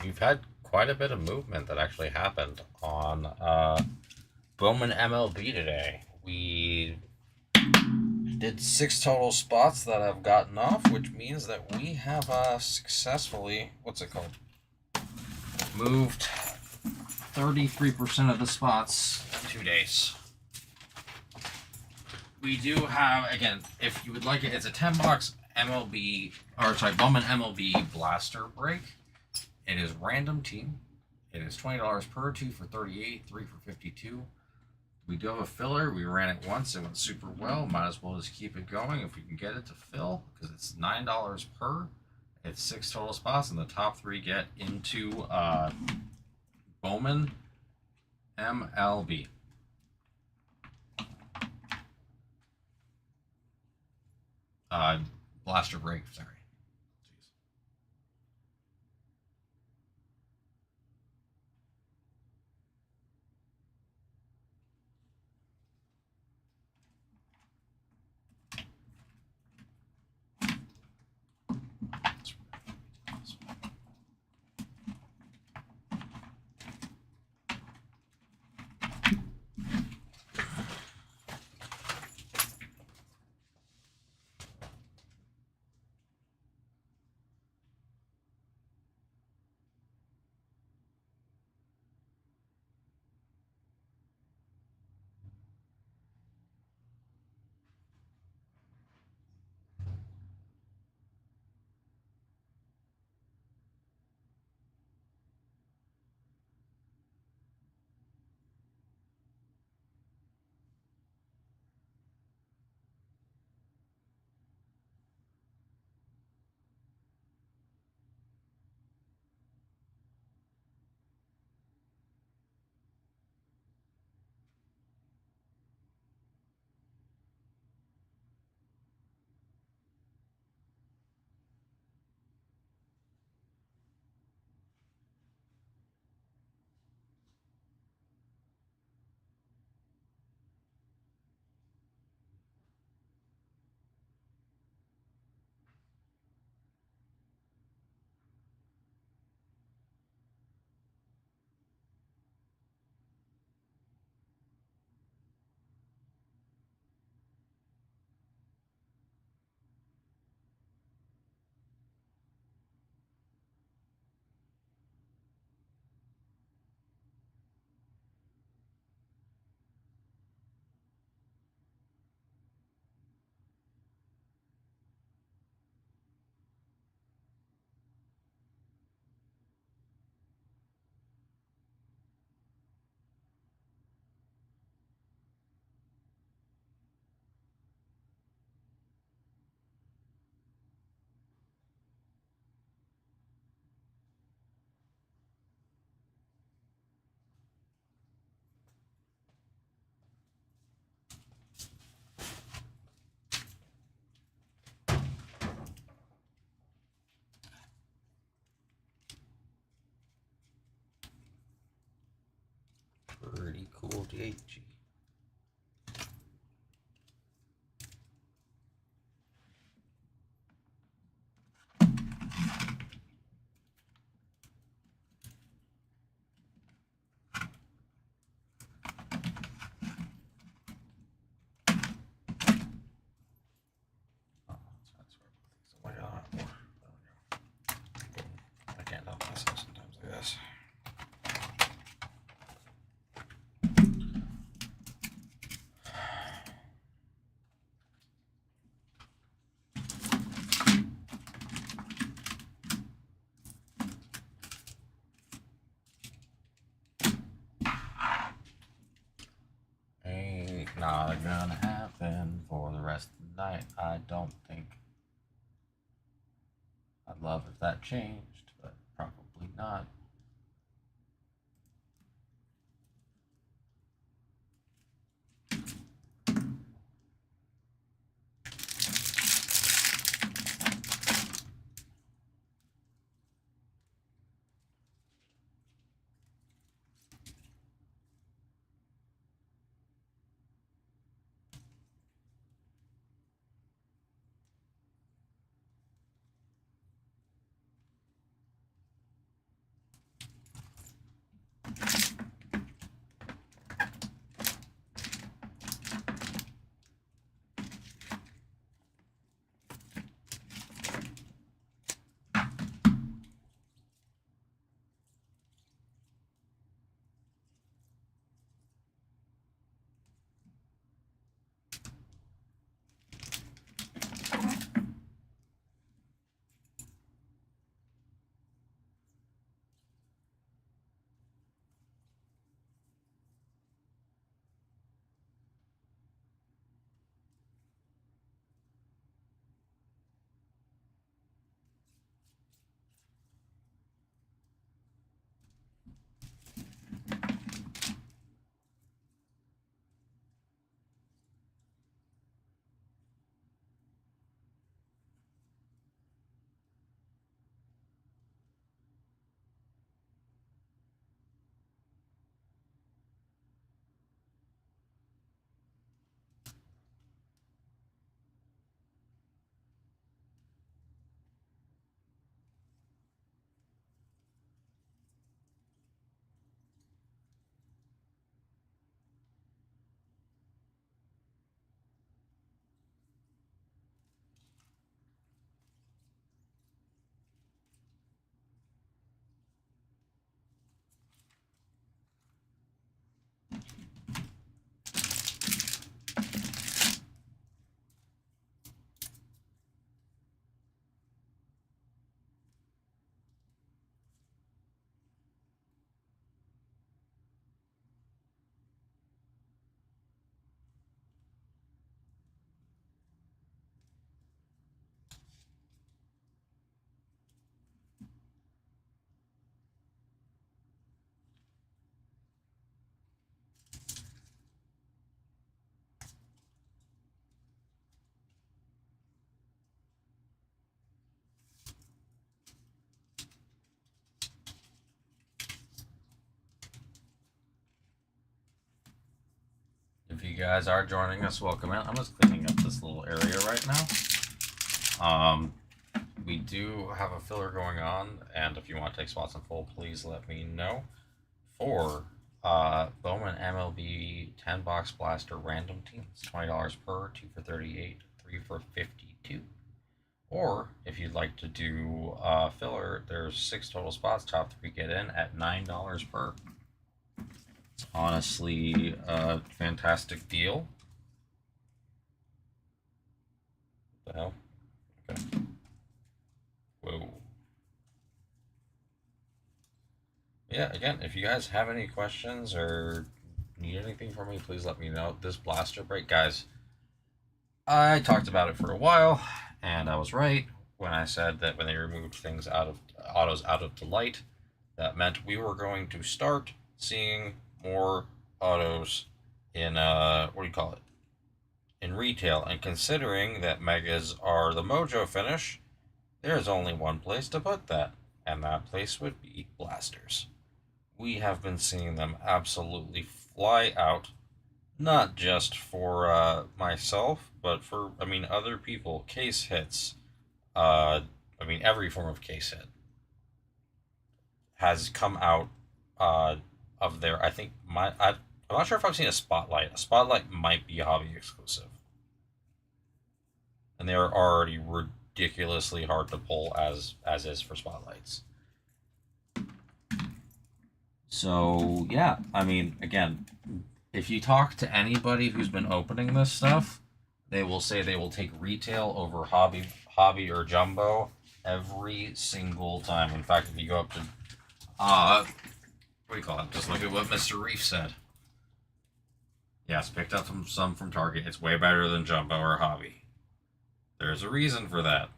We've had quite a bit of movement that actually happened on BOWMAN MLB today. We did 6 total spots that have gotten off, which means that we have successfully, moved 33% of the spots in 2 days. We do have, again, if you would like it, it's a $10 BOWMAN MLB blaster break. It is random team. It is $20 per, 2 for 38, 3 for 52. We do have a filler. We ran it once. It went super well. Might as well just keep it going if we can get it to fill, because it's $9 per. It's 6 total spots, and the top 3 get into BOWMAN MLB. Blaster break, sorry. Pretty cool, DHG. I can't help myself sometimes like this. Ain't not gonna happen for the rest of the night. I don't think. I'd love if that changed, but probably not. If you guys are joining us, welcome in. I'm just cleaning up this little area right now. We do have a filler going on, and if you want to take spots in full, please let me know. For Bowman MLB 10 box blaster random teams, $20 per, 2 for 38, 3 for 52. Or if you'd like to do filler, there's 6 total spots, top 3 get in at $9 per. It's honestly a fantastic deal. What the hell? Okay. Whoa. Yeah, again, if you guys have any questions or need anything from me, please let me know. This blaster break, guys, I talked about it for a while, and I was right when I said that when they removed things out of autos out of the light, that meant we were going to start seeing more autos in what do you call it? In retail. And considering that megas are the mojo finish, there's only one place to put that, and that place would be blasters. We have been seeing them absolutely fly out, not just for myself, but for, other people. Case hits, every form of case hit has come out of there. I think I'm not sure if I've seen a spotlight. A spotlight might be a hobby exclusive, and they are already ridiculously hard to pull as is for spotlights. So yeah, again, if you talk to anybody who's been opening this stuff, they will say they will take retail over hobby or jumbo every single time. In fact, if you go up to what do you call it? Just look at what Mr. Reef said. Yes, picked up some from Target. It's way better than jumbo or hobby. There's a reason for that.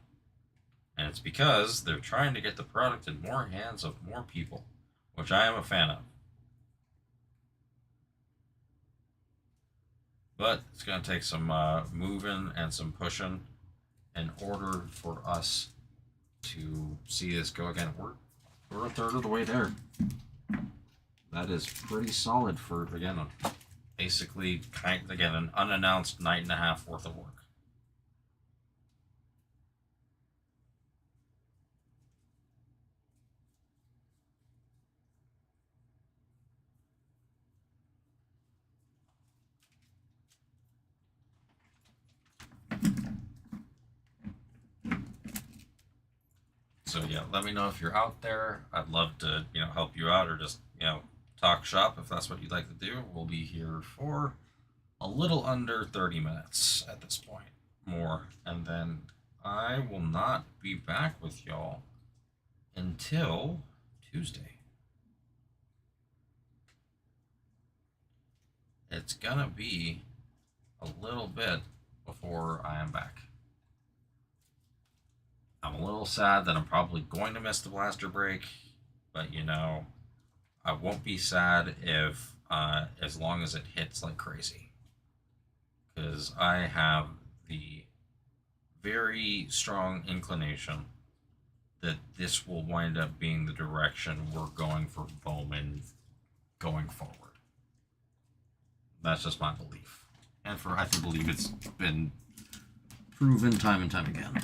And it's because they're trying to get the product in more hands of more people, which I am a fan of. But it's going to take some moving and some pushing in order for us to see this go again. We're a third of the way there. That is pretty solid for, again, basically, an unannounced night and a half worth of work. So yeah, let me know if you're out there. I'd love to, help you out or just, talk shop if that's what you'd like to do. We'll be here for a little under 30 minutes at this point, more. And then I will not be back with y'all until Tuesday. It's gonna be a little bit before I am back. I'm a little sad that I'm probably going to miss the blaster break, but I won't be sad if, as long as it hits like crazy, because I have the very strong inclination that this will wind up being the direction we're going for Bowman going forward. That's just my belief, and I believe it's been proven time and time again.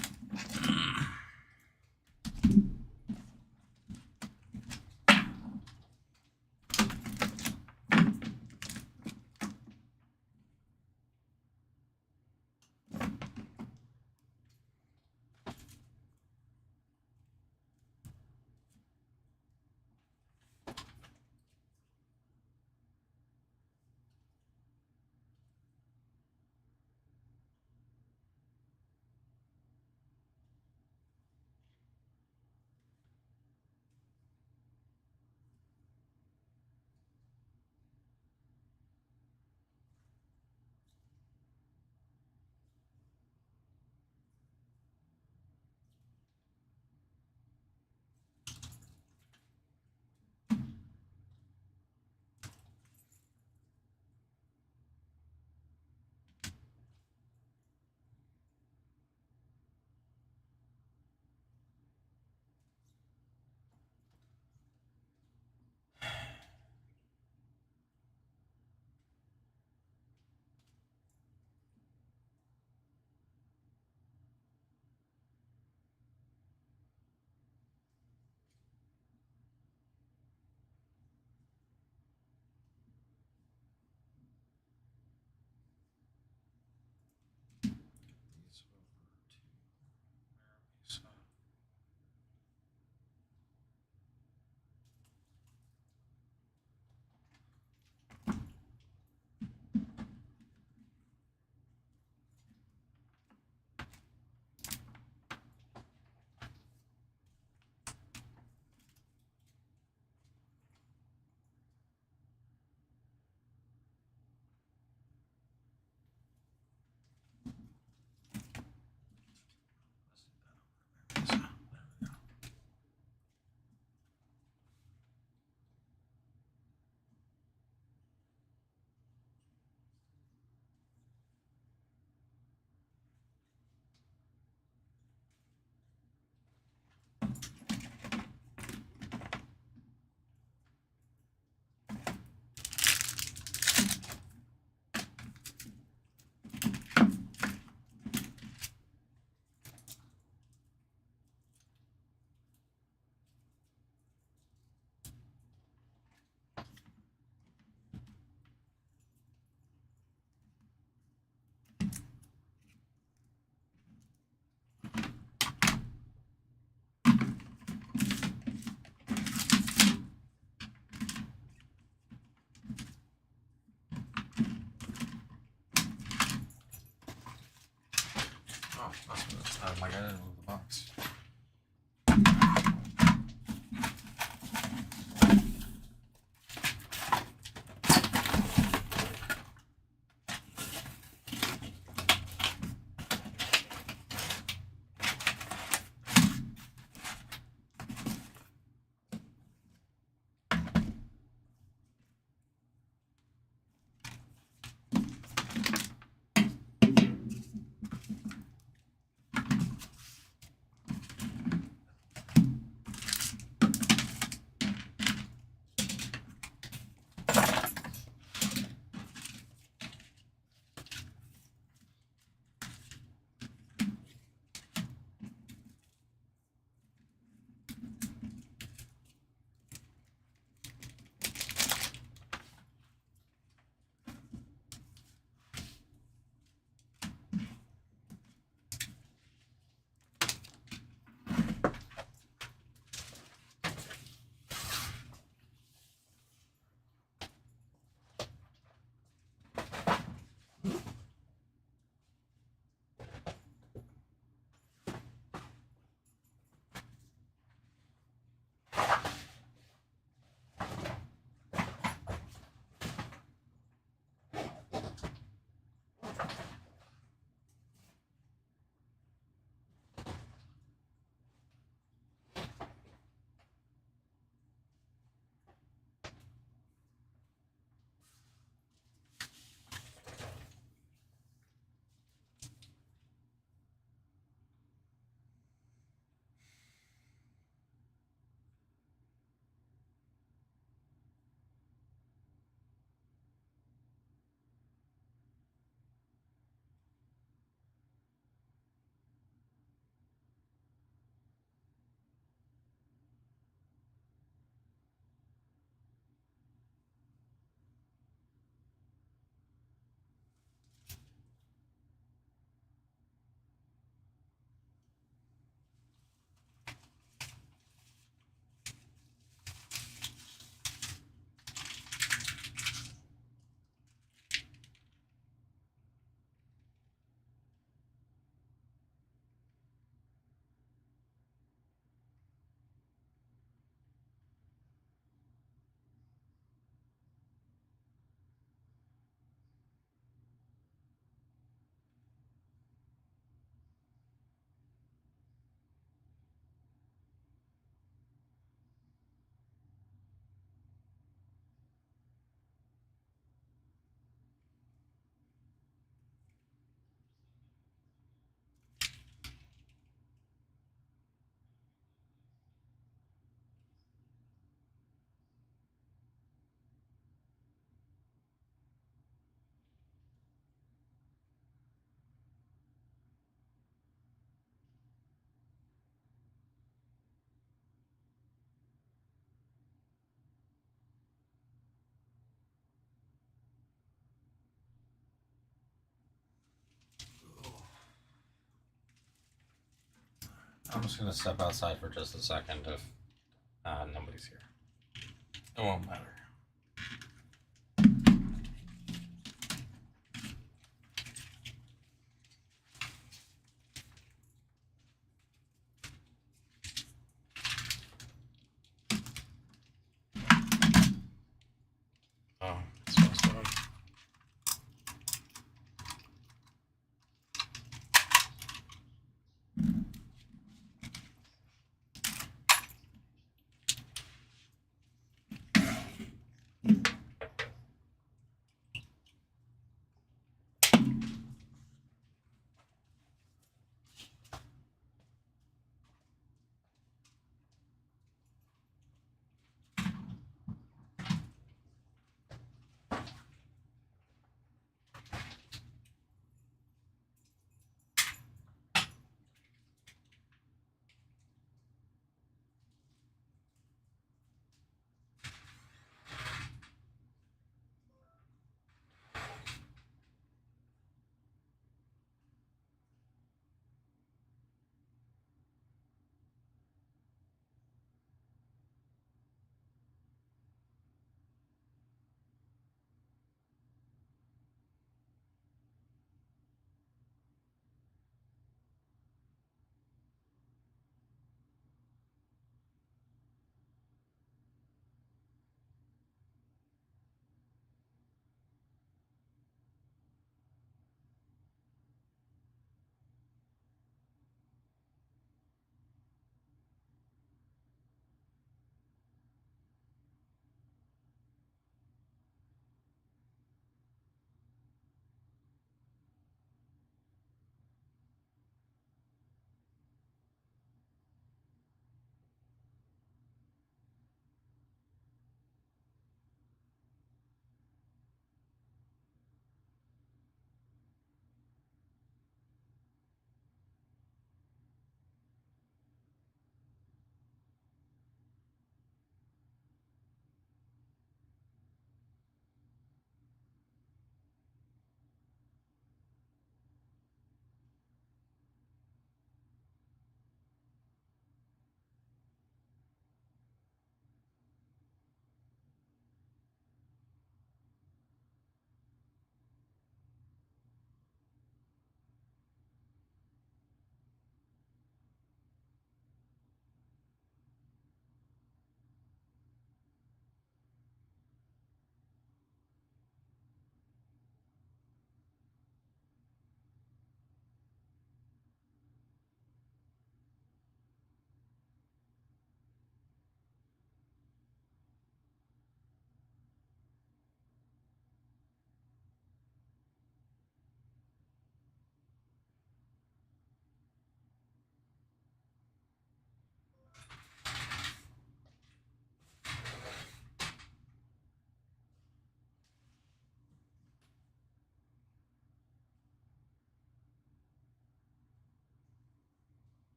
Oh, that's what like I didn't move the box. I'm just gonna step outside for just a second if nobody's here. It won't matter. Oh, it's supposed to.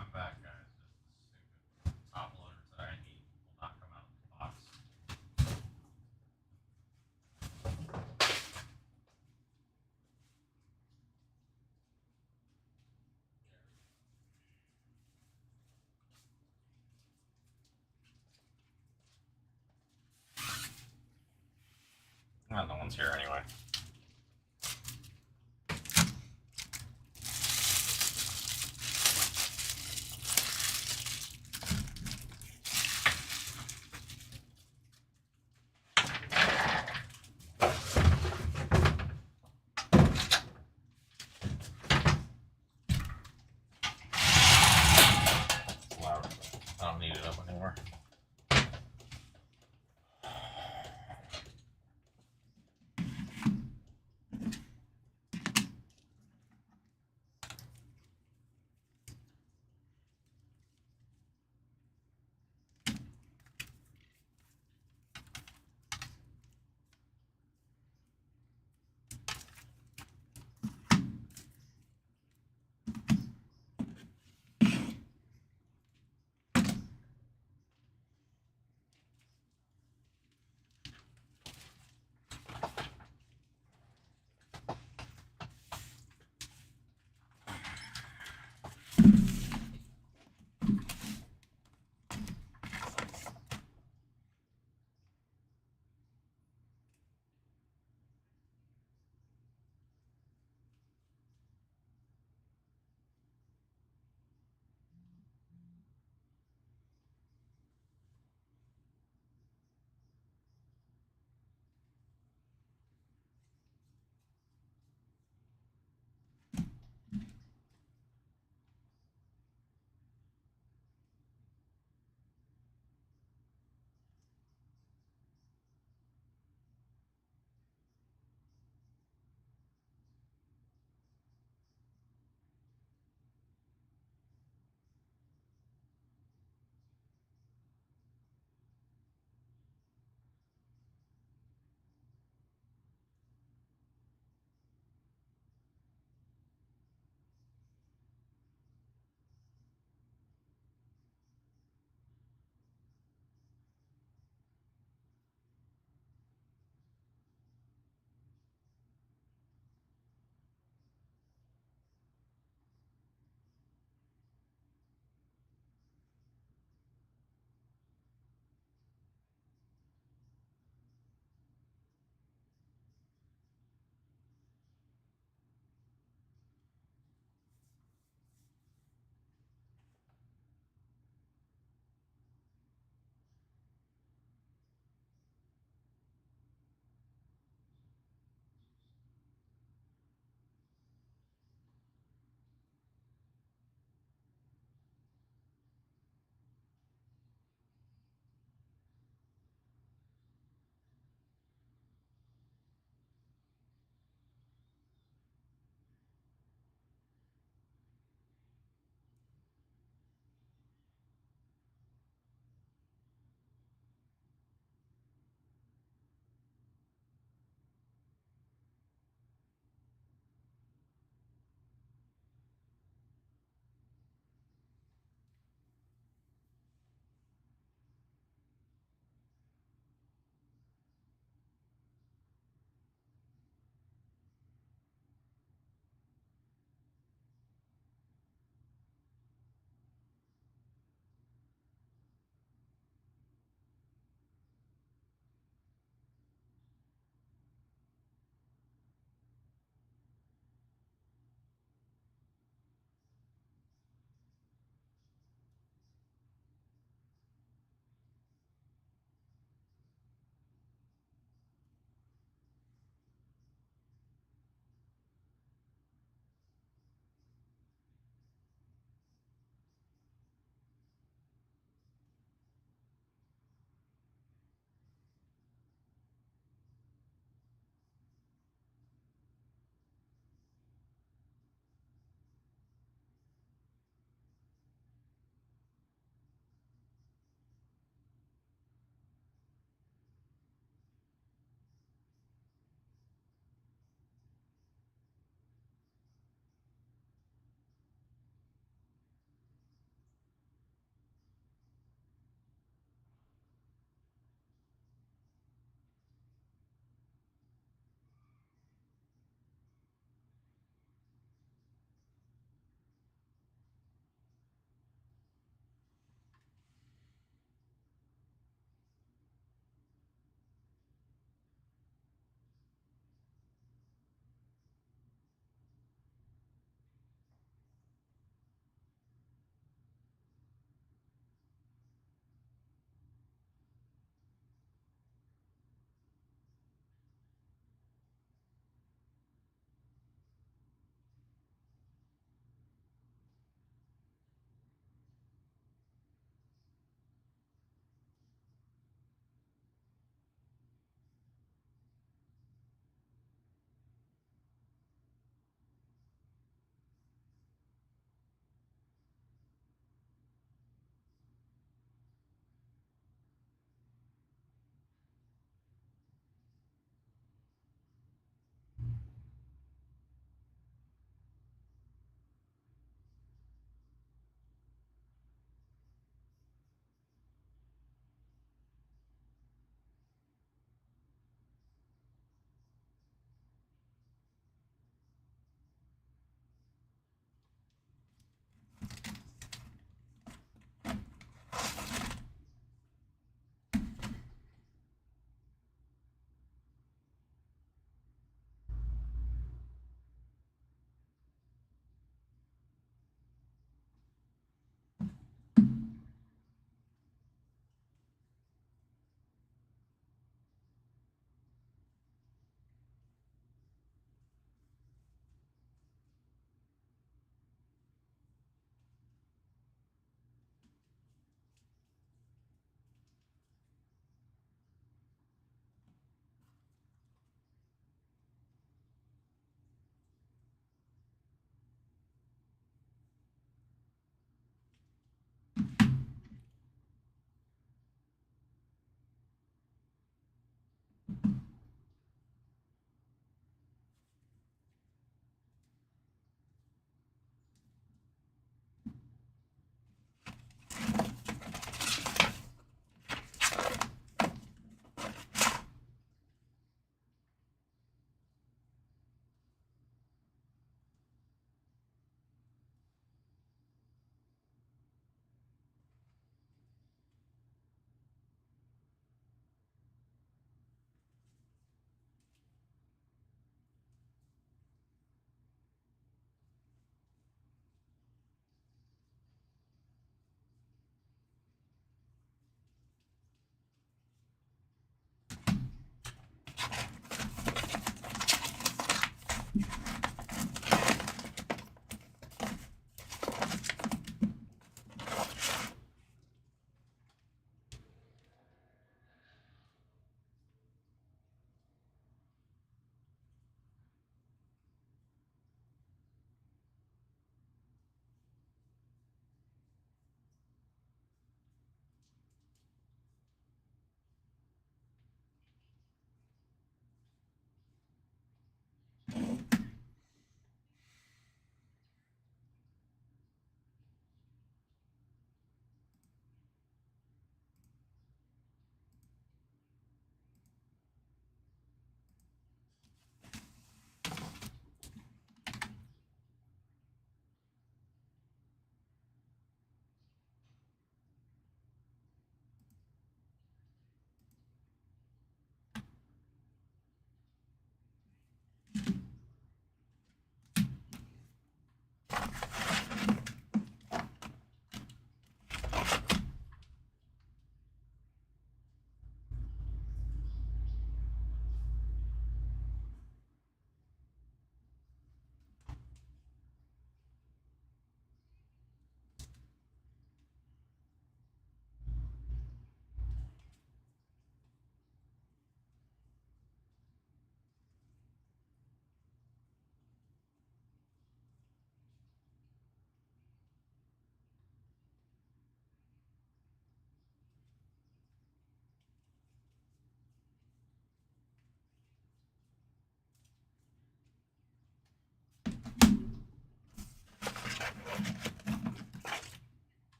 I'm back, guys. This stupid top loaders that I need will not come out of the box. Well, no one's here anyway. It's loud. I don't need it up anymore.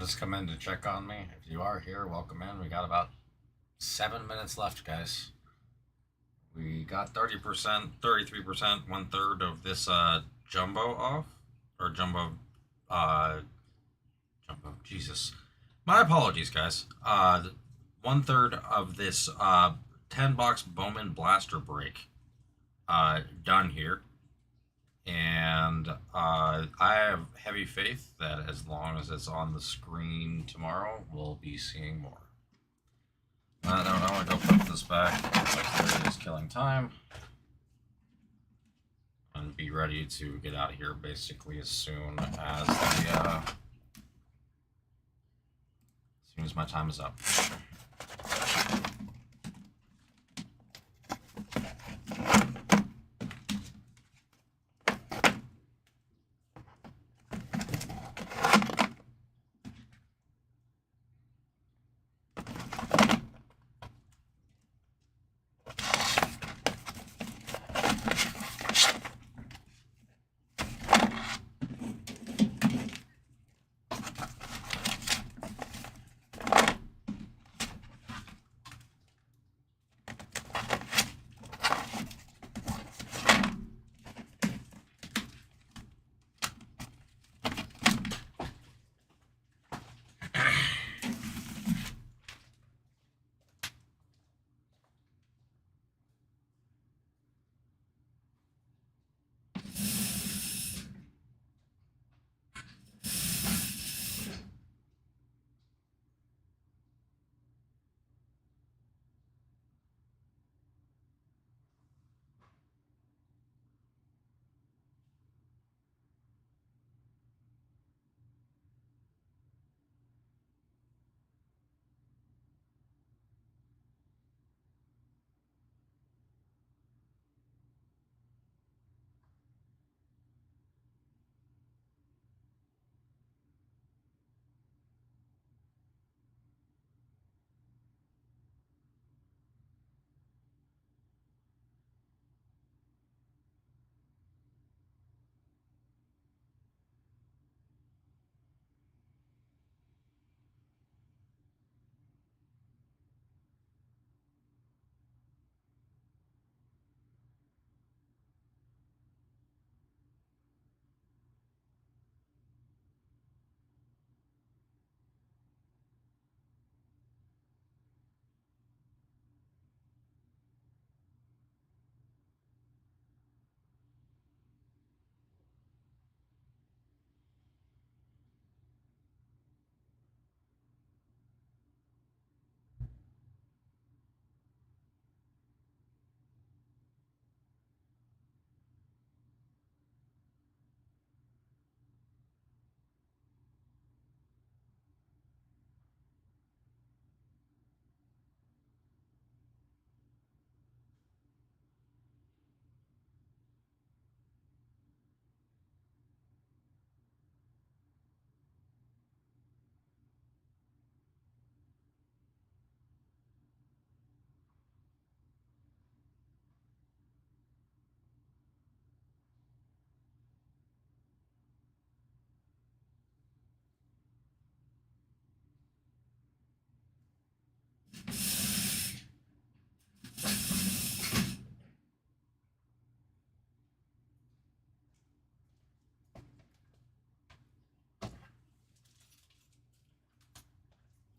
just come in to check on me. If you are here, welcome in. We got about 7 minutes left, guys. We got 30%, 33%, 1/3 of this jumbo off. Or jumbo, Jesus. My apologies, guys. 1/3 of this 10-box Bowman blaster break done here. And I have heavy faith that as long as it's on the screen tomorrow, we'll be seeing more. I don't know. I go put this back. Like it is killing time. And be ready to get out of here basically as soon as my time is up.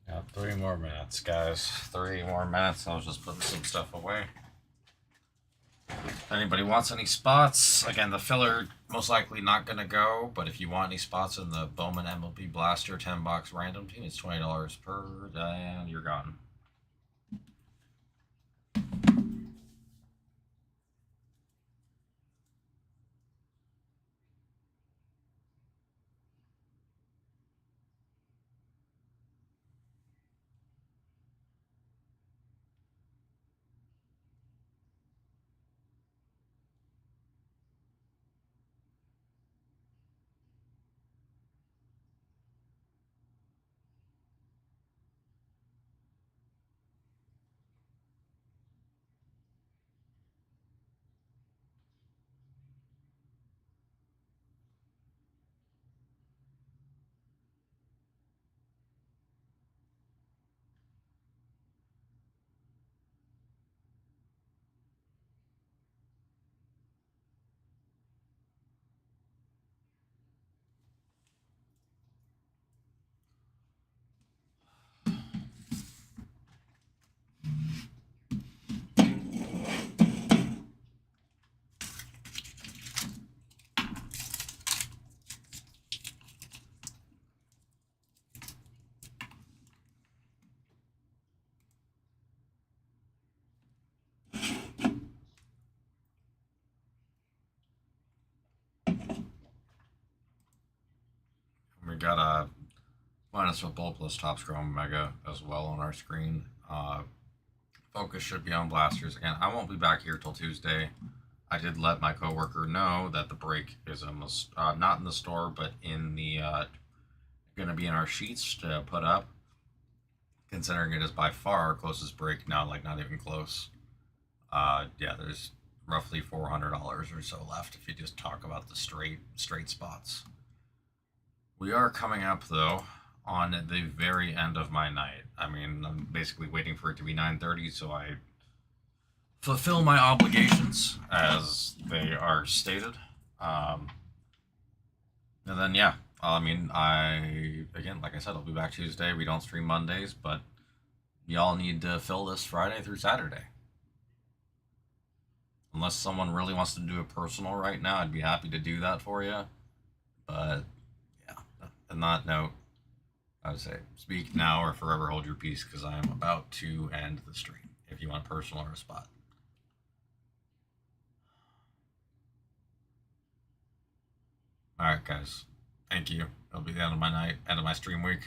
Got 3 more minutes, guys. 3 more minutes. I was just putting some stuff away. If anybody wants any spots, again, the filler most likely not going to go, but if you want any spots in the Bowman MLB Blaster 10-box random team, it's $20 per, and you're gone. us with Bulbless Top Scrum Mega as well on our screen. Focus should be on blasters again. I won't be back here till Tuesday. I did let my coworker know that the break is in the not in the store, but in the going to be in our sheets to put up. Considering it is by far our closest break now, like not even close. Yeah, there's roughly $400 or so left if you just talk about the straight spots. We are coming up though on the very end of my night. I mean, I'm basically waiting for it to be 9:30 so I fulfill my obligations as they are stated. And then yeah, I mean, again, like I said, I'll be back Tuesday. We don't stream Mondays, but y'all need to fill this Friday through Saturday. Unless someone really wants to do a personal right now, I'd be happy to do that for you. But yeah, on that note, I would say speak now or forever hold your peace, because I am about to end the stream. If you want personal or a spot. All right, guys. Thank you. That'll be the end of my night, end of my stream week.